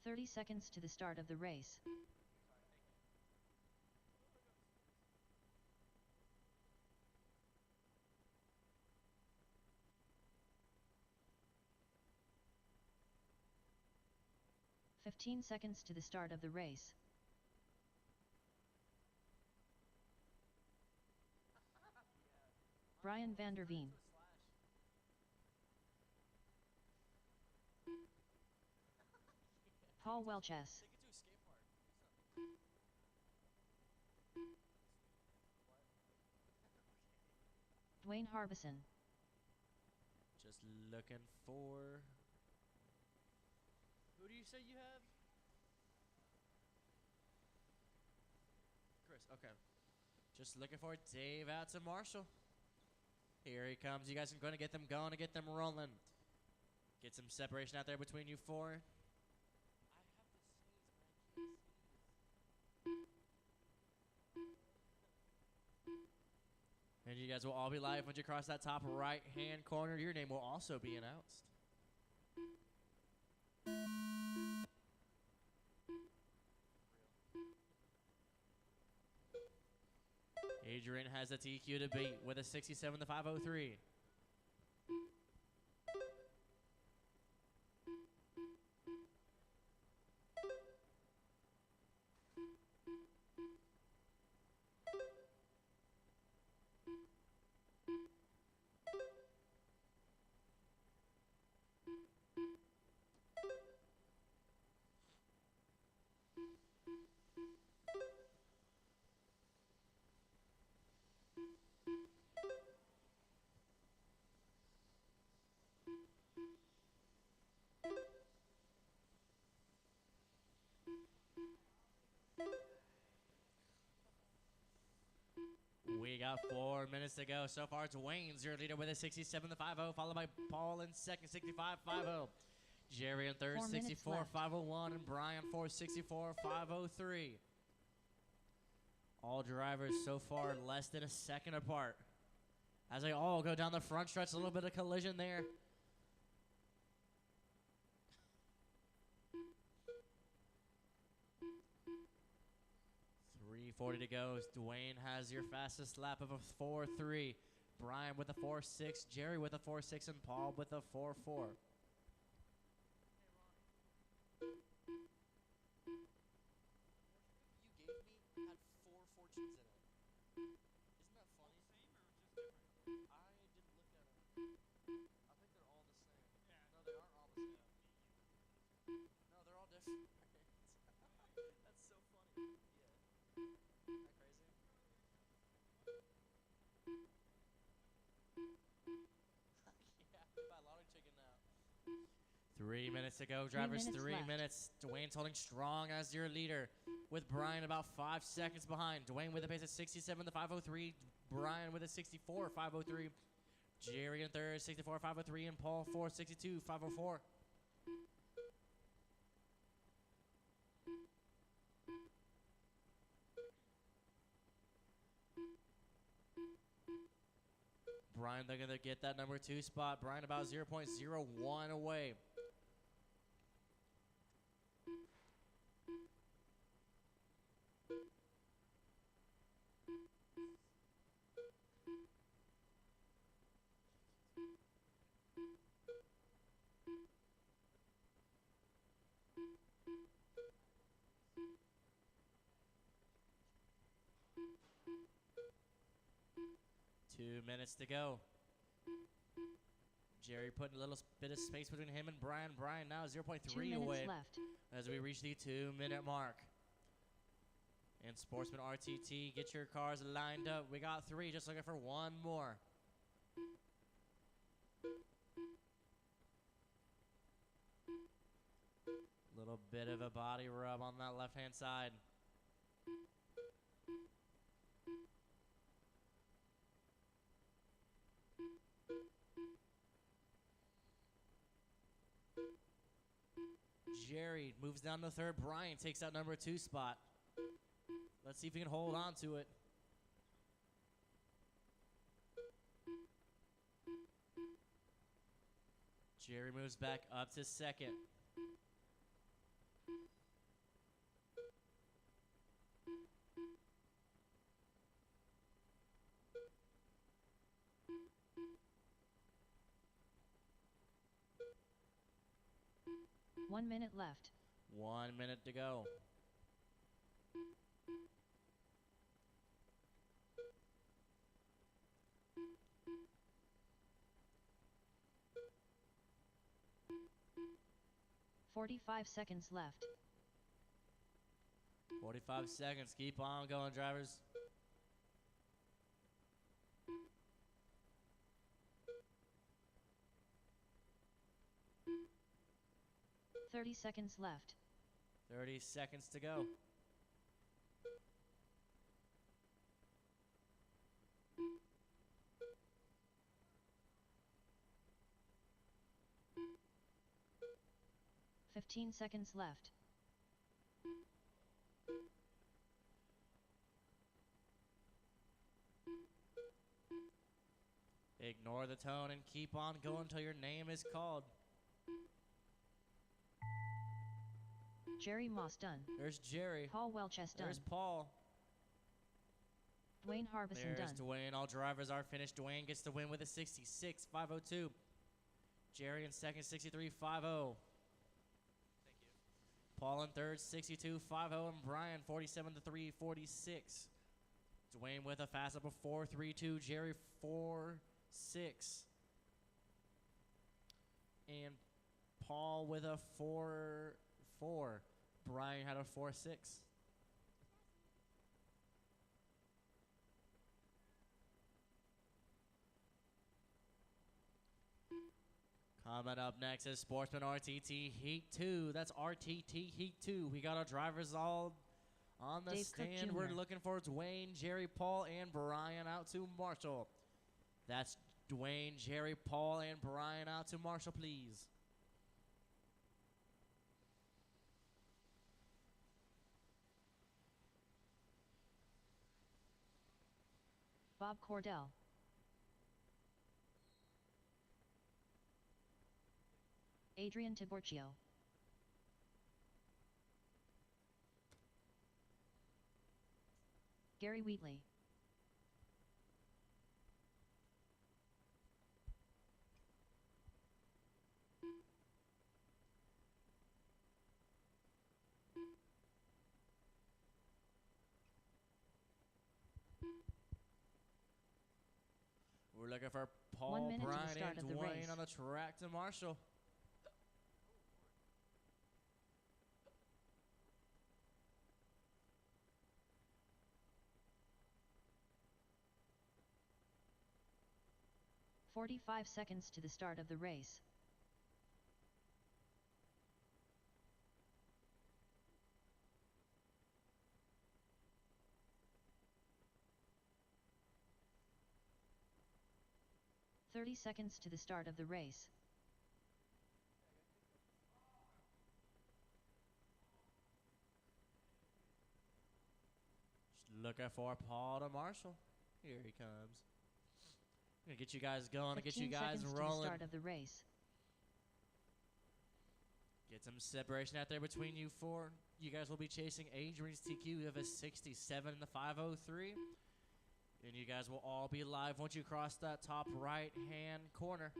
"30 seconds to the start of the race. "15 seconds to the start of the race. Brian van der Veen. Paul Welchess. Dwayne Harbison. Just looking for... Who do you say you have? Chris, okay. Just looking for Dave out to Marshall. Here he comes. You guys are going to get them going and get them rolling. Get some separation out there between you 4. And you guys will all be live once you cross that top right-hand corner. Your name will also be announced. Adrian has the TQ to beat with a 67 to 503. We got 4 minutes to go. So far, it's Wayne's your leader with a 67 to 50, followed by Paul in second, 65 50. Jerry in third, 64 501, and Brian fourth, 64 503. All drivers so far less than a second apart. As they all go down the front stretch, a little bit of collision there. .340 to go. Dwayne has your fastest lap of a 4.3. Brian with a 4.6. Jerry with a 4.6. And Paul with a 4.4. That's so funny. Yeah. Isn't that crazy? Yeah, buy lottery chicken now. 3 minutes to go, drivers. 3 minutes left. minutes. Dwayne's holding strong as your leader, with Brian about 5 seconds behind. Dwayne with a pace of 67 to 503. Brian with a 64, 503. Jerry in third, 64, 503, and Paul 462, 504. Brian, they're going to get that number 2 spot. Brian about 0.01 away. Two minutes to go. Jerry putting a little bit of space between him and Brian. Brian now 0.3 2 minutes away left. as we reach the 2-minute mark. And Sportsman RTT, get your cars lined up. We got 3, just looking for one more. Little bit of a body rub on that left-hand side. Jerry moves down to third. Brian takes that number 2 spot. Let's see if he can hold on to it. Jerry moves back up to second. One minute left. 1 minute to go. $45 seconds left. 45 seconds. Keep on going, drivers. $30 seconds left. 30 seconds to go. $15 seconds left. Ignore the tone and keep on going until your name is called. Jerry Moss done. There's Jerry. Paul Welch's done. There's Paul. Dwayne Harbison There's done. Dwayne. All drivers are finished. Dwayne gets the win with a 66, 502. Jerry in second, 63, 50. Thank you. Paul in third, 62, 50. And Brian, 47 to 3, 46. Dwayne with a fast up of 432. Jerry 4-6. And Paul with a 4-4. Brian had a 4-6. Coming up next is Sportsman RTT Heat 2. That's RTT Heat 2. We got our drivers all on the Dave Cook stand. We're Jr. looking for Dwayne, Jerry, Paul, and Brian out to Marshall. That's Dwayne, Jerry, Paul, and Brian out to Marshall, please. Bob Cordell. Adrian Tiborcio. Gary Wheatley. We're looking for 1 Paul, minute to the Brian, start and of the Dwayne race. on the track to Marshall. 45 seconds to the start of the race. "30 seconds to the start of the race. Just looking for Paul to Marshall. Here he comes. Gonna get you guys going, to get you 15 guys seconds to the rolling. start of the race. Get some separation out there between you four. You guys will be chasing Adrian's TQ of a 67 in the 503. And you guys will all be live once you cross that top right-hand corner.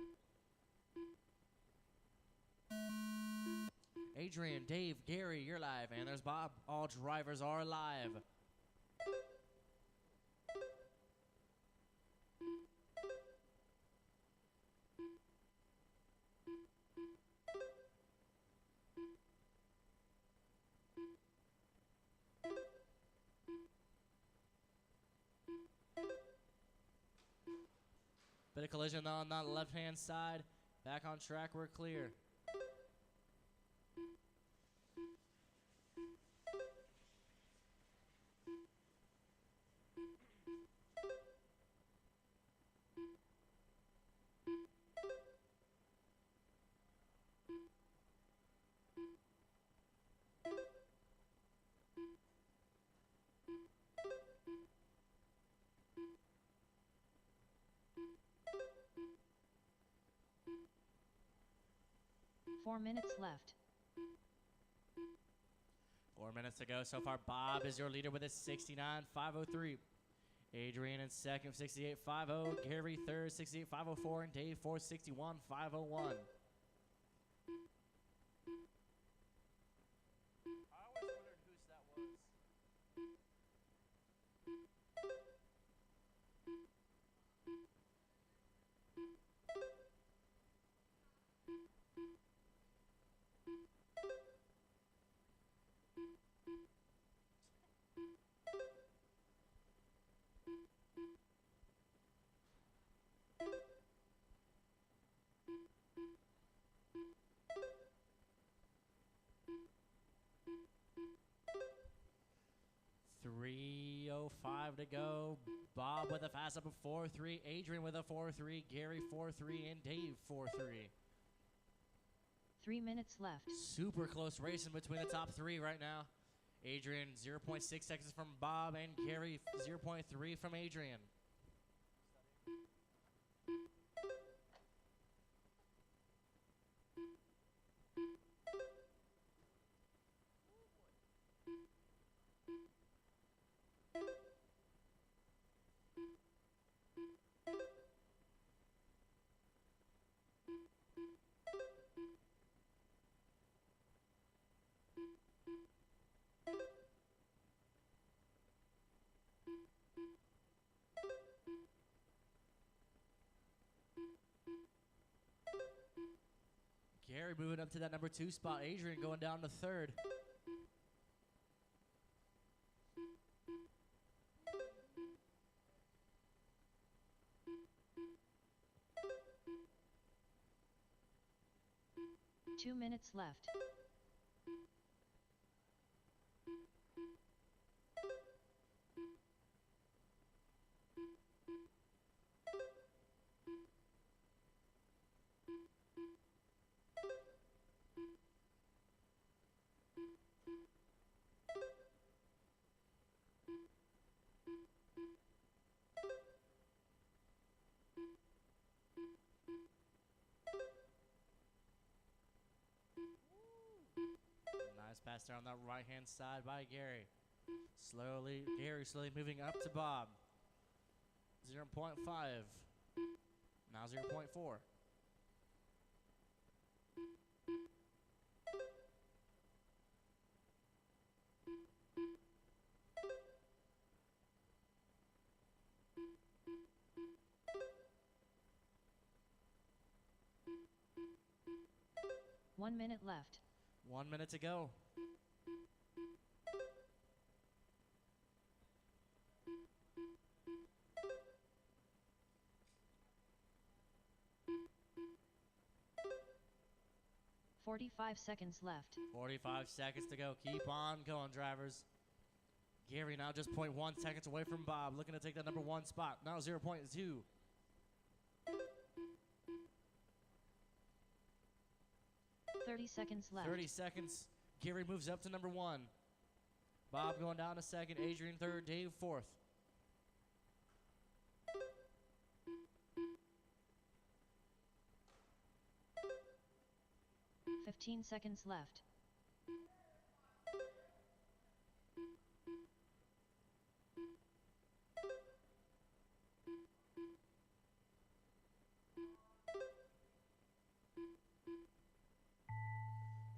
Adrian, Dave, Gary, you're live. And there's Bob. All drivers are live. Bit of collision on that left-hand side. Back on track, we're clear. Four minutes left. 4 minutes to go. So far, Bob is your leader with a 69.503. Adrian in second, 68.50. Gary third, 68.504. And Dave fourth, 61.501. I always wondered whose that was. .305 to go. Bob with a fast up of 4.3. Adrian with a 4.3. Gary 4.3. And Dave 4.3. 3 minutes left. Super close racing between the top three right now. Adrian 0.6 seconds from Bob, and Gary 0.3 from Adrian. Gary moving up to that number 2 spot. Adrian going down to third. Two minutes left. Nice pass there on that right-hand side by Gary. Gary slowly moving up to Bob. 0.5. Now 0.4. One minute left. 1 minute to go. 45 seconds left. 45 seconds to go. Keep on going, drivers. Gary now just 0.1 seconds away from Bob, looking to take that number 1 spot. Now 0.2. 30 seconds left. 30 seconds. Gary moves up to number 1. Bob going down to 2nd. Adrian 3rd. Dave 4th. 15 seconds left.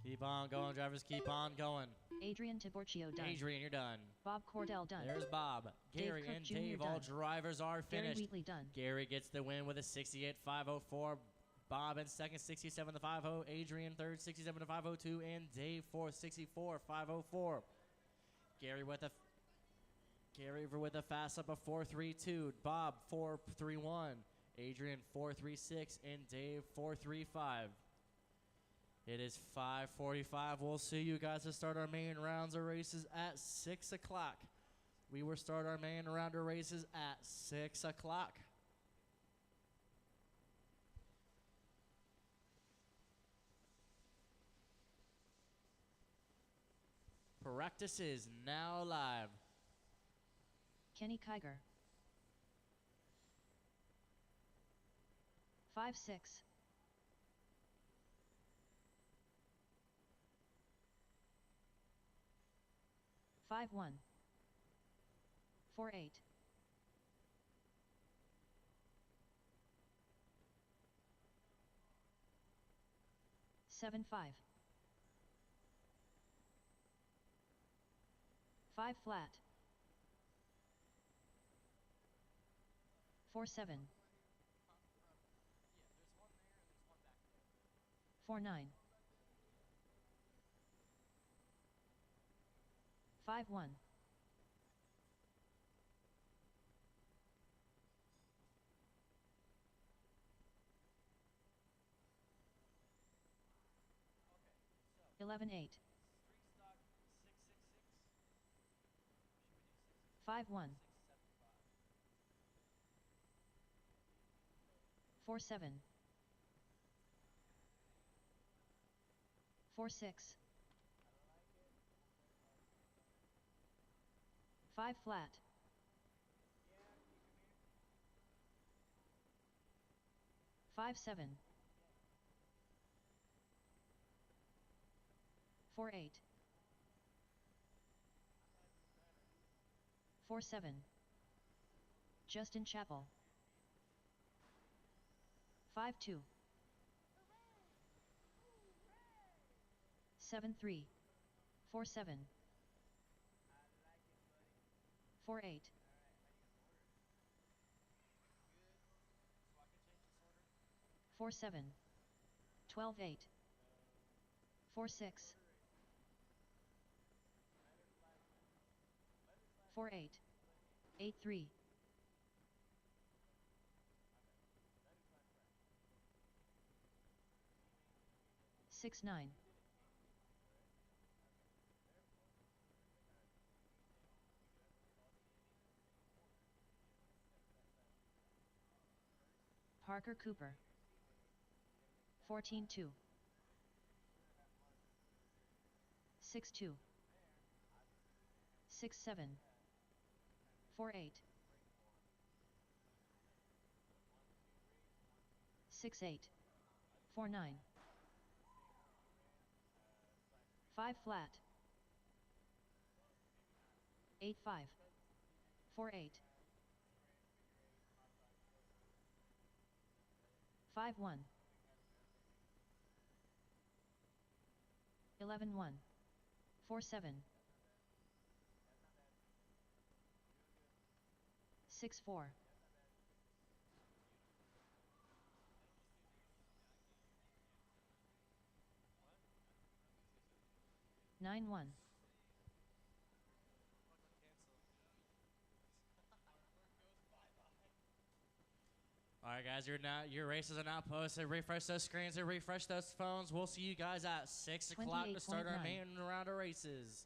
Keep on going, drivers. Keep on going. Adrian Tiborcio done. Adrian, you're done. Bob Cordell done. There's Bob. Gary Cook and Jr. Dave, all done. drivers are Gary finished. Wheatley done. Gary gets the win with a 68.504. Bob in 2nd, 67.50. Adrian 3rd, 67.502. And Dave 4th, 64.504. Gary with a fast up of 4.32. Bob 4.31. Adrian 4.36. And Dave 4.35. It is 5:45. We'll see you guys to start our main rounds of races at 6 o'clock. We will start our main round of races at 6 o'clock. Practice is now live. Kenny Kiger. 5-6. 5-1. 4-8. 7-5. 5 flat. 4-7. 4-9. 5-1. 11-8. 5-1. 4-7. 4-6. 5 flat. 5-7. 4-8. 4-7. Justin Chappell. 5-2. 7-3. 4-7. 4-8. 4-7. 12-8. 4-6. 4-8. 8-3. 6-9. 'Parker Cooper. 14-2. 6-2. 6-7. 4-8. 6-8. 4-9. 5 flat. 8-5. 4-8. 5-1. 11-1. 4-7. 6-4. 9-1. All right, right, guys, your races are now posted. Refresh those screens and refresh those phones. We'll see you guys at 6 o'clock to start our 28.9. main round of races.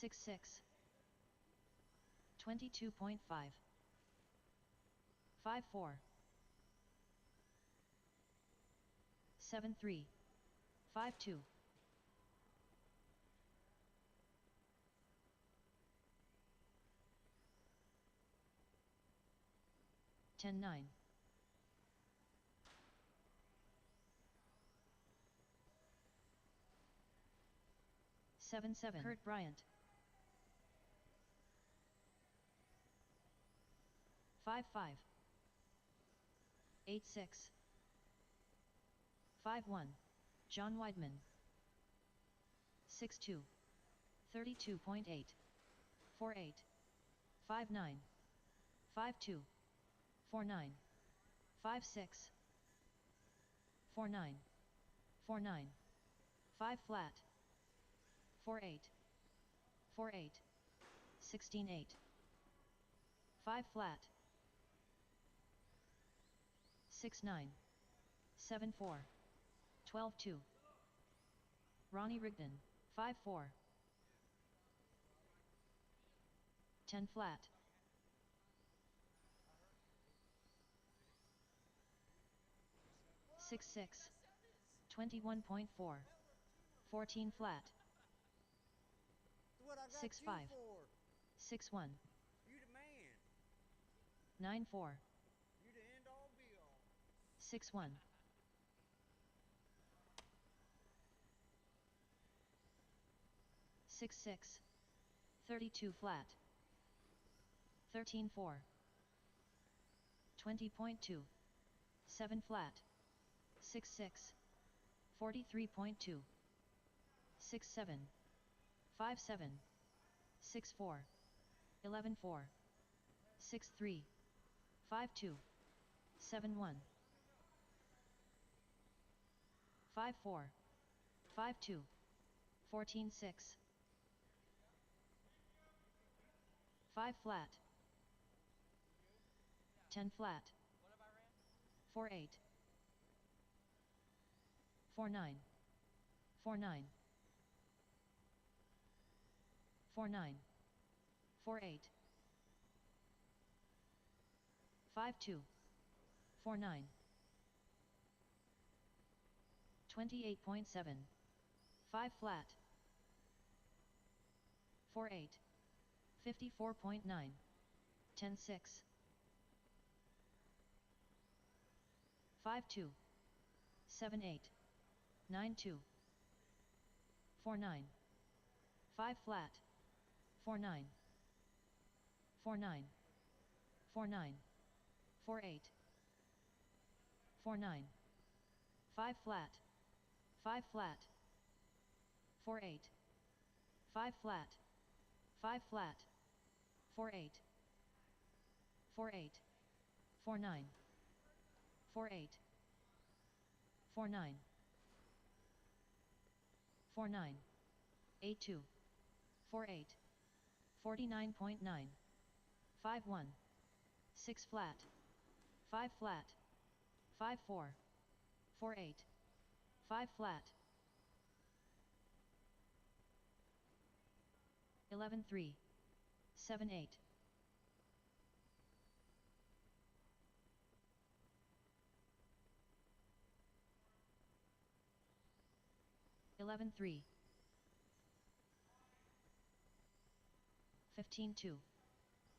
6-6. 22.5. 5-4. 7-3. 5-2. 10-9. 7-7. Kurt Bryant. 5-5. 8-6. 5-1. John Weidman. 6-2. 32.8. 4-8. 5-9. 5-2. 4-9. 5-6. 4-9. 4-9. 5 flat. 4-8. 4-8. 16-8. 5 flat. 6-9. 7-4. 12-2. Ronnie Rigdon. 5-4. 10 flat. 6-6. 21.4. 14 flat. 6-5. 6-1. You the man. 9-4. You the end all be all. 6-1. 6-6. 32 flat. 13-4. 20.2. 7 flat. 6-6. 43.2. 6-7. 5-7. 6-4. 11-4. 6-3. 5-2. 7-1. 5-4. 5-2. 14-6. 5 flat. 10 flat. 4-8. 4-9. 4-9. 4-9. 4-8. 5-2. 4-9. 28.7. 5 flat. 4-8. 54.9. 10-6. 5-2. 7-8. 9-2. 4-9. 5 flat. 4-9. 4-9. 4-9. 4-8. 4-9. 5 flat. 5 flat. 4-8. 5 flat. 5 flat. 4-8. 4-8. 4-9. 4-8. 4-9. 4-9. 8-2. 4-8. 49.9. 5-1. 6 flat. 5 flat. 5-4. 4-8. 5 flat. 11-3. 7-8. 11-3. 15-2.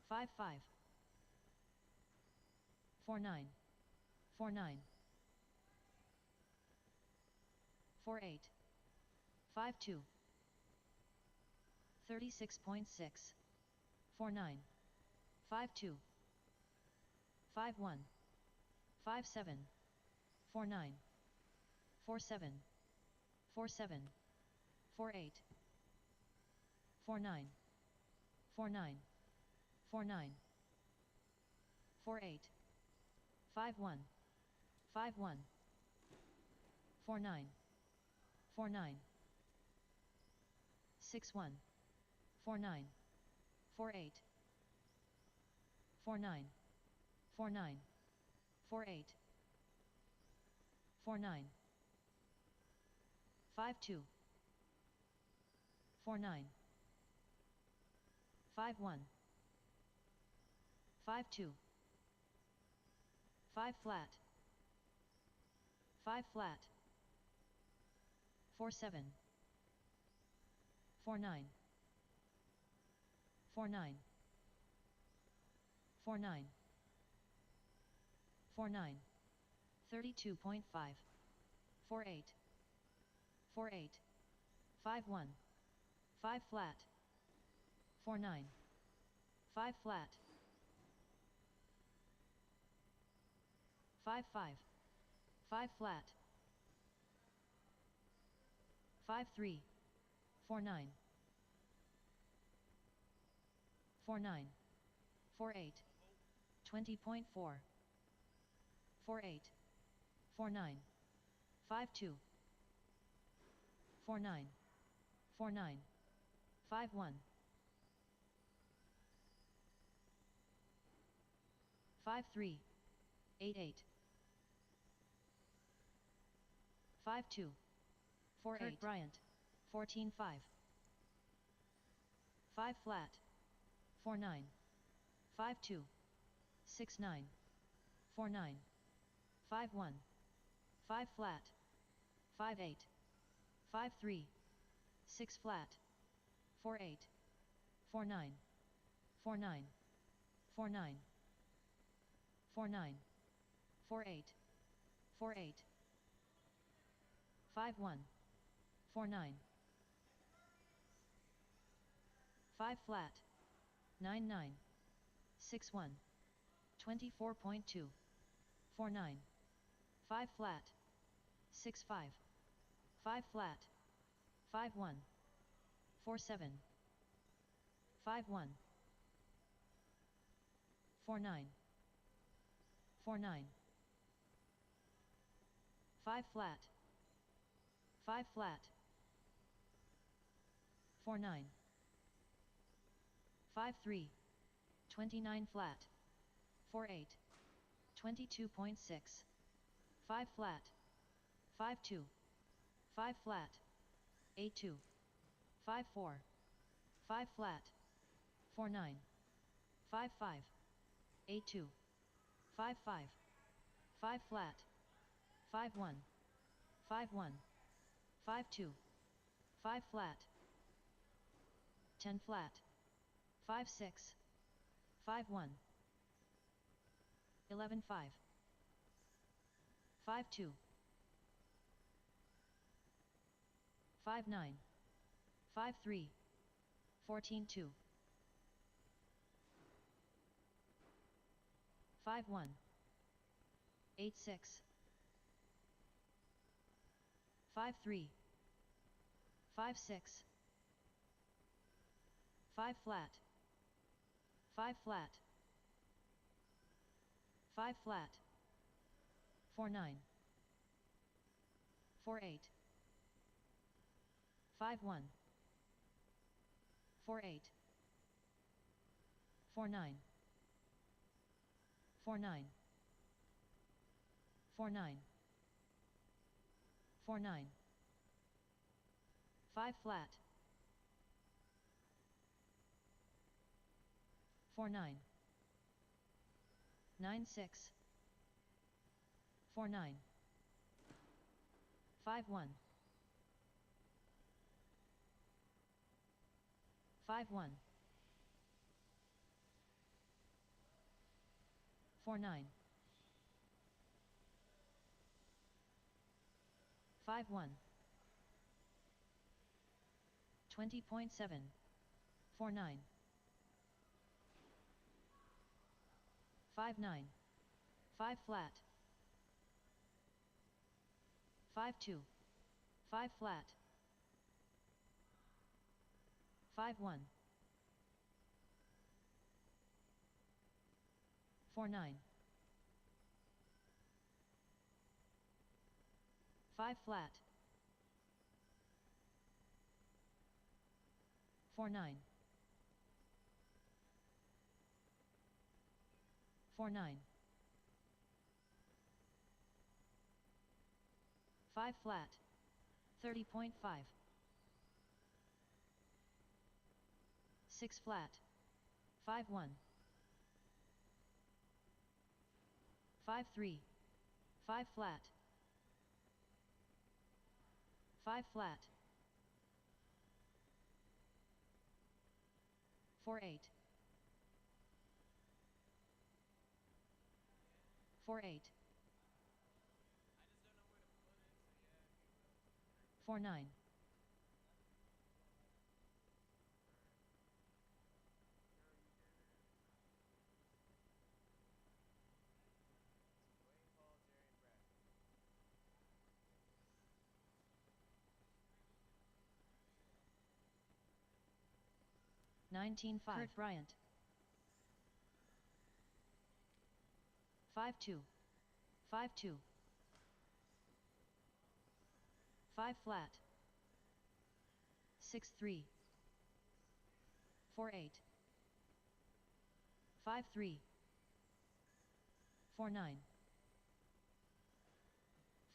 5-5. 4-9. 4-9. 4-8. 5-2. 36.6. 4-9. 5-2. 5-1. 5-7. 4-9. 4-7. 4-7. 4-8. 4-9. 4-9. 4-9. 4-8. 5-1. 5-1. 4-9. 4-9. 6-1. 4-9. 4-8. 49, 49, 48, 49, 52, 49, 51, 52, 5 flat, 5 flat, 47, 49, 49, 49, 49, 32.5, 48, 48, 51, 5 flat, 49, 5 flat, 5 5, 5 flat, 5 3, 49, 49, 48, 20.4, 48, 49, 52, 49, 49, 51, 53, 88, 52, 48, Kurt Bryant, 14 5, 5 flat, 49, 52, 69, 49, 51, 5 flat, 58, 53, 6 flat, 48, 49, 49, 49, 49, 48, 48, 51, 49, 5 flat, 99, 61, 24.2, 49, 5 flat, 65, 5 flat, 51, 47, 51, 49, 49, 5 flat, 5 flat, 49, 5 3, 29 flat, 48, 22.6, 5 flat, 5 2, 5 flat, 8 2, 5 4, 5 flat, 4 9, 5 5, 8 2, 5 5, 5 flat, 5 1, 5 1, 5 2, 5 flat, 10 flat, 5 6, 5 1, 11 5, 5 2, 5 9, 5 3, 14 2, 5 1, 8 6, 5 3, 5 6, 5 flat, 5 flat, 5 flat, 4 9, 4 8, 5 1, 4 8, 4 9, 4 9, 4 9, 4 9, 5 flat, 4 9, 9 6, 4 9, 5 1, 5 1, 4 9, 5 1, 20.7, 4 9, 5 9, 5 flat, 5 2, 5 flat, 5 1, 4 9, 5 flat, 4 9, 4-9. 5 flat. 30.5. 6 flat. 5-1. 5-3. 5 flat. 5 flat. 4-8. 4-8. 4-9. 19-5. Kurt Bryant. 5-2. 5-2. 5 flat. 6-3. 4-8. 5-3. 4-9.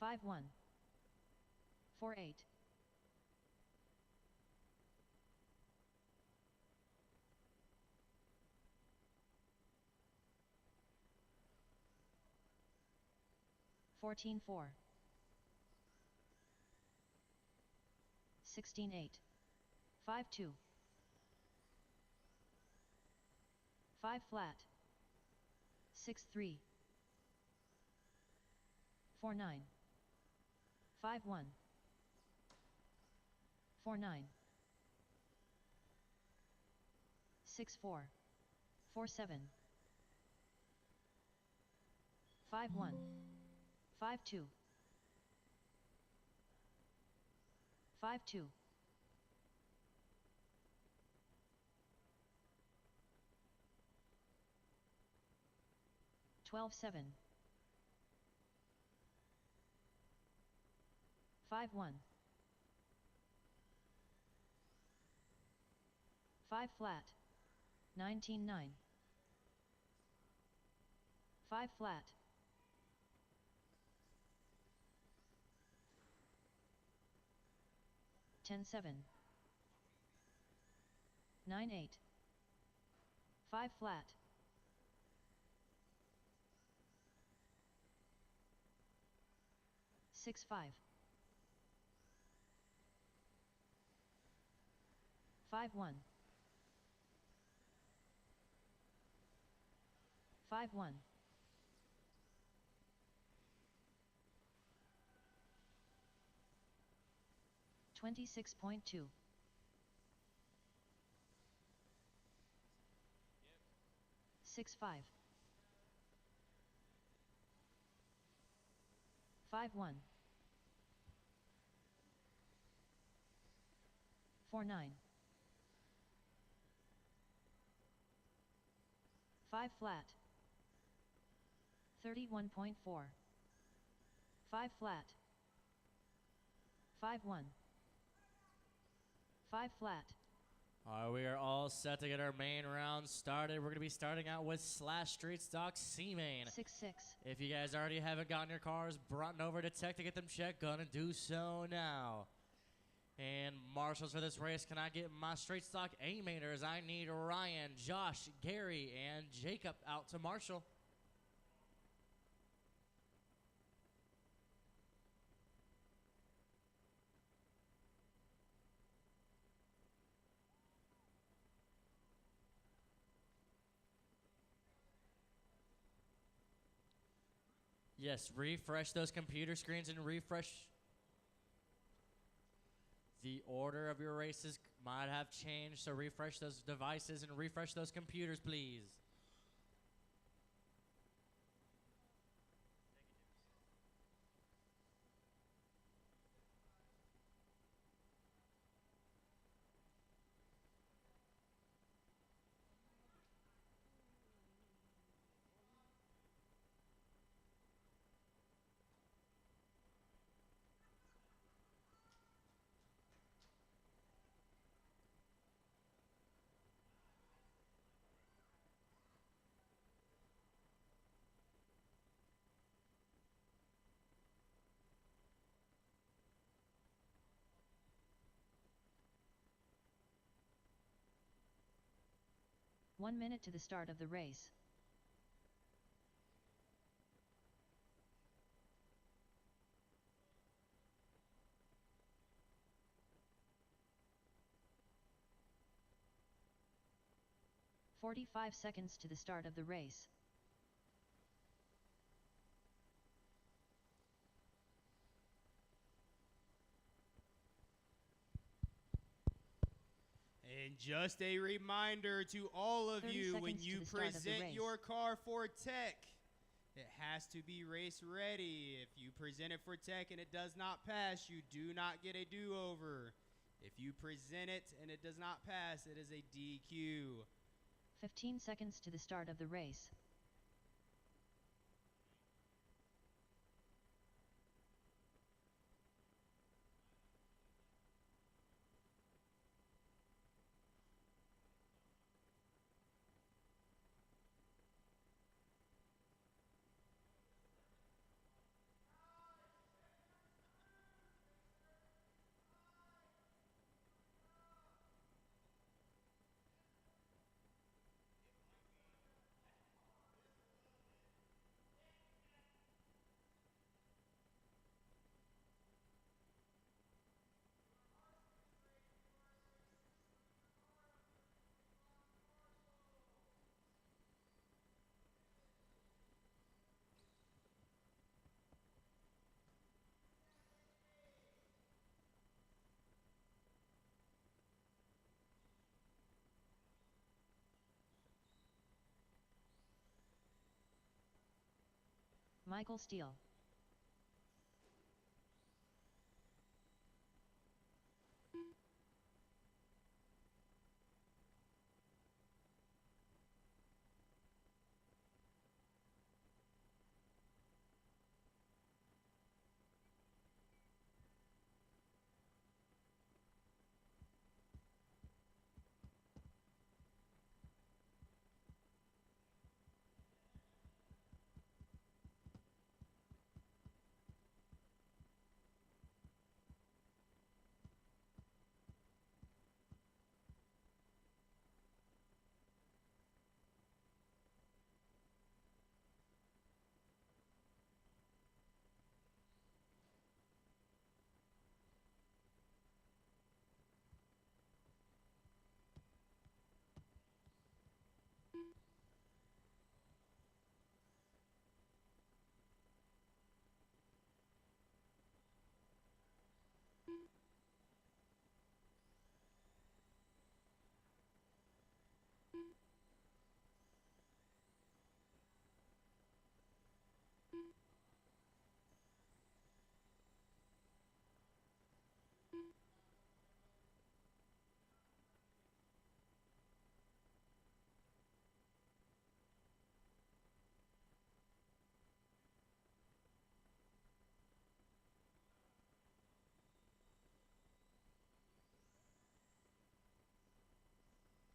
5-1. 4-8. 14-4. 16-8. 5-2. 5 flat. 6-3. 4-9. 5-1. 4-9. 6-4. 4-7. 5-1. 5-2. 5-2. 12-7. 5-1. 5 flat. 19-9. 5 flat. 10-7. 9-8. 5 flat. 6-5. 5-1. 5-1. 26.2. 6-5. 5-1. 4-9. 5 flat. 31.4. 5 flat. 5-1. 5 flat. All right, we are all set to get our main round started. We're going to be starting out with Slash Street Stock C-Main. 6-6. If you guys already haven't gotten your cars brought over to Tech to get them checked, gonna do so now. And marshals for this race, can I get my straight stock A-mainers? I need Ryan, Josh, Gary, and Jacob out to marshal. Yes, refresh those computer screens and refresh. The order of your races might have changed, so refresh those devices and refresh those computers, please. 1 minute to the start of the race. "45 seconds to the start of the race. And just a reminder to all of 30 you, when seconds to you the start of the present race. your car for tech, it has to be race ready. If you present it for tech and it does not pass, you do not get a do-over. If you present it and it does not pass, it is a DQ. 15 seconds to the start of the race. Michael Steele.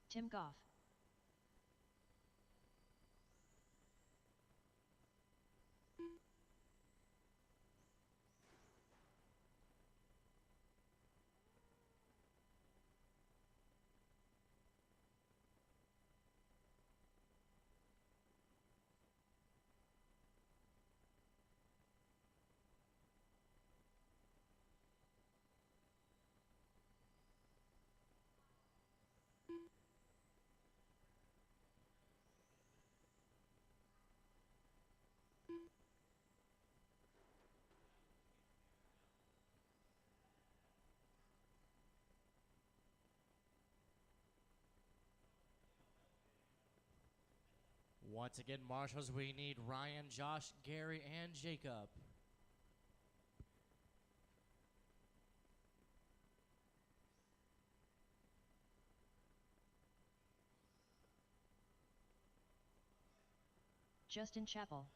Tim Goff. Once again, marshals, we need Ryan, Josh, Gary, and Jacob. Justin Chappell.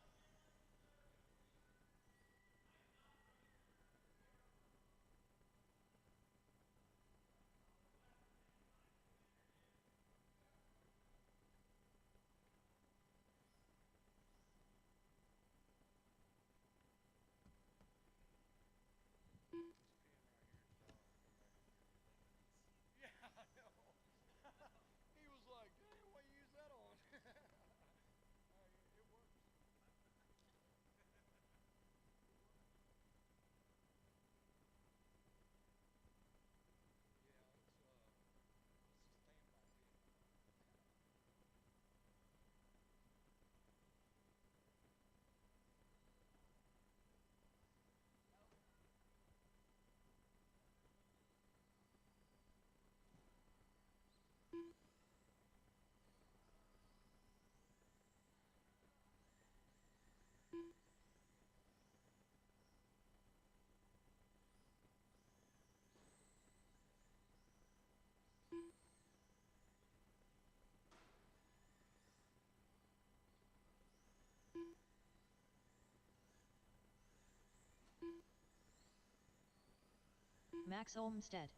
Yeah, I know. He was like, "Damn, why you use that Max Olmstead,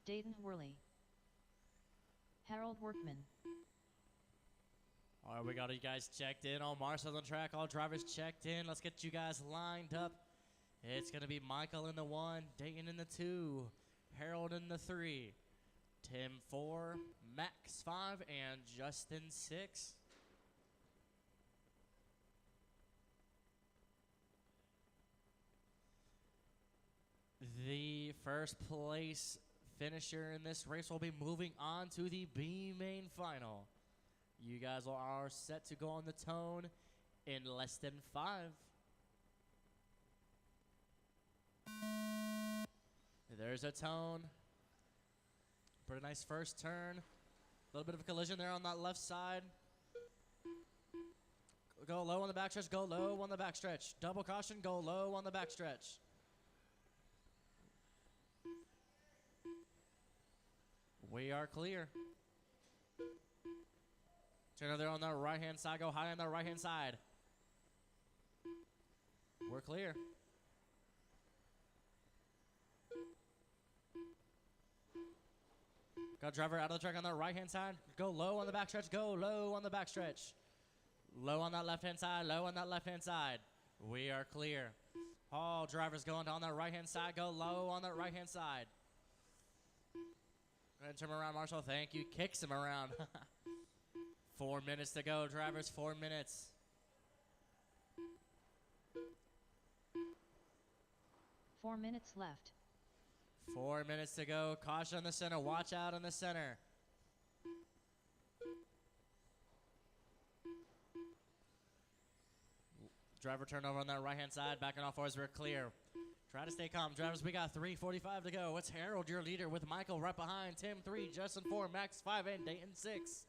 Dayton Worley, Harold Workman, All right, we got you guys checked in. All marshals on the track, all drivers checked in. Let's get you guys lined up. It's going to be Michael in the 1, Dayton in the 2, Harold in the 3, Tim 4, Max 5, and Justin 6. The first place finisher in this race will be moving on to the B main final. You guys are set to go on the tone in less than 5. There's a tone. Pretty nice first turn. A little bit of a collision there on that left side. Go low on the backstretch, go low on the backstretch. Double caution, go low on the backstretch. We are clear. Turn there on the right-hand side, go high on the right-hand side. We're clear. Got driver out of the track on the right-hand side. Go low on the backstretch, go low on the backstretch. Low on that left-hand side, low on that left-hand side. We are clear. All drivers going on that right-hand side, go low on that right-hand side. Go ahead and turn him around, Marshall. Thank you. Kicks him around. 4 minutes to go, drivers. 4 minutes. Four minutes left. 4 minutes to go. Caution in the center. Watch out in the center. Driver turnover on that right-hand side. Backing off for us. We're clear. Try to stay calm. Drivers, we got 3:45 to go. It's Harold, your leader, with Michael right behind. Tim 3, Justin 4, Max 5, and Dayton 6.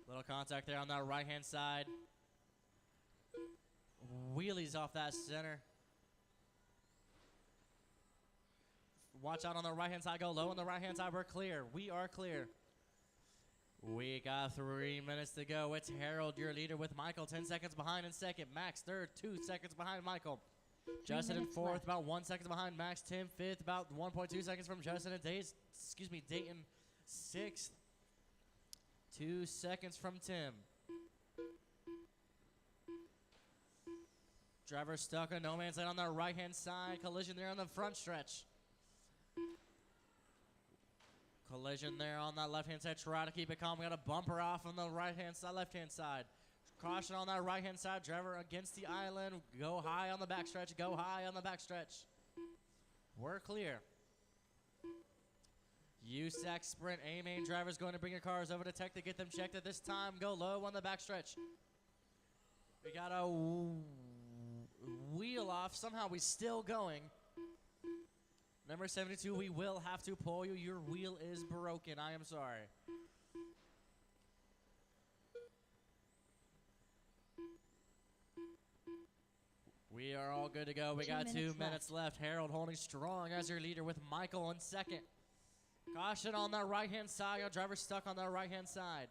Little contact there on that right-hand side. Wheelies off that center. Watch out on the right-hand side. Go low on the right-hand side. We're clear. We are clear. We got 3 minutes to go. It's Harold, your leader, with Michael 10 seconds behind in second. Max third, 2 seconds behind Michael. Justin in fourth, left. about 1 second behind Max. Tim fifth, about 1.2 seconds from Justin. And Dayton sixth, 2 seconds from Tim. Driver stuck on no man's land on the right-hand side. Collision there on the front stretch. Collision there on that left-hand side. Try to keep it calm. We got a bumper off on the right-hand side, left-hand side. Caution on that right-hand side. Driver against the island. Go high on the backstretch. Go high on the backstretch. We're clear. USAC Sprint A-Main drivers going to bring your cars over to Tech to get them checked at this time. Go low on the backstretch. We got a wheel off. Somehow we still going. Number 72, we will have to pull you. Your wheel is broken. I am sorry. We are all good to go. We got 2 minutes left. Harold holding strong as your leader with Michael in second. Caution on that right-hand side. Your driver stuck on that right-hand side.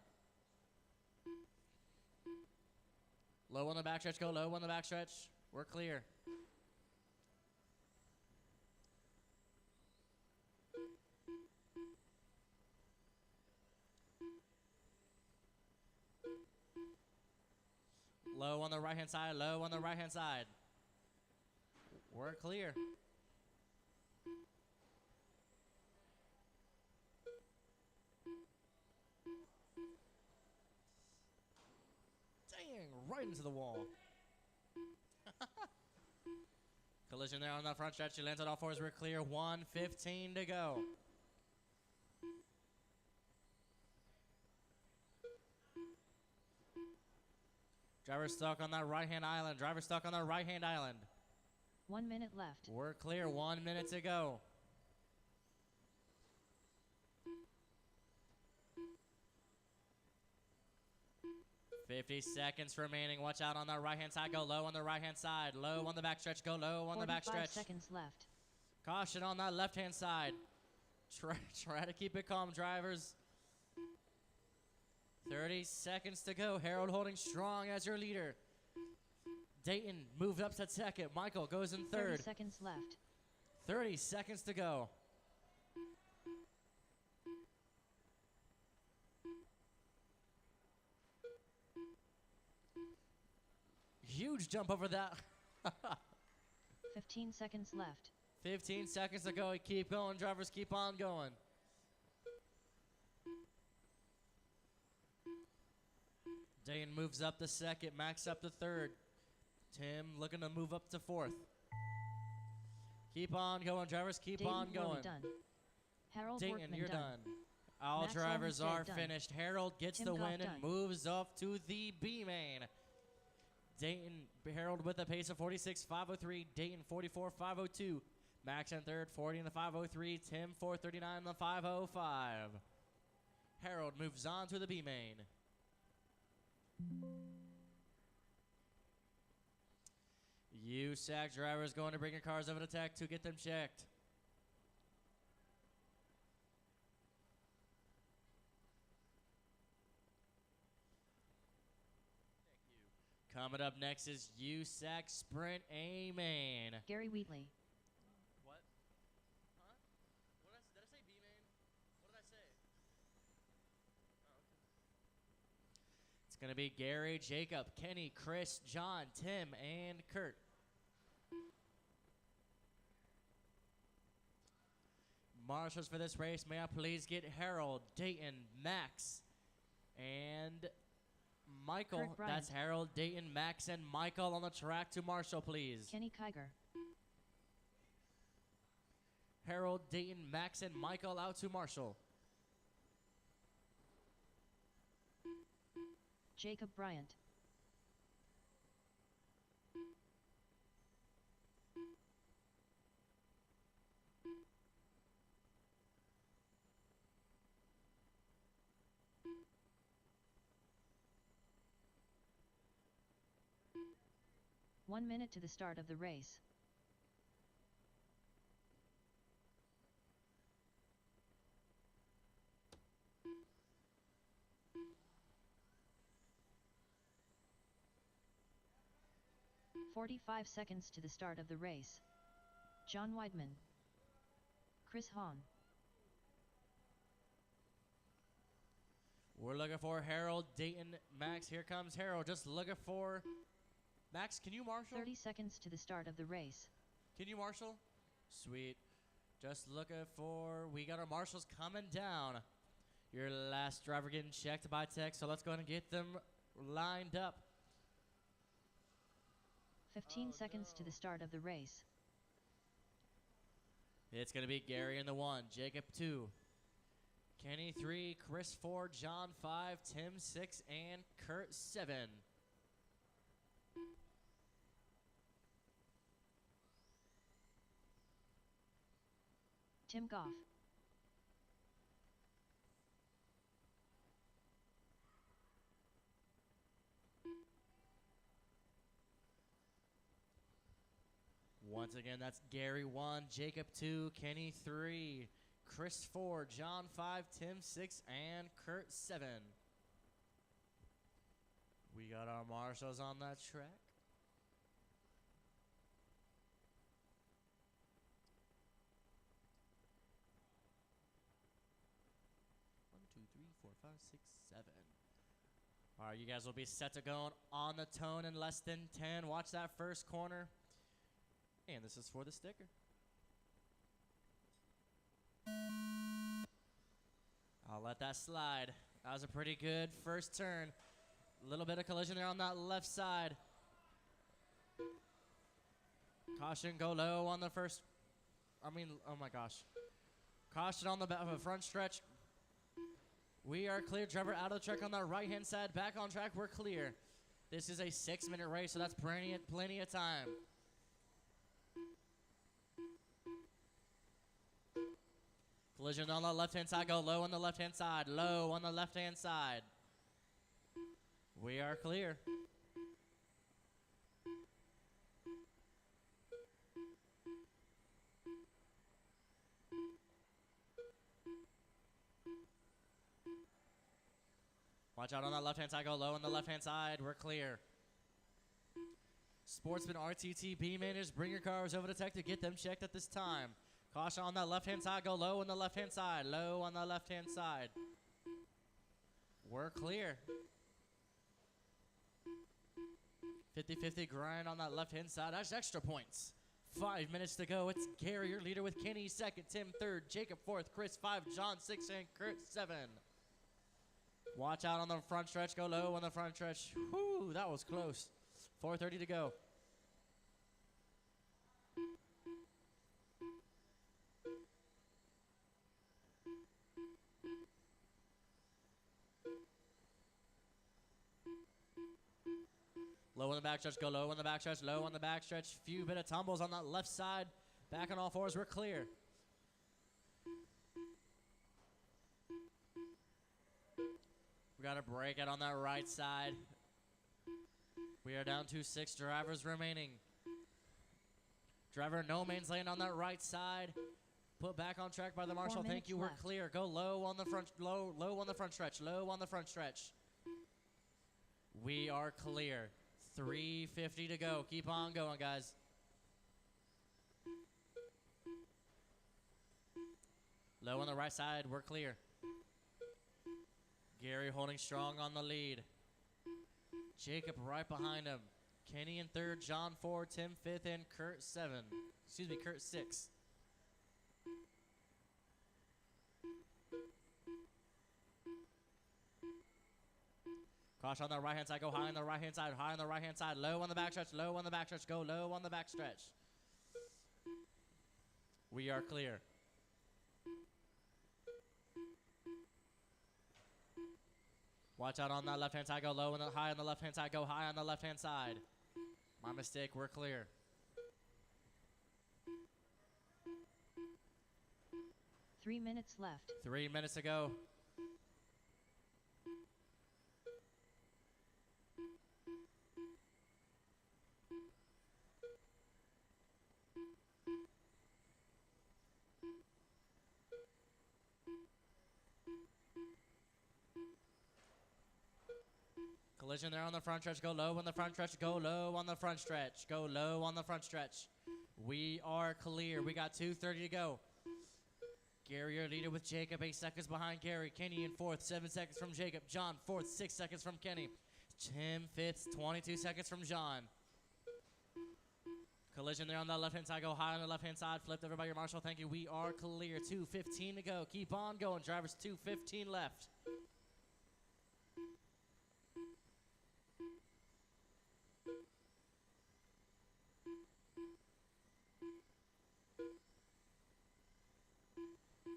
Low on the backstretch. Go low on the backstretch. We're clear. Low on the right-hand side. Low on the right-hand side. We're clear. Dang, right into the wall. Collision there on the front stretch. She lands on all fours. We're clear. 1:15 to go. Driver stuck on that right-hand island. Driver stuck on that right-hand island. 1 minute left. We're clear. 1 minute to go. 50 seconds remaining. Watch out on the right-hand side. Go low on the right-hand side. Low on the backstretch. Go low on the 45 backstretch. seconds left. Caution on that left-hand side. Try to keep it calm, drivers. 30 seconds to go. Harold holding strong as your leader. Dayton moved up to second. Michael goes in 30 third. seconds left. 30 seconds to go. Huge jump over that. 15 seconds left. 15 seconds to go. Keep going, drivers. Keep on going. Dayton moves up to second. Max up to third. Tim looking to move up to fourth. Keep on going, drivers. Keep Dayton on Worley going. done. Harold Dayton, Workman you're done. done. All Max drivers Olmsted are done. finished. Harold gets Tim the Goff win and done. moves up to the B main. Dayton, Harold with a pace of 46.503. Dayton 44.502. Max in third, 40 in the 503. Tim 439 in the 505. Harold moves on to the B main. USAC drivers going to bring your cars over to tech to get them checked. Coming up next is USAC Sprint A main. Gary Wheatley. What? Huh? Did I say B main? What did I say? Oh, okay. It's going to be Gary, Jacob, Kenny, Chris, John, Tim, and Kurt. Marshals for this race, may I please get Harold, Dayton, Max, and Michael. Kurt Bryant. That's Harold, Dayton, Max, and Michael on the track to Marshall, please. Kenny Kiger. Harold, Dayton, Max, and Michael out to Marshall. Jacob Bryant. One minute to the start of the race. "45 seconds to the start of the race. John Weidman. Chris Hahn. We're looking for Harold, Dayton, Max. Here comes Harold. Just looking for Max. Can you marshal? 30 seconds to the start of the race. Can you marshal? Sweet. Just looking for. We got our marshals coming down. Your last driver getting checked by tech, so let's go ahead and get them lined up. 15 seconds to the start of the race. It's going to be Gary in the 1, Jacob 2, Kenny 3, Chris 4, John 5, Tim 6, and Kurt 7. Tim Goff. Once again, that's Gary 1, Jacob 2, Kenny 3, Chris 4, John 5, Tim 6, and Kurt 7. We got our marshals on that track. One, two, three, 4, 5, 6, 7. All right, you guys will be set to go on the tone in less than 10. Watch that first corner. And this is for the sticker. I'll let that slide. That was a pretty good first turn. A little bit of collision there on that left side. Caution, go low on the first. Oh my gosh. Caution on the front stretch. We are clear. Driver out of the track on the right-hand side. Back on track, we're clear. This is a 6-minute race, so that's plenty of time. Collision on the left-hand side. Go low on the left-hand side. Low on the left-hand side. We are clear. Watch out on that left-hand side. Go low on the left-hand side. We're clear. Sportsman RTT B managers, bring your cars over to Tech to get them checked at this time. Caution on that left-hand side. Go low on the left-hand side. Low on the left-hand side. We're clear. 50-50 grind on that left-hand side. That's extra points. 5 minutes to go. It's Gary, your leader, with Kenny second, Tim third, Jacob fourth, Chris 5, John 6, and Kurt 7. Watch out on the front stretch. Go low on the front stretch. Whoo, that was close. 4:30 to go. Low on the backstretch. Go low on the backstretch. Low on the backstretch. Few bit of tumbles on that left side. Back on all fours. We're clear. We got a breakout on that right side. We are down to 6 drivers remaining. Driver no mains lane on that right side. Put back on track by the marshal. 4 Thank you. minutes We're clear. Go low on the front. Low on the front stretch. Low on the front stretch. We are clear. 3:50 to go. Keep on going, guys. Low on the right side. We're clear. Gary holding strong on the lead. Jacob right behind him. Kenny in third, John 4, Tim 5th, and Kurt 7. Excuse me, Kurt 6. Caution on the right-hand side. Go high on the right-hand side. High on the right-hand side. Low on the backstretch. Low on the backstretch. Go low on the backstretch. We are clear. Watch out on that left-hand side. Go low and high on the left-hand side. Go high on the left-hand side. My mistake. We're clear. Three minutes left. 3 minutes to go. Collision there on the front stretch. Go low on the front stretch. Go low on the front stretch. Go low on the front stretch. We are clear. We got 2:30 to go. Gary, your leader, with Jacob 8 seconds behind Gary. Kenny in fourth, 7 seconds from Jacob. John fourth, 6 seconds from Kenny. Tim fifth, 22 seconds from John. Collision there on the left-hand side. Go high on the left-hand side. Flipped over by your marshal. Thank you. We are clear. 2:15 to go. Keep on going, drivers. 2:15 left.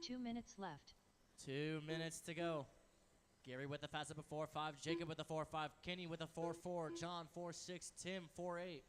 Two minutes left. 2 minutes to go. Gary with the fast up of 4.5. Jacob with the 4.5. Kenny with a 4.4. John 4.6. Tim 4.8.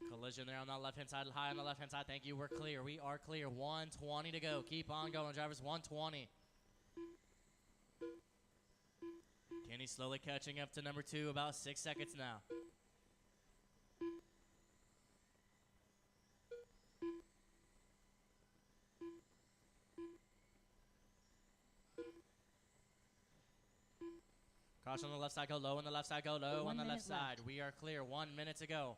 Collision there on the left-hand side, high on the left-hand side. Thank you. We're clear. We are clear. 1:20 to go. Keep on going, drivers. 1:20. Kenny slowly catching up to number 2, about 6 seconds now. Caution on the left side. Go low on the left side. Go low on the left side. We are clear. 1 minute to go.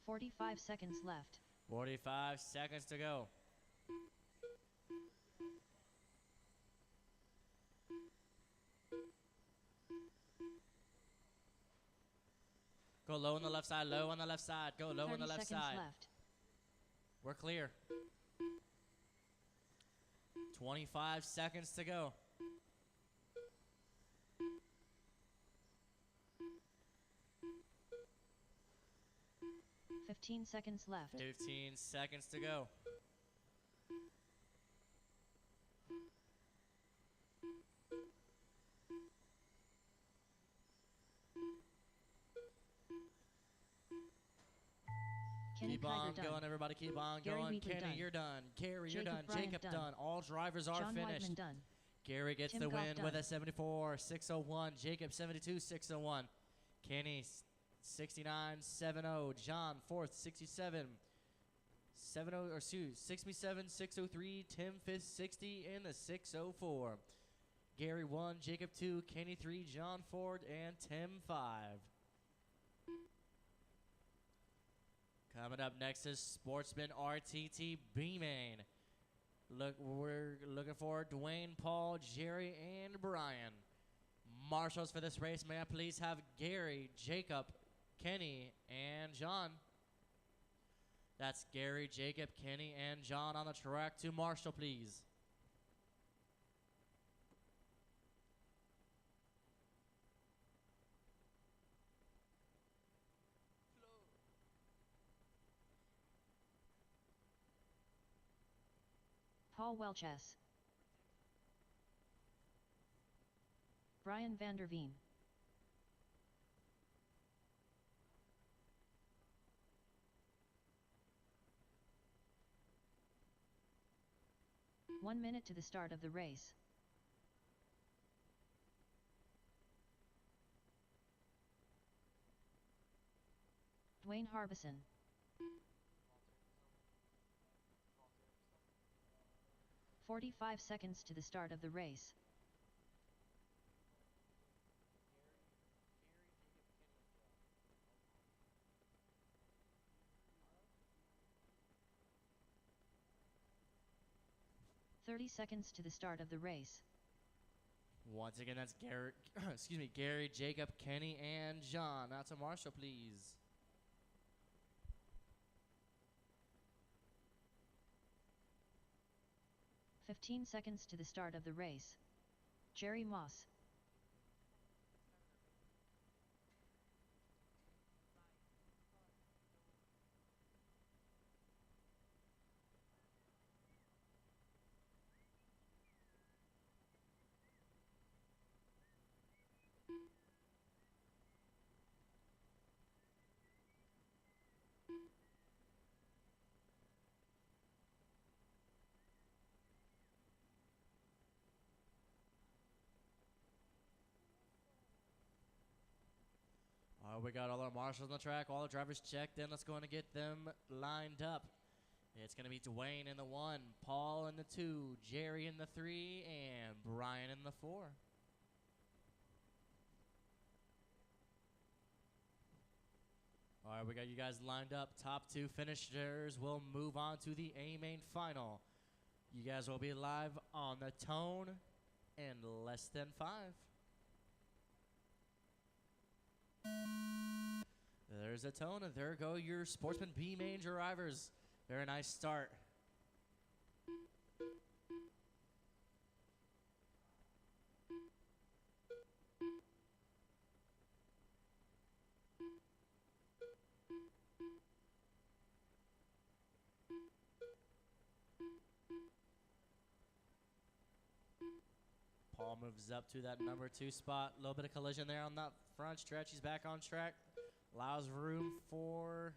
"45 seconds left. 45 seconds to go. Go low on the left side, low on the left side. Go low on the left 30 seconds side. left. We're clear. 25 seconds to go. 15 seconds left. 15 seconds to go. Kenny Keep on Kiger done. going, everybody. Keep on Gary going. Wheatley Kenny, done. you're done. Gary, you're Jacob done. Bryant Jacob done. done. All drivers are John finished. Weidman done. Gary gets Tim the Goff win with done. a 74.601. Jacob 72.601. Kenny 69.70. John fourth 67. 67.603. Tim fifth 60 in the 604. Gary 1, Jacob 2, Kenny 3, John Ford, and Tim 5. Coming up next is Sportsman RTT B-Main. We're looking for Dwayne, Paul, Jerry, and Brian. Marshals for this race, may I please have Gary, Jacob, Kenny, and John. That's Gary, Jacob, Kenny, and John on the track to Marshall, please. Paul Welchess. Brian Vanderveen. One minute to the start of the race. Dwayne Harbison. "45 seconds to the start of the race. "30 seconds to the start of the race. Once again, that's Gary, Gary, Jacob, Kenny, and John. Now to Marshall, please. "15 seconds to the start of the race. Jerry Moss. We got all our marshals on the track, all the drivers checked in. Let's go and get them lined up. It's going to be Dwayne in the 1, Paul in the 2, Jerry in the 3, and Brian in the 4. All right, we got you guys lined up. Top 2 finishers will move on to the A-Main final. You guys will be live on the Tone in less than 5. There's a Tone, and there go your Sportsman B-Main drivers. Very nice start. Paul moves up to that number 2 spot. A little bit of collision there on that front stretch. He's back on track. Allows room for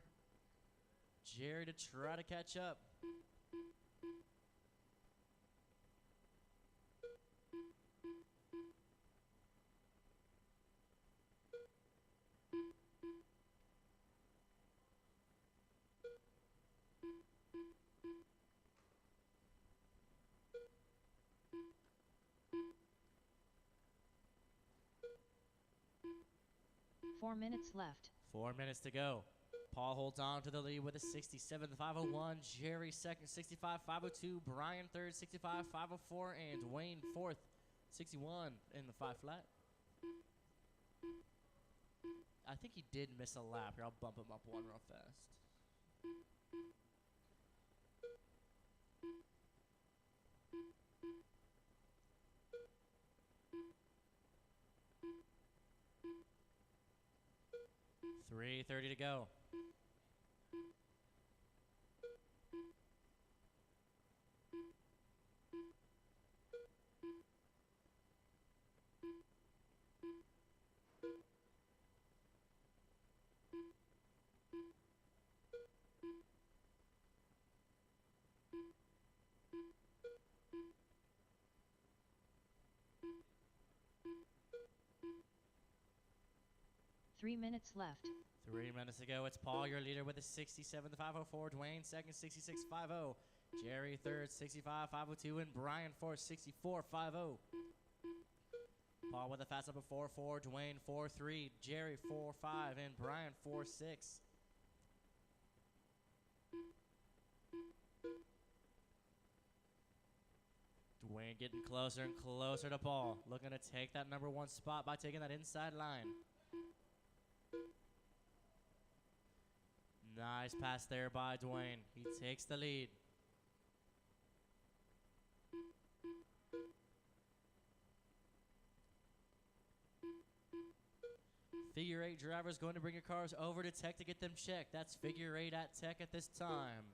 Jerry to try to catch up. "4 minutes left. 4 minutes to go. Paul holds on to the lead with a 67.501. Jerry second, 65.502. Brian third, 65.504. And Dwayne fourth, 61 in the 5 flat. I think he did miss a lap here. I'll bump him up one real fast. 3:30 to go. Three minutes left. 3 minutes to go. It's Paul, your leader, with a 67.504. Dwayne, second, 66.50. Jerry, third, 65.502. And Brian, fourth, 64.50. Paul with a fast up of 4.4. Dwayne, 4.3. Jerry, 4.5. And Brian, 4.6. Dwayne getting closer and closer to Paul. Looking to take that number 1 spot by taking that inside line. Nice pass there by Dwayne. He takes the lead. Figure 8 drivers going to bring your cars over to Tech to get them checked. That's Figure 8 at Tech at this time.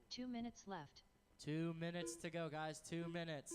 Two minutes left. 2 minutes to go, guys. 2 minutes.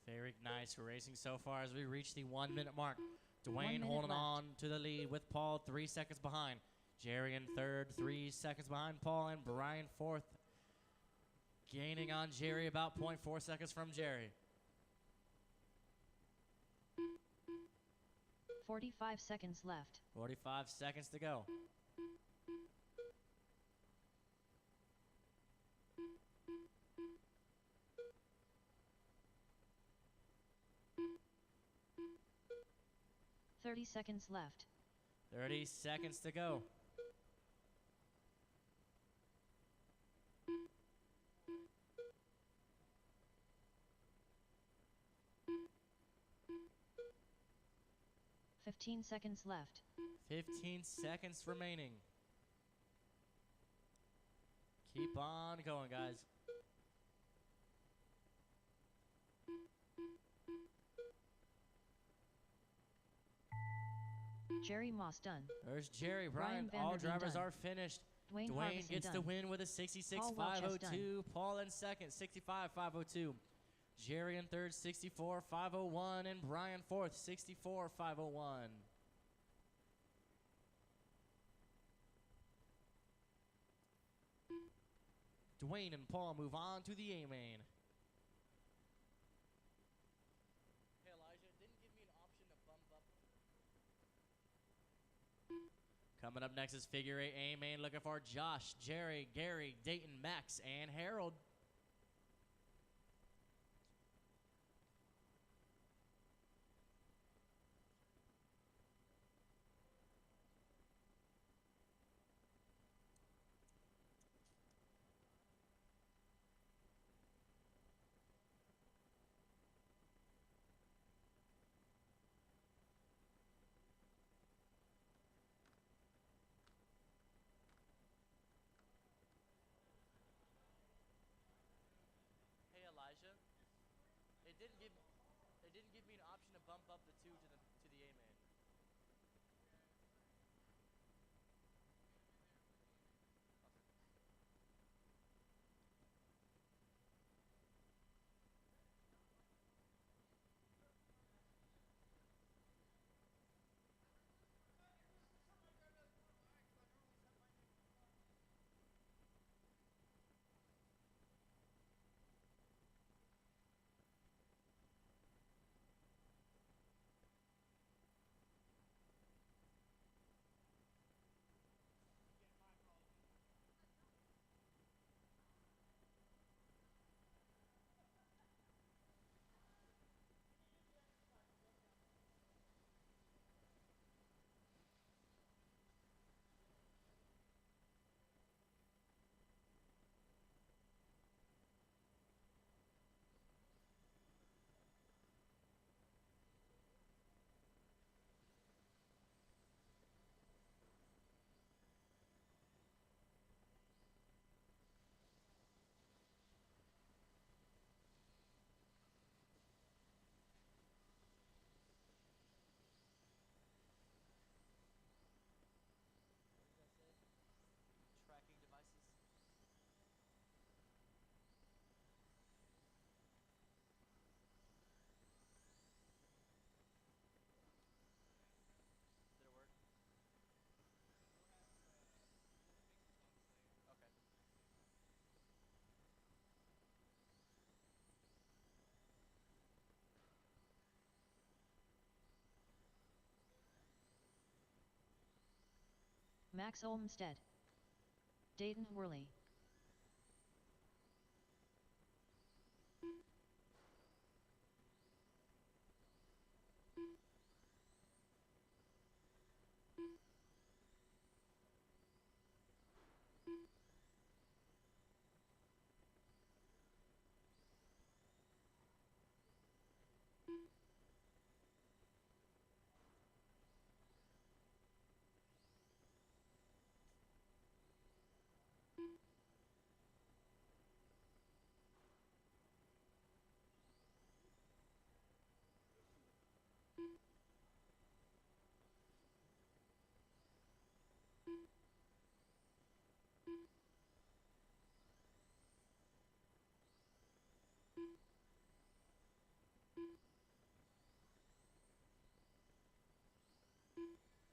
Very nice racing so far as we reach the 1 minute mark. Dwayne holding on to the lead with Paul 3 seconds behind. Jerry in third, 3 seconds behind Paul, and Brian fourth. Gaining on Jerry about 0.4 seconds from Jerry. 45 seconds left. 45 seconds to go. Thirty seconds left. 30 seconds to go. $15 seconds left. 15 seconds remaining. Keep on going, guys. Jerry Moss done. There's Jerry. Brian Brian, all Vanderveen drivers done. are finished. Dwayne Dwayne Harbison gets done. the win with a Paul Welch has 66.502. Paul in second, 65.502. Jerry in third, 64.501. And Brian fourth, 64.501. Dwayne and Paul move on to the A-main. Hey, Elijah, didn't give me an option to bump up. Coming up next is Figure 8 A-main, looking for Josh, Jerry, Gary, Dayton, Max, and Harold. Hey, Elijah, it didn't give me an option to bump up the 2 to the A-main. Max Olmstead. Dayton Worley.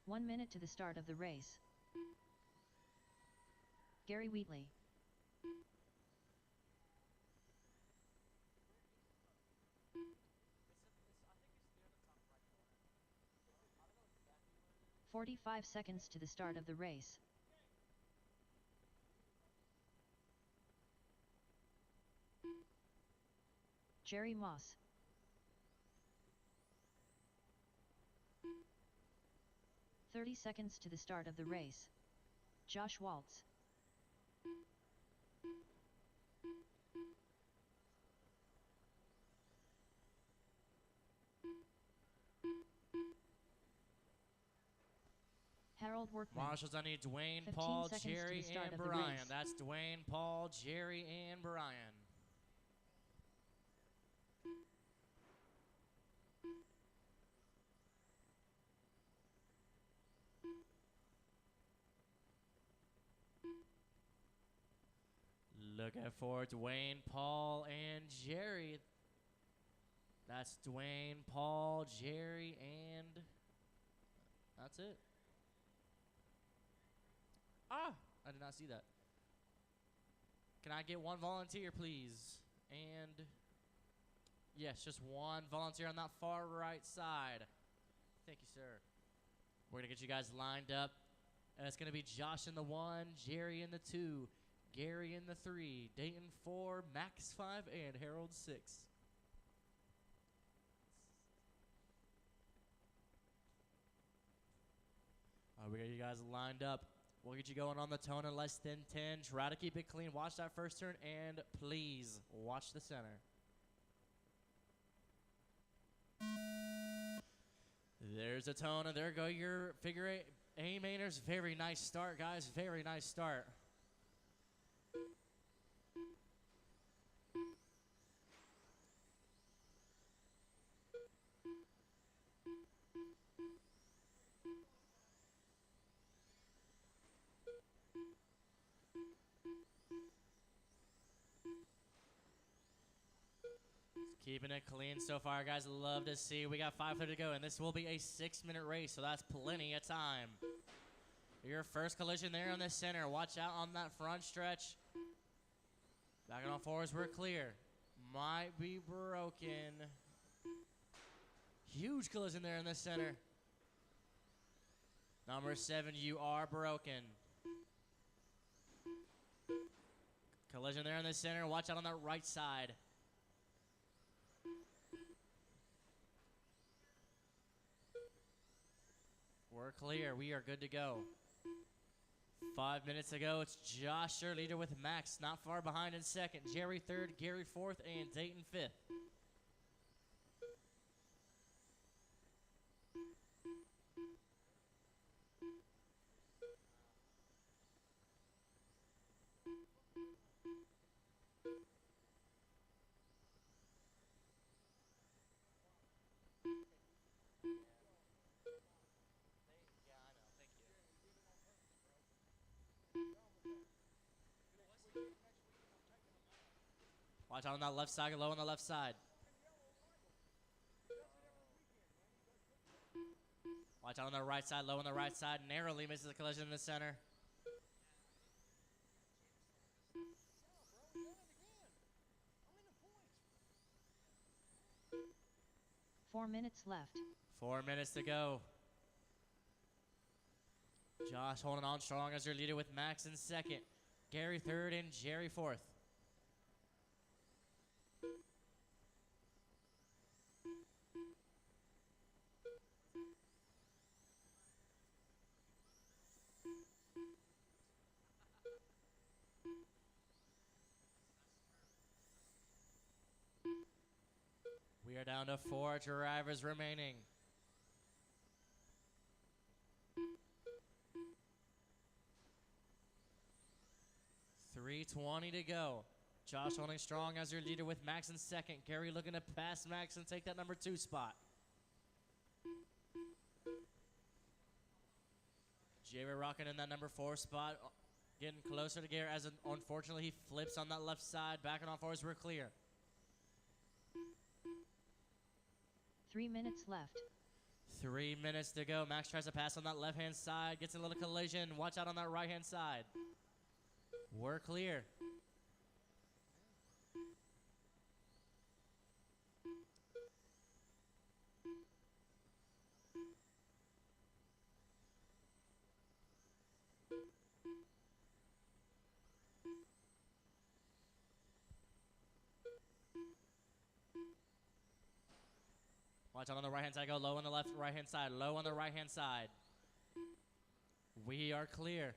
One minute to the start of the race. Gary Wheatley. "45 seconds to the start of the race. Jerry Moss. "30 seconds to the start of the race. Josh Waltz. Harold Workman. Marshals, I need Dwayne, 15 Paul, seconds to the Jerry, start and of the Brian. race. That's Dwayne, Paul, Jerry, and Brian. Looking for Dwayne, Paul, and Jerry. That's Dwayne, Paul, Jerry, and that's it. Ah, I did not see that. Can I get one volunteer, please? And yes, just one volunteer on that far right side. Thank you, sir. We're going to get you guys lined up. And it's going to be Josh in the 1, Jerry in the 2, Gary in the 3, Dayton 4, Max 5, and Harold 6. We got you guys lined up. We'll get you going on the tone in less than 10. Try to keep it clean. Watch that first turn, and please watch the center. There's a tone, and there go your figure eight A-mainers. Very nice start, guys. Very nice start. Keeping it clean so far, guys. Love to see. We got 500 to go, and this will be a 6-minute race, so that's plenty of time. Your first collision there on the center. Watch out on that front stretch. Back on all fours, we're clear. Might be broken. Huge collision there in the center. Number 7, you are broken. Collision there in the center. Watch out on that right side. We're clear. We are good to go. 5 minutes ago, it's Josh, your leader with Max, not far behind in second. Jerry third, Gary fourth, and Dayton fifth. Watch out on that left side, low on the left side. Watch out on the right side, low on the right side. Narrowly misses the collision in the center. "4 minutes left. 4 minutes to go. Josh holding on strong as your leader with Max in second. Gary third and Jerry fourth. We are down to 4 drivers remaining. .320 to go. Josh holding strong as your leader with Max in second. Gary looking to pass Max and take that number 2 spot. Jerry rocking in that number 4 spot. Getting closer to Gary as unfortunately he flips on that left side. Backing off ours, we're clear. 3 minutes left. 3 minutes to go. Max tries to pass on that left-hand side. Gets a little collision. Watch out on that right-hand side. We're clear. Watch out on the right-hand side. Go low on the left, right-hand side. Low on the right-hand side. We are clear.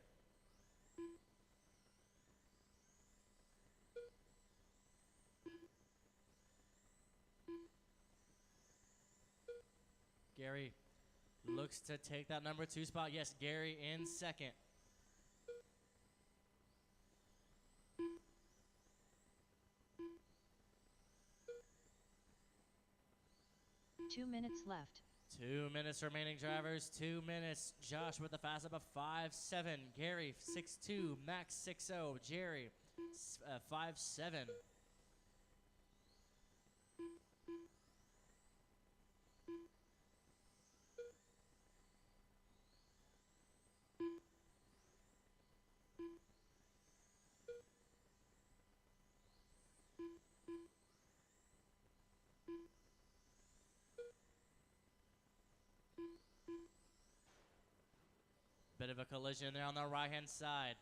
Gary looks to take that number 2 spot. Yes, Gary in second. Two minutes left. 2 minutes remaining, drivers. 2 minutes. Josh with the fast up of 5.7. Gary 6.2. Max 6.0. Jerry 5.7. Bit of a collision there on the right-hand side.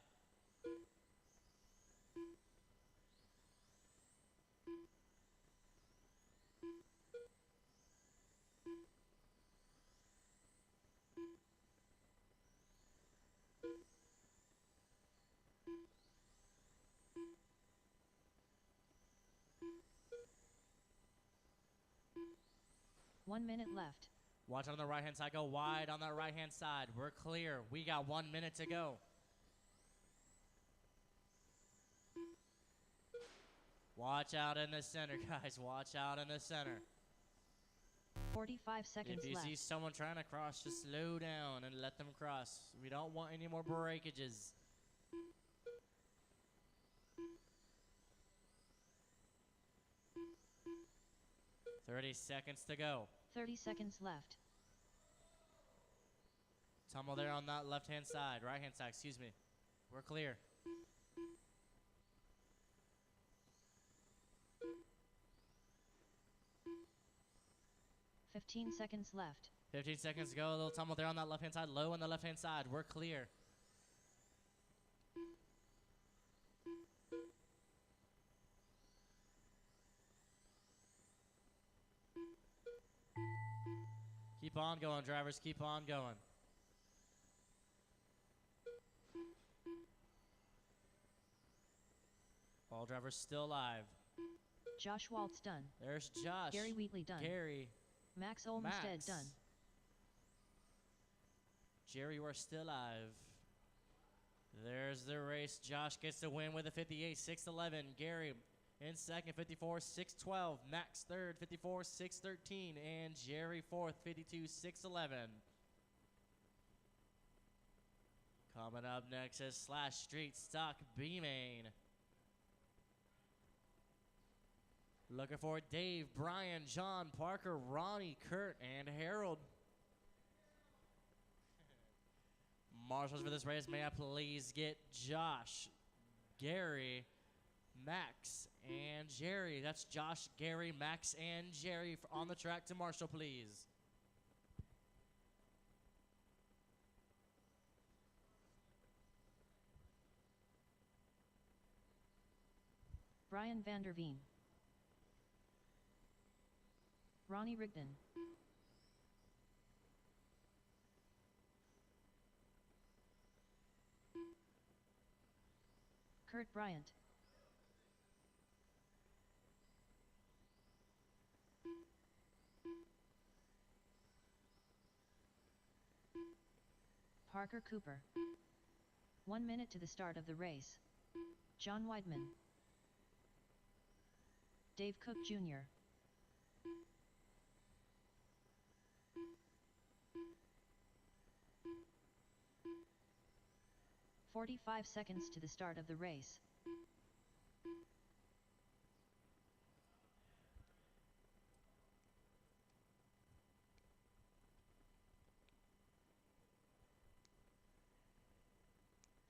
One minute left. Watch on the right-hand side. Go wide on that right-hand side. We're clear. We got 1 minute to go. Watch out in the center, guys. Watch out in the center. 45 seconds If you left. see someone trying to cross, just slow down and let them cross. We don't want any more breakages. .30 seconds to go. 30 seconds left. Tumble there on that left-hand side, right-hand side, excuse me. We're clear. $15 seconds left. 15 seconds to go. A little tumble there on that left-hand side, low on the left-hand side. We're clear. Keep on going, drivers. Keep on going. All drivers still alive. Josh Waltz done. There's Josh. Gary Wheatley done. Gary. Max Olmsted Max. done. Jerry, you are still alive. There's the race. Josh gets the win with a 58.611. Gary in second, 54.612. Max third, 54.613. And Jerry fourth, 52.611. Coming up next is Slash Street Stock B-Main. Looking for Dave, Brian, John, Parker, Ronnie, Kurt, and Harold. Marshals for this race, may I please get Josh, Gary, Max, and Jerry. That's Josh, Gary, Max, and Jerry on the track to Marshall, please. Brian van der Veen. Ronnie Rigdon. Kurt Bryant. Parker Cooper. 1 minute to the start of the race. John Weidman. Dave Cook Jr. "45 seconds to the start of the race.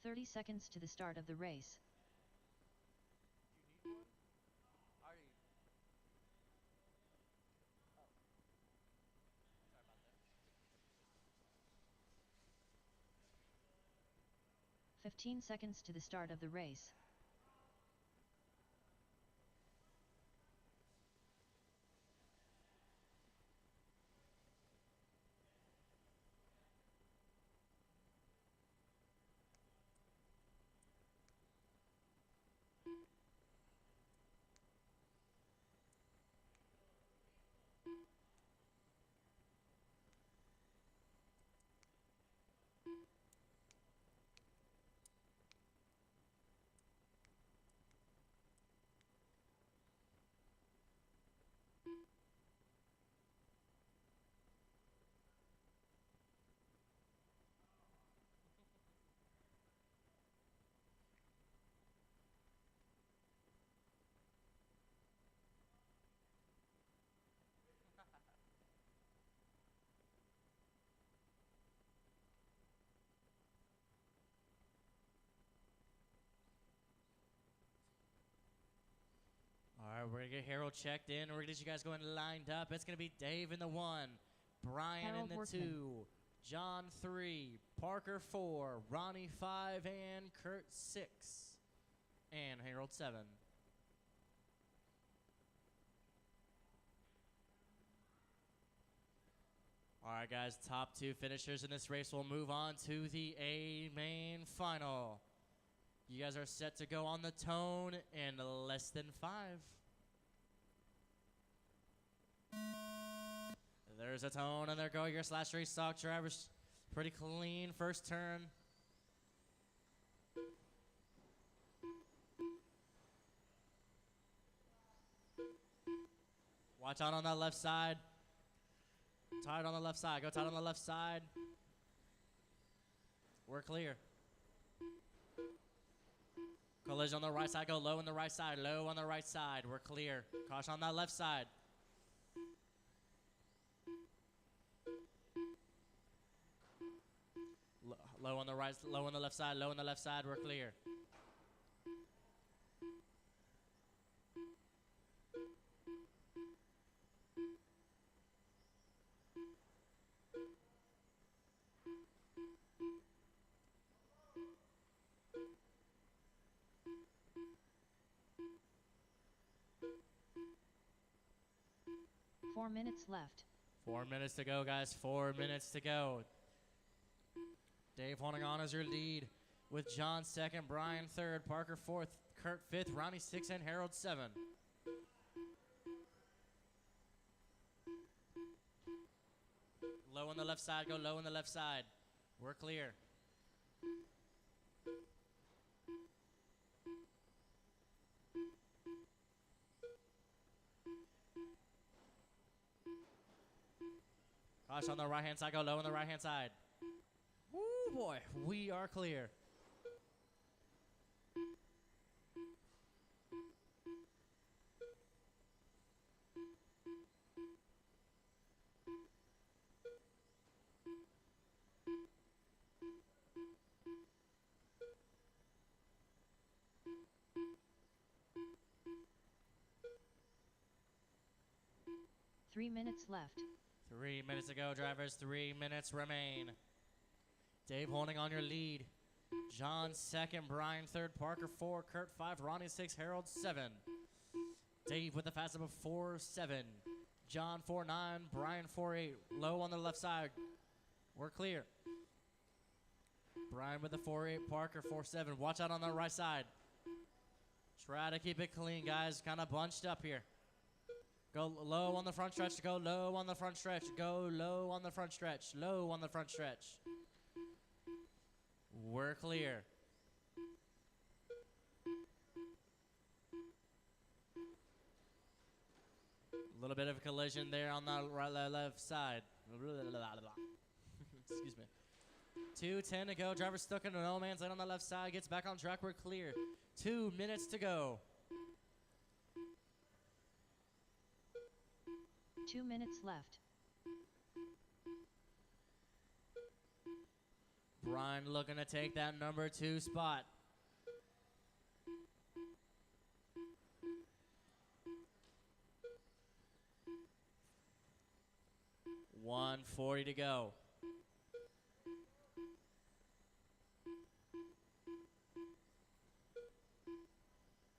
"30 seconds to the start of the race. Do you need one? Already. Oh. Sorry about that. 15 seconds to the start of the race. All right, we're gonna get Harold checked in. We're gonna get you guys going lined up. It's gonna be Dave in the 1, Brian Harold in the Workman. 2, John 3, Parker 4, Ronnie 5, and Kurt 6, and Harold 7. All right, guys, top 2 finishers in this race will move on to the A main final. You guys are set to go on the tone in less than 5. There's a tone, and there go your slash race stock drivers. Pretty clean first turn. Watch out on that left side. Tight on the left side. Go tight on the left side. We're clear. Collision on the right side. Go low on the right side. Low on the right side. We're clear. Caution on that left side. Low on the right. Low on the left side. Low on the left side. We're clear. Four minutes left. 4 minutes to go, guys. 4 minutes to go. Dave holding on as your lead with John 2nd, Brian 3rd, Parker 4th, Kurt 5th, Ronnie 6th, and Harold 7. Low on the left side. Go low on the left side. We're clear. Caution on the right-hand side. Go low on the right-hand side. Woo, boy. We are clear. Three minutes left. 3 minutes to go, drivers. 3 minutes remain. Dave holding on your lead. John 2nd, Brian 3rd, Parker 4, Kurt 5, Ronnie 6, Harold 7. Dave with the fastest of 4.7. John 4.9. Brian 4.8. Low on the left side. We're clear. Brian with the 4.8. Parker 4.7. Watch out on the right side. Try to keep it clean, guys. Kind of bunched up here. Go low on the front stretch. Go low on the front stretch. Go low on the front stretch. Low on the front stretch. We're clear. A little bit of a collision there on the left side. Excuse me. 2:10 to go. Driver stuck in no man's land on the left side. Gets back on track. We're clear. 2 minutes to go. 2 minutes left. Brian looking to take that number 2 spot. $1:40 to go.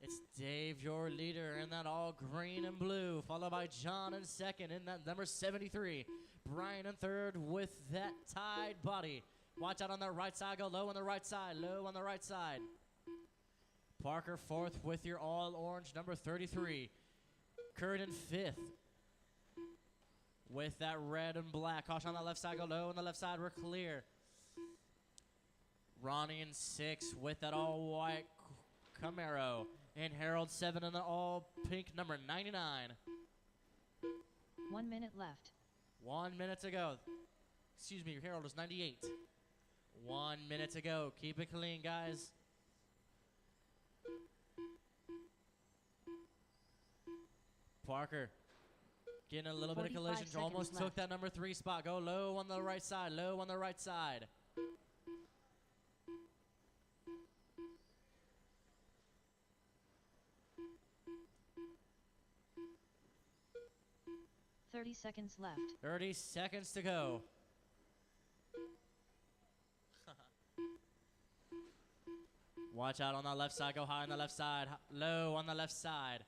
It's Dave, your leader, in that all green and blue, followed by John in second in that number 73. Brian in third with that tied body. Watch out on the right side. Go low on the right side. Low on the right side. Parker fourth with your all orange number 33. Kurt in fifth with that red and black. Caution on the left side. Go low on the left side. We're clear. Ronnie in sixth with that all white Camaro. And Harold 7 in the all pink number 99. 1 minute left. 1 minute to go. Excuse me, Harold is 98. 1 minute to go. Keep it clean, guys. Parker getting a little bit of 45 collision. seconds Almost took left. that number 3 spot. Go low on the right side. Low on the right side. Thirty seconds left. 30 seconds to go. Watch out on the left side. Go high on the left side. Low on the left side.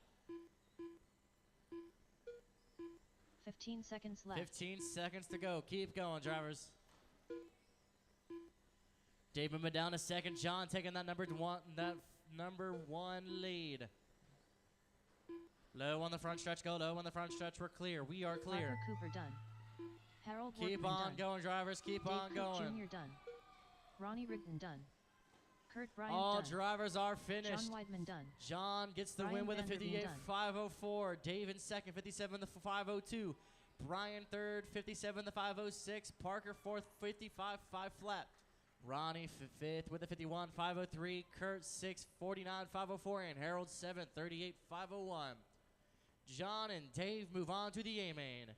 15 seconds left. 15 seconds to go. Keep going, drivers. Dave moving down to second. John taking that number one lead. Low on the front stretch. Go low on the front stretch. We're clear. We are clear. Parker Cooper done. Harold Keep Workman on done. going, drivers. Keep Dave on Cook going. Jr. done. Ronnie Rigdon done. Kurt Bryant All done. drivers are finished. John Weidman done. John gets the Brian win with a Vanderveen 58.504. Dave in second, 57 the 502. Brian third, 57 the 506. Parker fourth, 55 5 flat. Ronnie fifth with a 51.503. Kurt sixth, 49.504. And Harold seventh, 38.501. John and Dave move on to the A-main.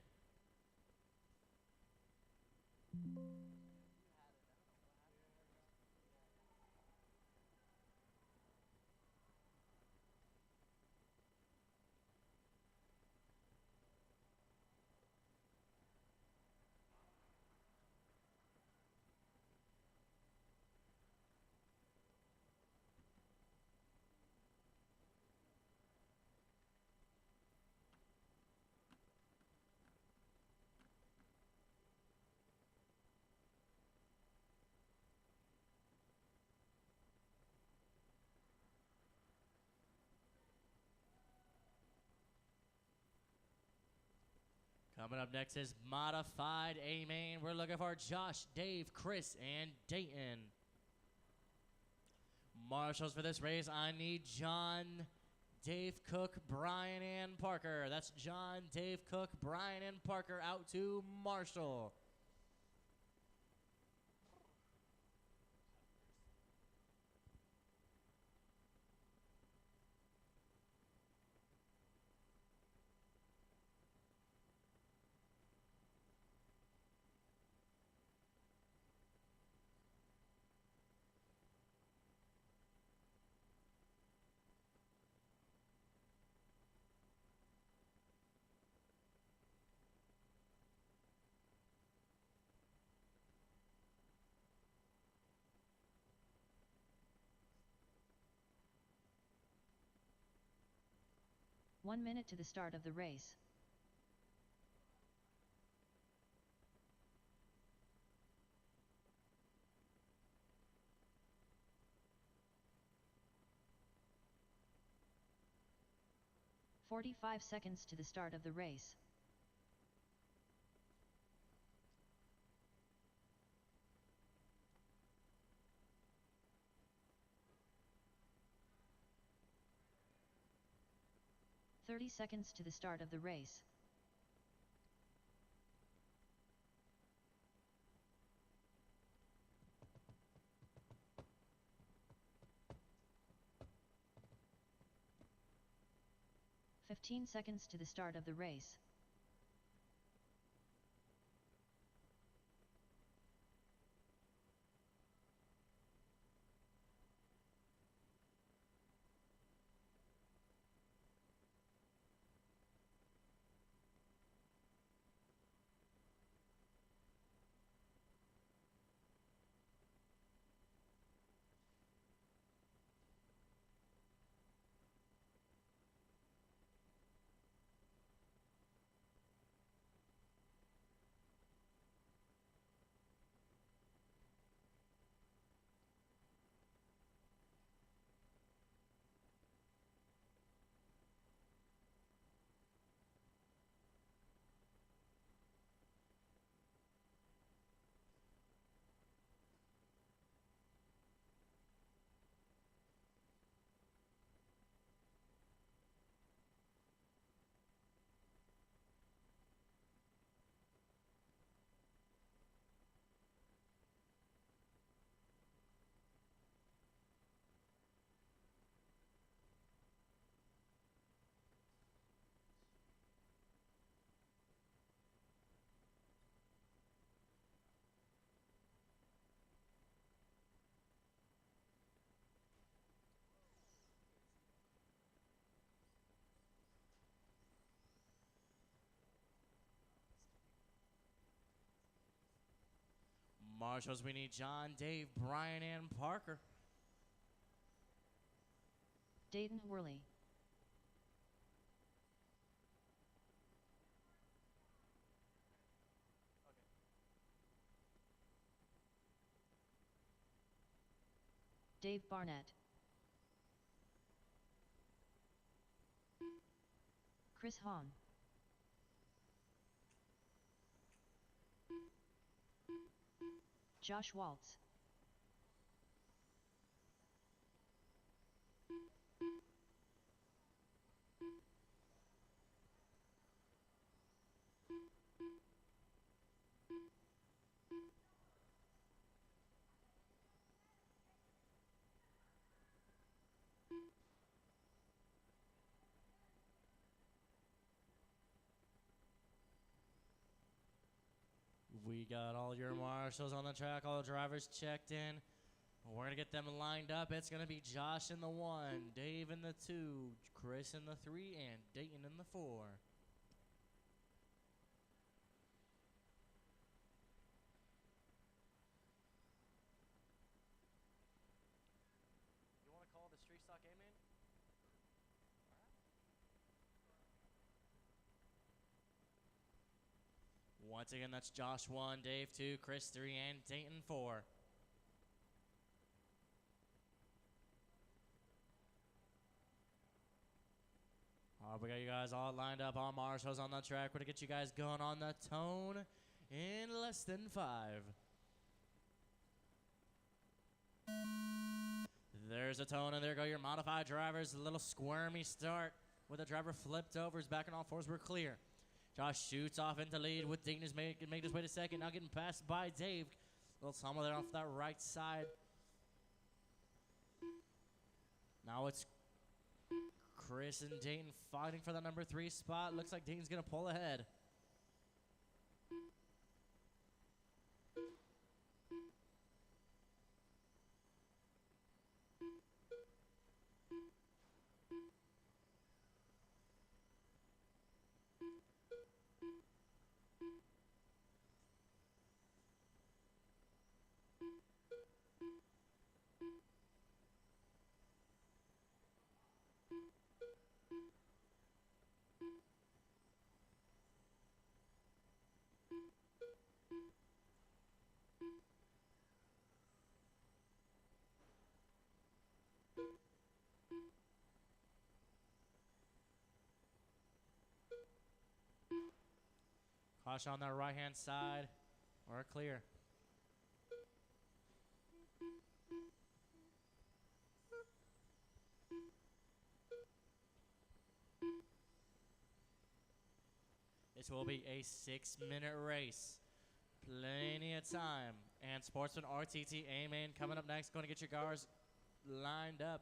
Coming up next is Modified A-Main. We're looking for Josh, Dave, Chris, and Dayton. Marshals for this race, I need John, Dave Cook, Brian, and Parker. That's John, Dave Cook, Brian, and Parker out to Marshall. 1 minute to the start of the race. "45 seconds to the start of the race. "30 seconds to the start of the race. "15 seconds to the start of the race. Marshals, we need John, Dave, Brian, and Parker. Dayton Worley. Dave Barnett. Chris Hahn. Josh Waltz. We got all your marshals on the track, all the drivers checked in. We're going to get them lined up. It's going to be Josh in the 1, Dave in the 2, Chris in the 3, and Dayton in the 4. You want to call it a street stock game, man? Once again, that's Josh 1, Dave 2, Chris 3, and Dayton 4. All right, we got you guys all lined up. All marshals on the track. We're going to get you guys going on the tone in less than 5. There's a tone, and there go your modified drivers. A little squirmy start with the driver flipped over. He's back on all fours. We're clear. Josh shoots off into lead with Dayton is making his way to second. Now getting passed by Dave. A little tumble there off that right side. Now it's Chris and Dayton fighting for the number 3 spot. Looks like Dayton's going to pull ahead. Caution on that right-hand side. We're clear. This will be a 6-minute race. Plenty of time. And Sportsman RTT A-Main coming up next. Going to get your cars lined up.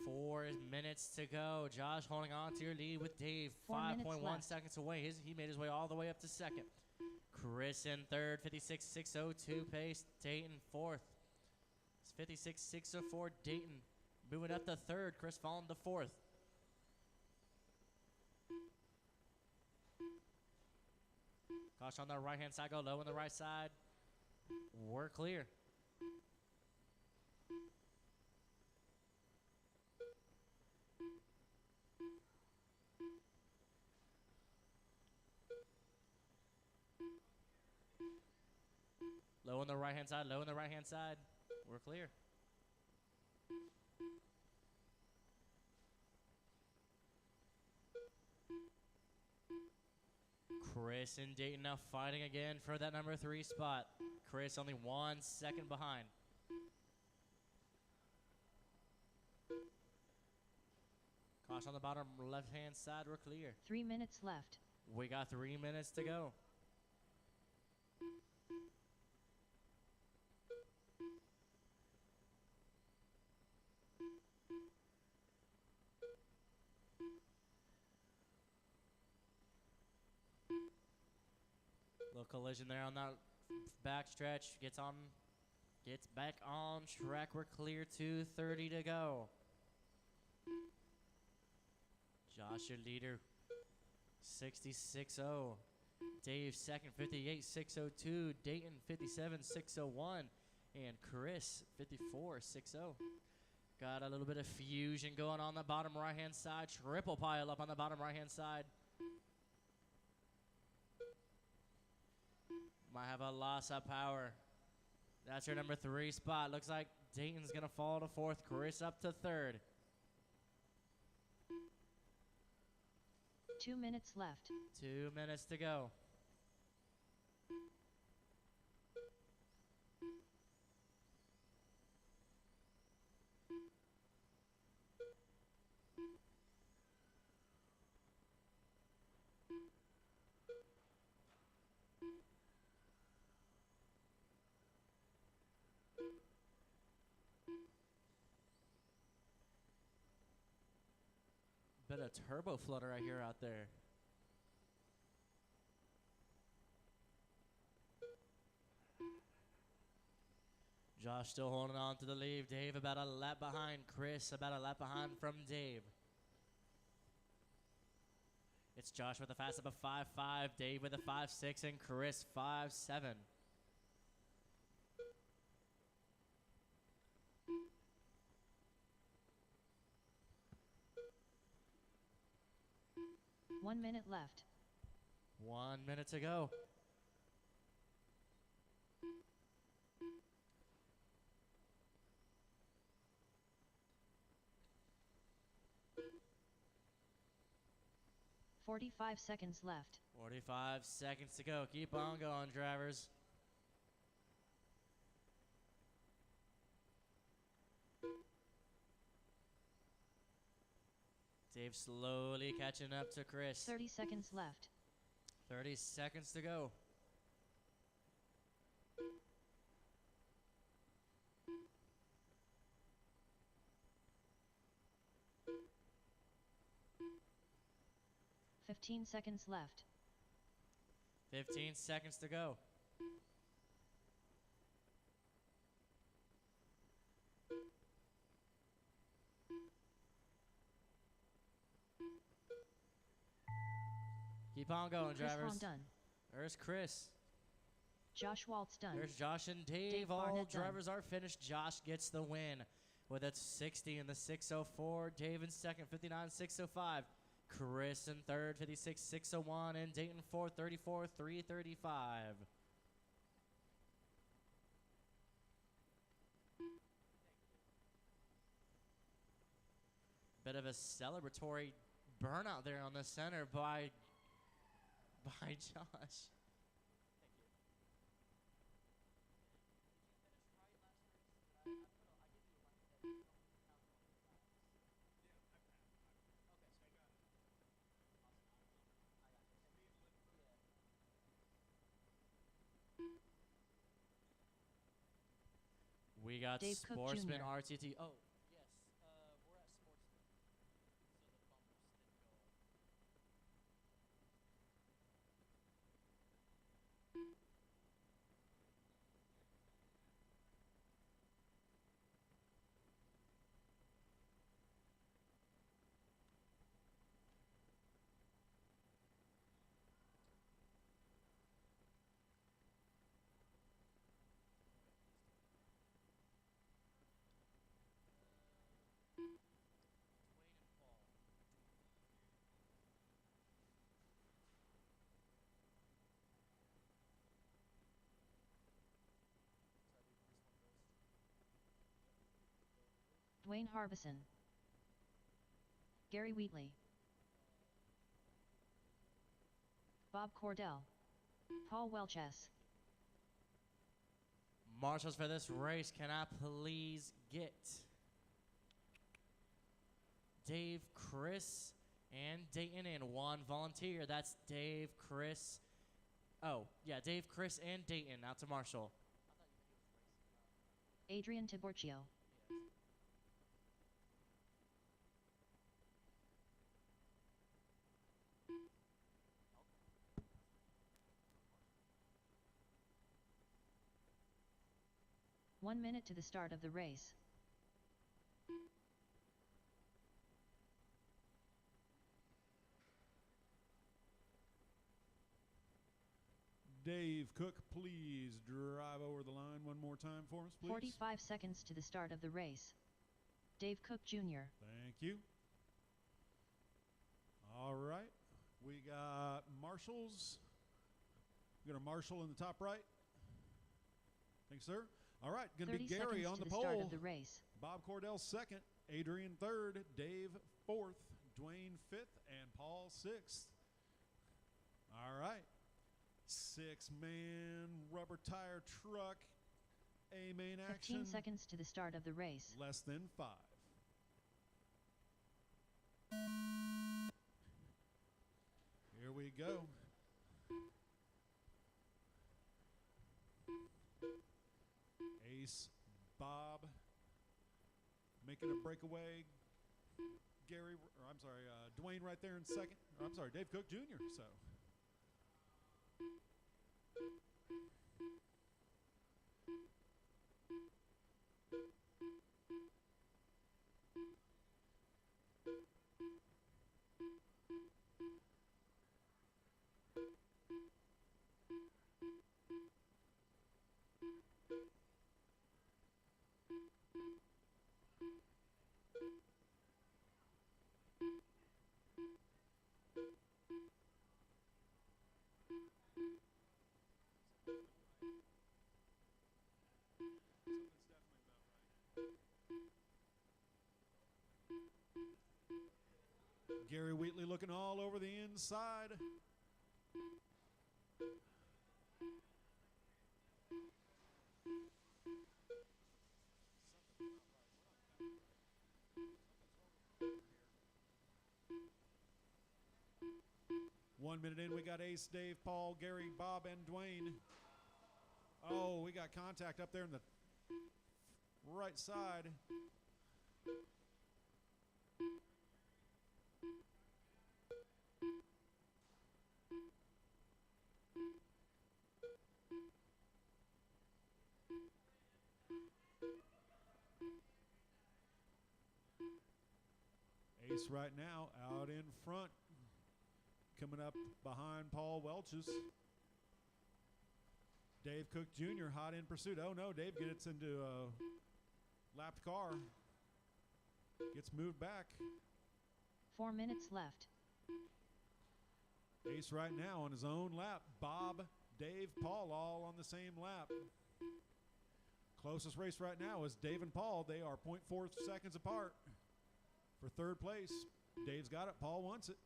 Four minutes to go. Josh holding on to your lead with Dave. 4 minutes 5.1 left. seconds away. He made his way all the way up to second. Chris in third, 56.602 pace. Dayton fourth. It's 56.604 Dayton. Moving up to third. Chris falling to fourth. Caution on the right-hand side. Go low on the right side. We're clear. Low on the right-hand side, low on the right-hand side. We're clear. Chris and Dayton now fighting again for that number 3 spot. Chris only 1 second behind. Caution on the bottom left-hand side, we're clear. 3 minutes left. We got 3 minutes to go. Little collision there on that back stretch. Gets back on track. We're clear. 2:30 to go. Josh, your leader, 66.0. Dave second, 58.602. Dayton 57.601, and Chris 54.60. Got a little bit of fusion going on the bottom right-hand side. Triple pile up on the bottom right-hand side. Might have a loss of power. That's your number 3 spot. Looks like Dayton's going to fall to 4th. Chris up to 3rd. 2 minutes left. 2 minutes to go. Bit of turbo flutter I hear out there. Josh still holding on to the lead. Dave about a lap behind. Chris about a lap behind from Dave. It's Josh with a fast up of 5.5. Dave with a 5.6, and Chris 5.7. One minute left. 1 minute to go. $45 seconds left. 45 seconds to go. Keep on going, drivers. Dave slowly catching up to Chris. 30 seconds left. 30 seconds to go. $15 seconds left. 15 seconds to go. Keep on going, Chris drivers. Long done. There's Chris. Josh Waltz done. There's Josh and Dave. Dave All Barnett done. drivers are finished. Josh gets the win with a 60 in the 604. Dave in second, 59, 605. Chris in third, 56, 601. And Dayton fourth, 34, 335. Bit of a celebratory burnout there on the center by Josh. We got Dave Cook Sportsman Jr. RTT. Oh, yes. We're at Sportsman. So the bumpers didn't go. Dwayne and Paul. Dwayne Harbison. Gary Wheatley. Bob Cordell. Paul Welchess. Marshals for this race, can I please get Dave, Chris, and Dayton, and one volunteer? That's Dave, Chris. Oh, yeah, Dave, Chris, and Dayton out to Marshall. Adrian Tiborcio. 1 minute to the start of the race. Dave Cook, please drive over the line one more time for us, please. 45 seconds to the start of the race. Dave Cook Jr. Thank you. All right. We got marshals. We got a marshal in the top right. Thanks, sir. All right, going to be 30 Gary seconds on to the the start pole. of the race. Bob Cordell second, Adrian third, Dave fourth, Dwayne fifth, and Paul sixth. All right. 6-man rubber tire truck. A main action. 15 seconds to the start of the race. Less than 5. Here we go. Ace, Bob, making a breakaway. Gary, or I'm sorry, Dwayne right there in second. Or I'm sorry, Dave Cook Jr. So. Gary Wheatley looking all over the inside. One minute in, we got Ace, Dave, Paul, Gary, Bob, and Dwayne. Oh, we got contact up there in the right side. Ace right now out in front, coming up behind Paul Welch's. Dave Cook Jr. hot in pursuit. Oh no, Dave gets into a lapped car. Gets moved back. 4 minutes left. Ace right now on his own lap. Bob, Dave, Paul all on the same lap. Closest race right now is Dave and Paul. They are 0.4 seconds apart for third place. Dave's got it. Paul wants it.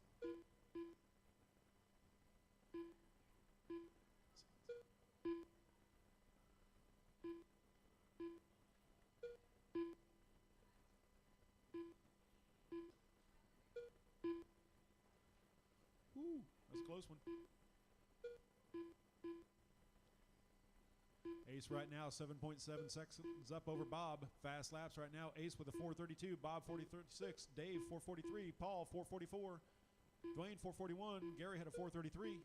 Ooh, that's a close one. Ace right now, 7.7 seconds up over Bob. Fast laps right now. Ace with a 4:32, Bob 4:36, Dave 4:43, Paul 4:44, Dwayne 4:41, Gary had a 4:33.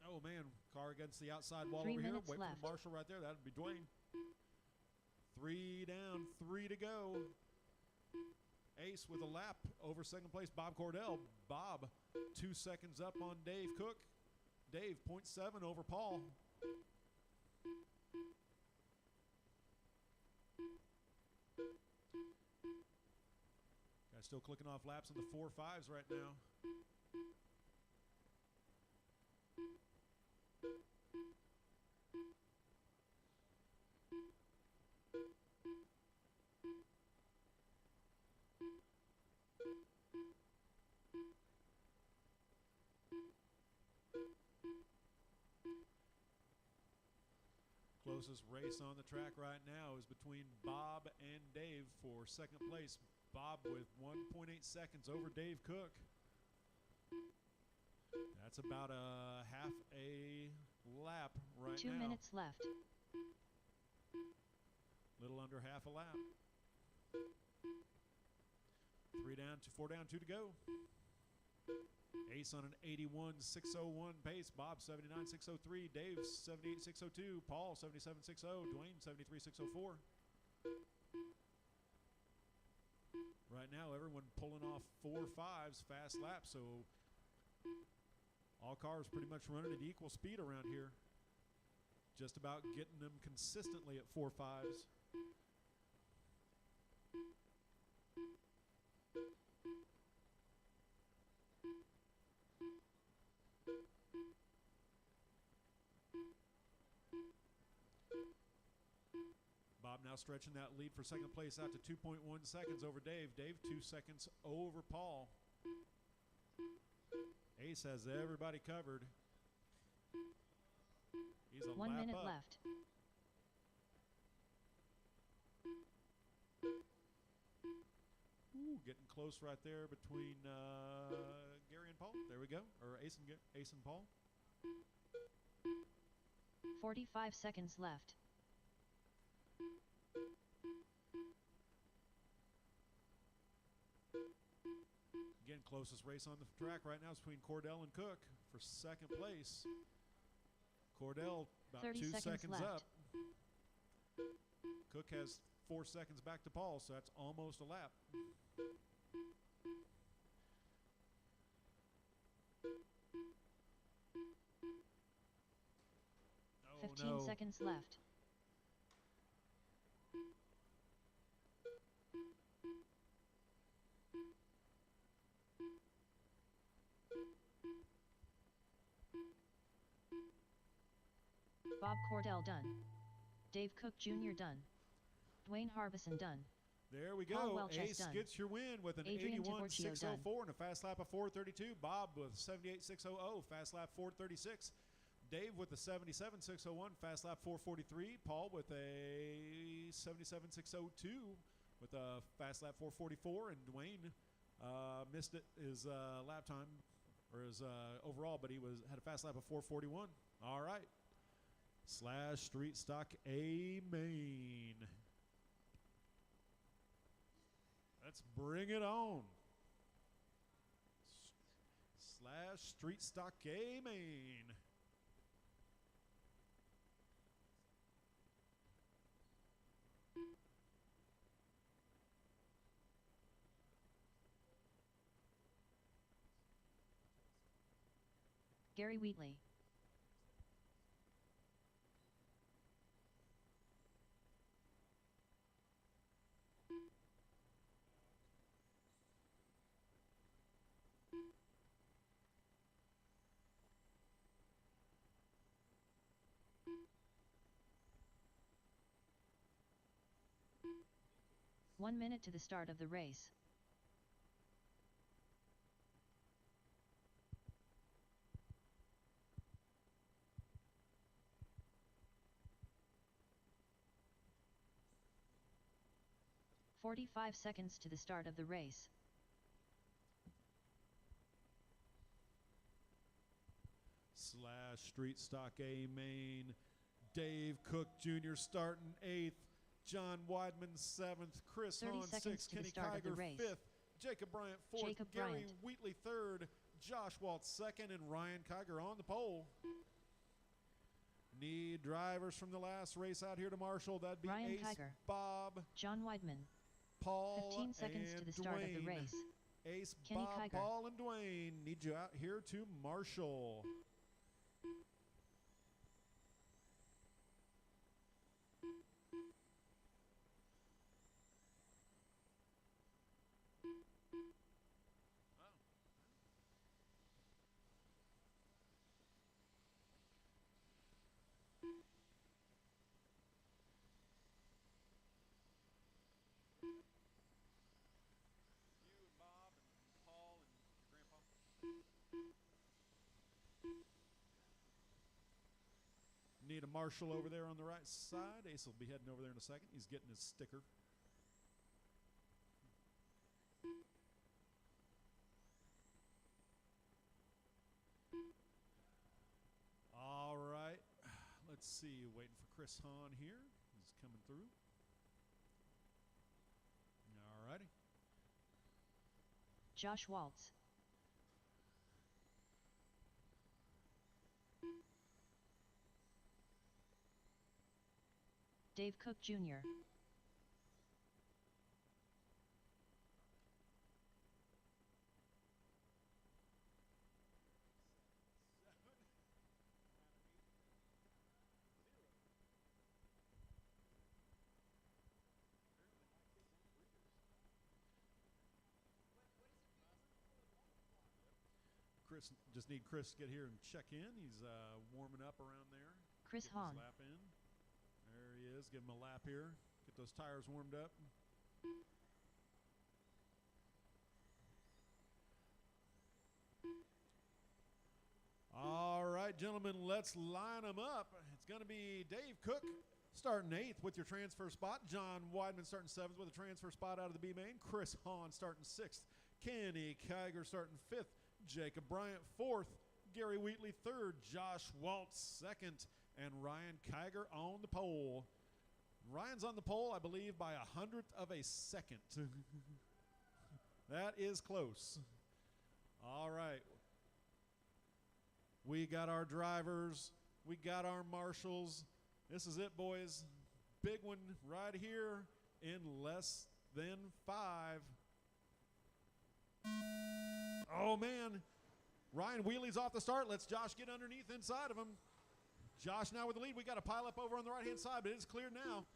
Oh man, car against the outside wall 3 over here. minutes Wait left. for Marshall right there. That'd be Dwayne. 3 down, 3 to go. Ace with a lap over second place, Bob Cordell. Bob 2 seconds up on Dave Cook. Dave 0.7 over Paul. Guys still clicking off laps in the 4.5s right now. Closest race on the track right now is between Bob and Dave for second place. Bob with 1.8 seconds over Dave Cook. That's about a half a lap right 2 now. minutes left. Little under half a lap. 3 down, 4 down, 2 to go. Ace on an 81.601 pace. Bob 79.603. Dave 78.602. Paul 77.60. Dwayne 73.604. Right now, everyone pulling off 4.5s fast laps, so all cars pretty much running at equal speed around here. Just about getting them consistently at 4.5s. Bob now stretching that lead for second place out to 2.1 seconds over Dave. Dave 2 seconds over Paul. Ace has everybody covered. He's a 1 lap minute up. left. Ooh, getting close right there between Gary and Paul. There we go. Or Ace and Paul. 45 seconds left. Again, closest race on the track right now is between Cordell and Cook for second place. Cordell about 30 2 seconds seconds left. up. Cook has 4 seconds back to Paul, so that's almost a lap. Oh, 15 no. seconds left. Bob Cordell done. Dave Cook Jr. done. Dwayne Harbison done. There we Paul go. Welch has Ace done. gets your win with an Adrian 81.604 Tiburcio and a fast lap of 4:32. Bob with 78.600, fast lap 4:36. Dave with the 77.601, fast lap 4:43. Paul with a 77.602 with a fast lap 4:44. And Dwayne missed it his lap time or his overall, but he had a fast lap of 4:41. All right. Slash Street Stock A main. Let's bring it on. Slash Street Stock A main. Gary Wheatley. One minute to the start of the race. "45 seconds to the start of the race. Slash Street Stock A main. Dave Cook Jr. starting 8th. John Weidman 7th. Chris 30 Hahn seconds 6th. to the Kenny start of the Kiger race. 5th. Jacob Bryant 4th. Jacob Gary Bryant. Wheatley 3rd. Josh Waltz 2nd. And Ryan Kiger on the pole. Need drivers from the last race out here to Marshall. That'd be Ryan Ace, Kiger. Bob, John Weidman. Paul, 15 seconds and to the start of the Dwayne. race. Ace, Kenny Bob, Kiger. Paul, and Dwayne need you out here to Marshall. You and Bob and Paul and your grandpa. Need a marshal over there on the right side. Ace will be heading over there in a second. He's getting his sticker. All right. Let's see. Waiting for Chris Hahn here. He's coming through. All righty. Josh Waltz. Dave Cook Jr. Chris, just need Chris to get here and check in. He's warming up around there. Chris Getting his Hahn. lap in. There he is. Give him a lap here. Get those tires warmed up. All right, gentlemen, let's line them up. It's going to be Dave Cook starting 8th with your transfer spot. John Weidman starting 7th with a transfer spot out of the B main. Chris Hahn starting 6th. Kenny Kiger starting 5th. Jacob Bryant 4th. Gary Wheatley 3rd. Josh Waltz 2nd. And Ryan Kiger on the pole. Ryan's on the pole, I believe, by 100th of a second. That is close. All right. We got our drivers. We got our marshals. This is it, boys. Big one right here in less than 5. Oh, man. Ryan Wheatley's off the start. Let's Josh get underneath inside of him. Josh now with the lead. We got a pile up over on the right-hand side, but it's clear now.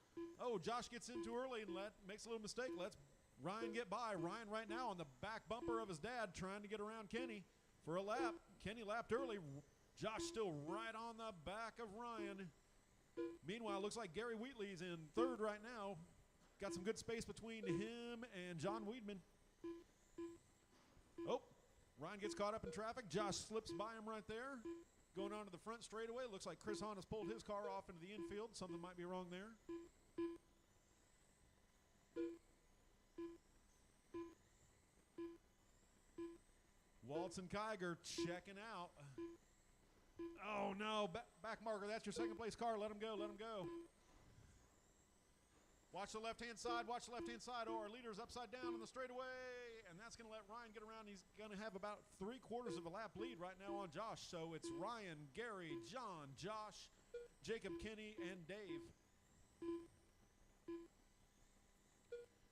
Oh, Josh gets in too early and makes a little mistake. Let's Ryan get by. Ryan right now on the back bumper of his dad trying to get around Kenny for a lap. Kenny lapped early. Josh still right on the back of Ryan. Meanwhile, looks like Gary Wheatley's in 3rd right now. Got some good space between him and John Weidman. Oh, Ryan gets caught up in traffic. Josh slips by him right there. Going on to the front straightaway. Looks like Chris Hahn has pulled his car off into the infield. Something might be wrong there. Waltz and Kiger checking out. Oh, no. Back marker. That's your second place car. Let him go. Let him go. Watch the left-hand side. Watch the left-hand side. Oh, our leader's upside down on the straightaway. And that's going to let Ryan get around. He's going to have about 3/4 of a lap lead right now on Josh. So it's Ryan, Gary, John, Josh, Jacob, Kenny, and Dave.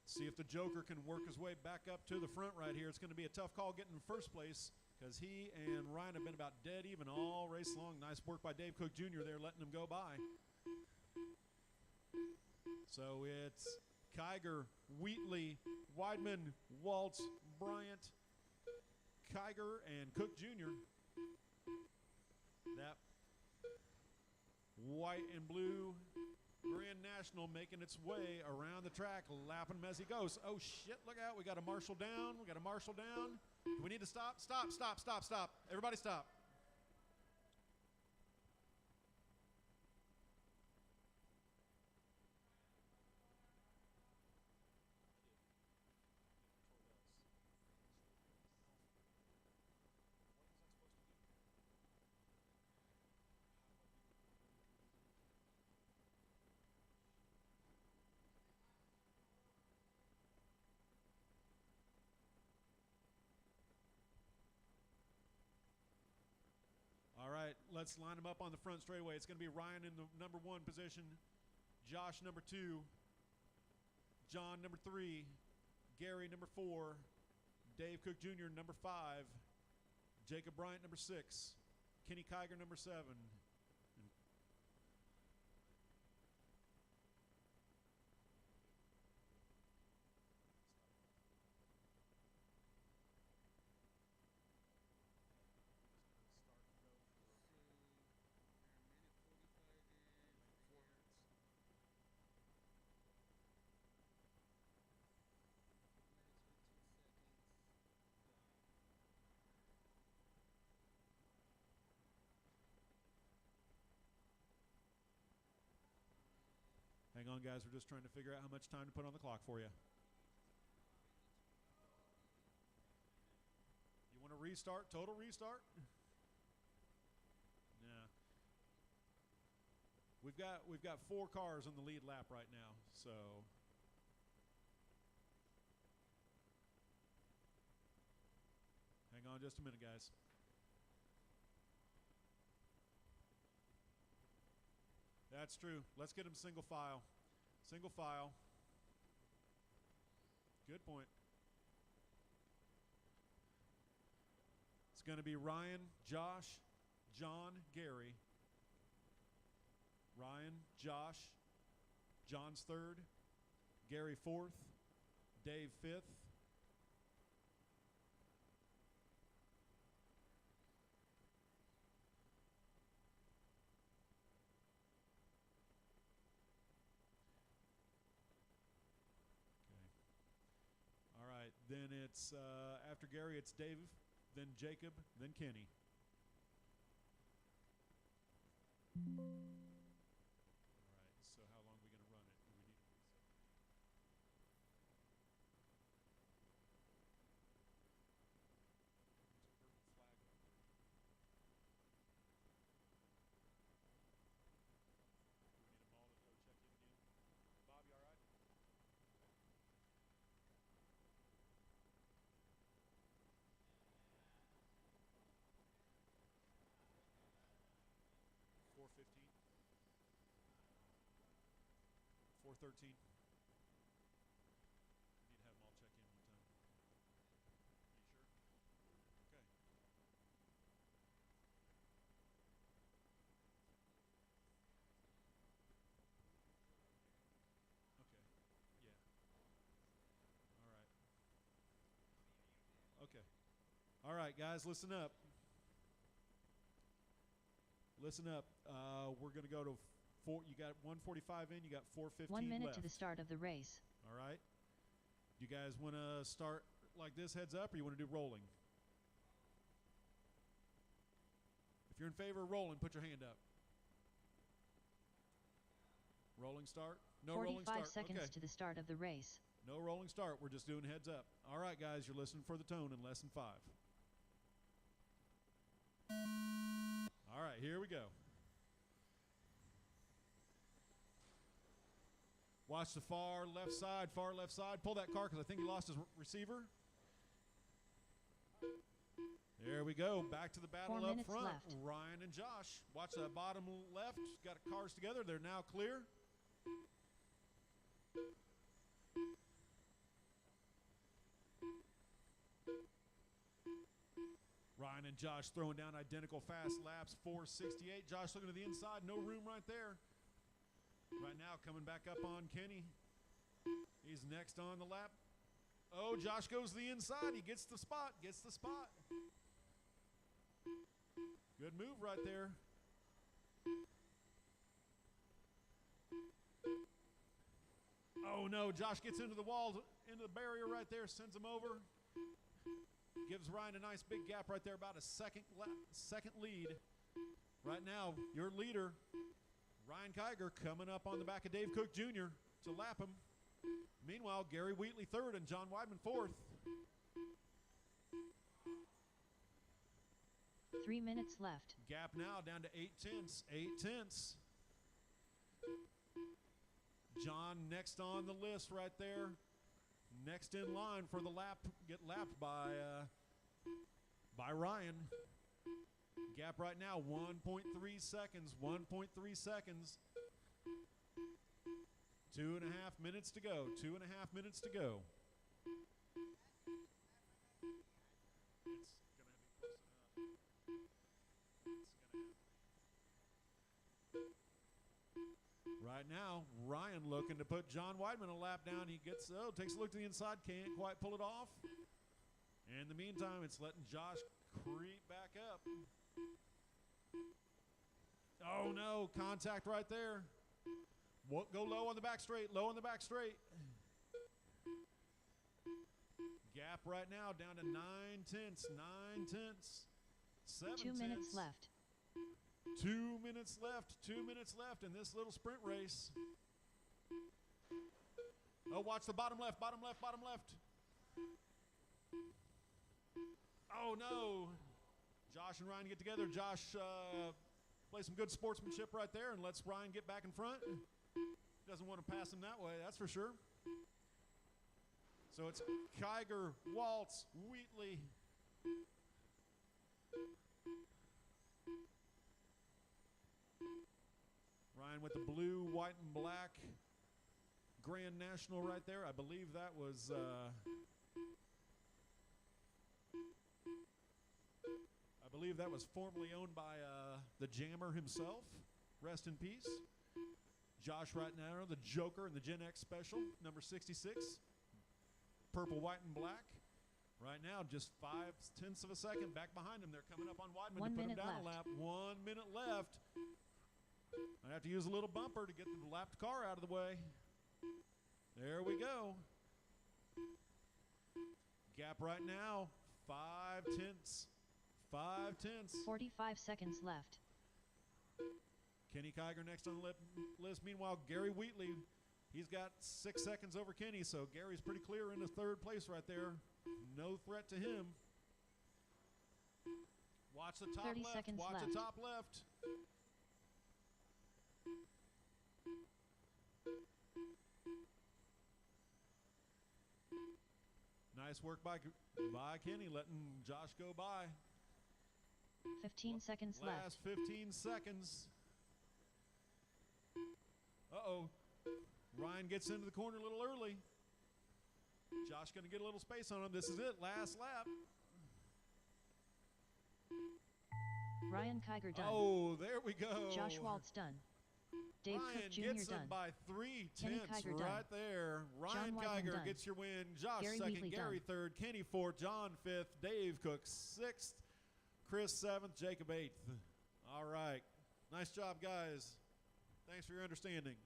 See if the Joker can work his way back up to the front right here. It's going to be a tough call getting in first place because he and Ryan have been about dead even all race long. Nice work by Dave Cook Jr. there, letting them go by. So it's Kiger, Wheatley, Weidman, Waltz, Bryant, Kiger, and Cook Jr. That white and blue Grand National making its way around the track, lapping him as he goes. Oh, shit, look out. We got a marshal down. We got a marshal down. Do we need to stop? Stop, stop, stop, stop. Everybody stop. All right, let's line them up on the front straightaway. It's going to be Ryan in the number 1 position, Josh number 2, John number 3, Gary number 4, Dave Cook Jr. number 5, Jacob Bryant number 6, Kenny Kiger number 7. Hang on, guys. We're just trying to figure out how much time to put on the clock for you. You want to restart? Total restart? Yeah. We've got 4 cars on the lead lap right now, so. Hang on just a minute, guys. That's true. Let's get them single file. Single file. Good point. It's going to be Ryan, Josh, John, Gary. Ryan, Josh, John's 3rd, Gary 4th, Dave 5th. Then it's, after Gary, it's Dave, then Jacob, then Kenny. All right, so how long are we going to run it? Do we need to reset? There's a purple flag up there. Do we need them all to go check in again? Bob, you all right? 4:15, 4:13. Need to have them all check in one time. Are you sure? Okay. Okay. Yeah. All right. Okay. All right, guys, listen up. Listen up. We're going to go to 4. You got 1:45 in. You got 4:15 1 minute left. to the start of the race. All right. You guys want to start like this, heads up, or you want to do rolling? If you're in favor of rolling, put your hand up. Rolling start? No rolling start. 45 seconds Okay. to the start of the race. No rolling start. We're just doing heads up. All right, guys, you're listening for the tone in less than 5. All right, here we go. Watch the far left side, far left side. Pull that car because I think he lost his receiver. There we go. Back to the battle 4 up minutes front. left. Ryan and Josh. Watch that bottom left. Got cars together. They're now clear. Ryan and Josh throwing down identical fast laps, 4:68. Josh looking to the inside, no room right there. Right now coming back up on Kenny. He's next on the lap. Oh, Josh goes to the inside. He gets the spot, Good move right there. Oh, no, Josh gets into the wall, into the barrier right there, sends him over. Gives Ryan a nice big gap right there, about a second lead. Right now, your leader, Ryan Kiger, coming up on the back of Dave Cook Jr. to lap him. Meanwhile, Gary Wheatley third and John Weidman fourth. 3 minutes left. Gap now down to 8/10. 8/10. John next on the list right there. Next in line for the lap, get lapped by Ryan. Gap right now, 1.3 seconds, 1.3 seconds. 2.5 minutes to go, 2.5 minutes to go. Right now, Ryan looking to put John Weidman a lap down. He gets, takes a look to the inside, can't quite pull it off. In the meantime, it's letting Josh creep back up. Oh no, contact right there. Go low on the back straight, low on the back straight. Gap right now down to 9/10, 9/10. 7/10. 2 minutes left. 2 minutes left, 2 minutes left in this little sprint race. Oh, watch the bottom left, bottom left, bottom left. Oh, no. Josh and Ryan get together. Josh plays some good sportsmanship right there and lets Ryan get back in front. Doesn't want to pass him that way, that's for sure. So it's Kiger, Waltz, Wheatley. Ryan with the blue, white, and black Grand National right there. I believe that was formerly owned by the Jammer himself. Rest in peace. Josh right now, the Joker in the Gen X Special, number 66. Purple, white, and black. Right now, just 5/10 of a second back behind him. They're coming up on Weidman 1 to put him minute down a left. lap. 1 minute left. I have to use a little bumper to get the lapped car out of the way. There we go. Gap right now, 5/10. 5/10. 45 seconds left. Kenny Kiger next on the list. Meanwhile, Gary Wheatley, he's got 6 seconds over Kenny, so Gary's pretty clear into third place right there. No threat to him. Watch the top 30 left. seconds Watch left. the top left. Nice work by Kenny, letting Josh go by. 15 seconds left. Last 15 seconds. Uh-oh. Ryan gets into the corner a little early. Josh going to get a little space on him. This is it. Last lap. Ryan Kiger done. Oh, there we go. Josh Waltz done. Dave Ryan Cook Jr. gets him done. by 3 Kenny tenths Kiger right done. there. Ryan John Weidman Kiger done. gets your win. Josh Gary second, Wheatley Gary done. third, Kenny fourth, John fifth, Dave Cook sixth, Chris seventh, Jacob eighth. All right. Nice job, guys. Thanks for your understanding.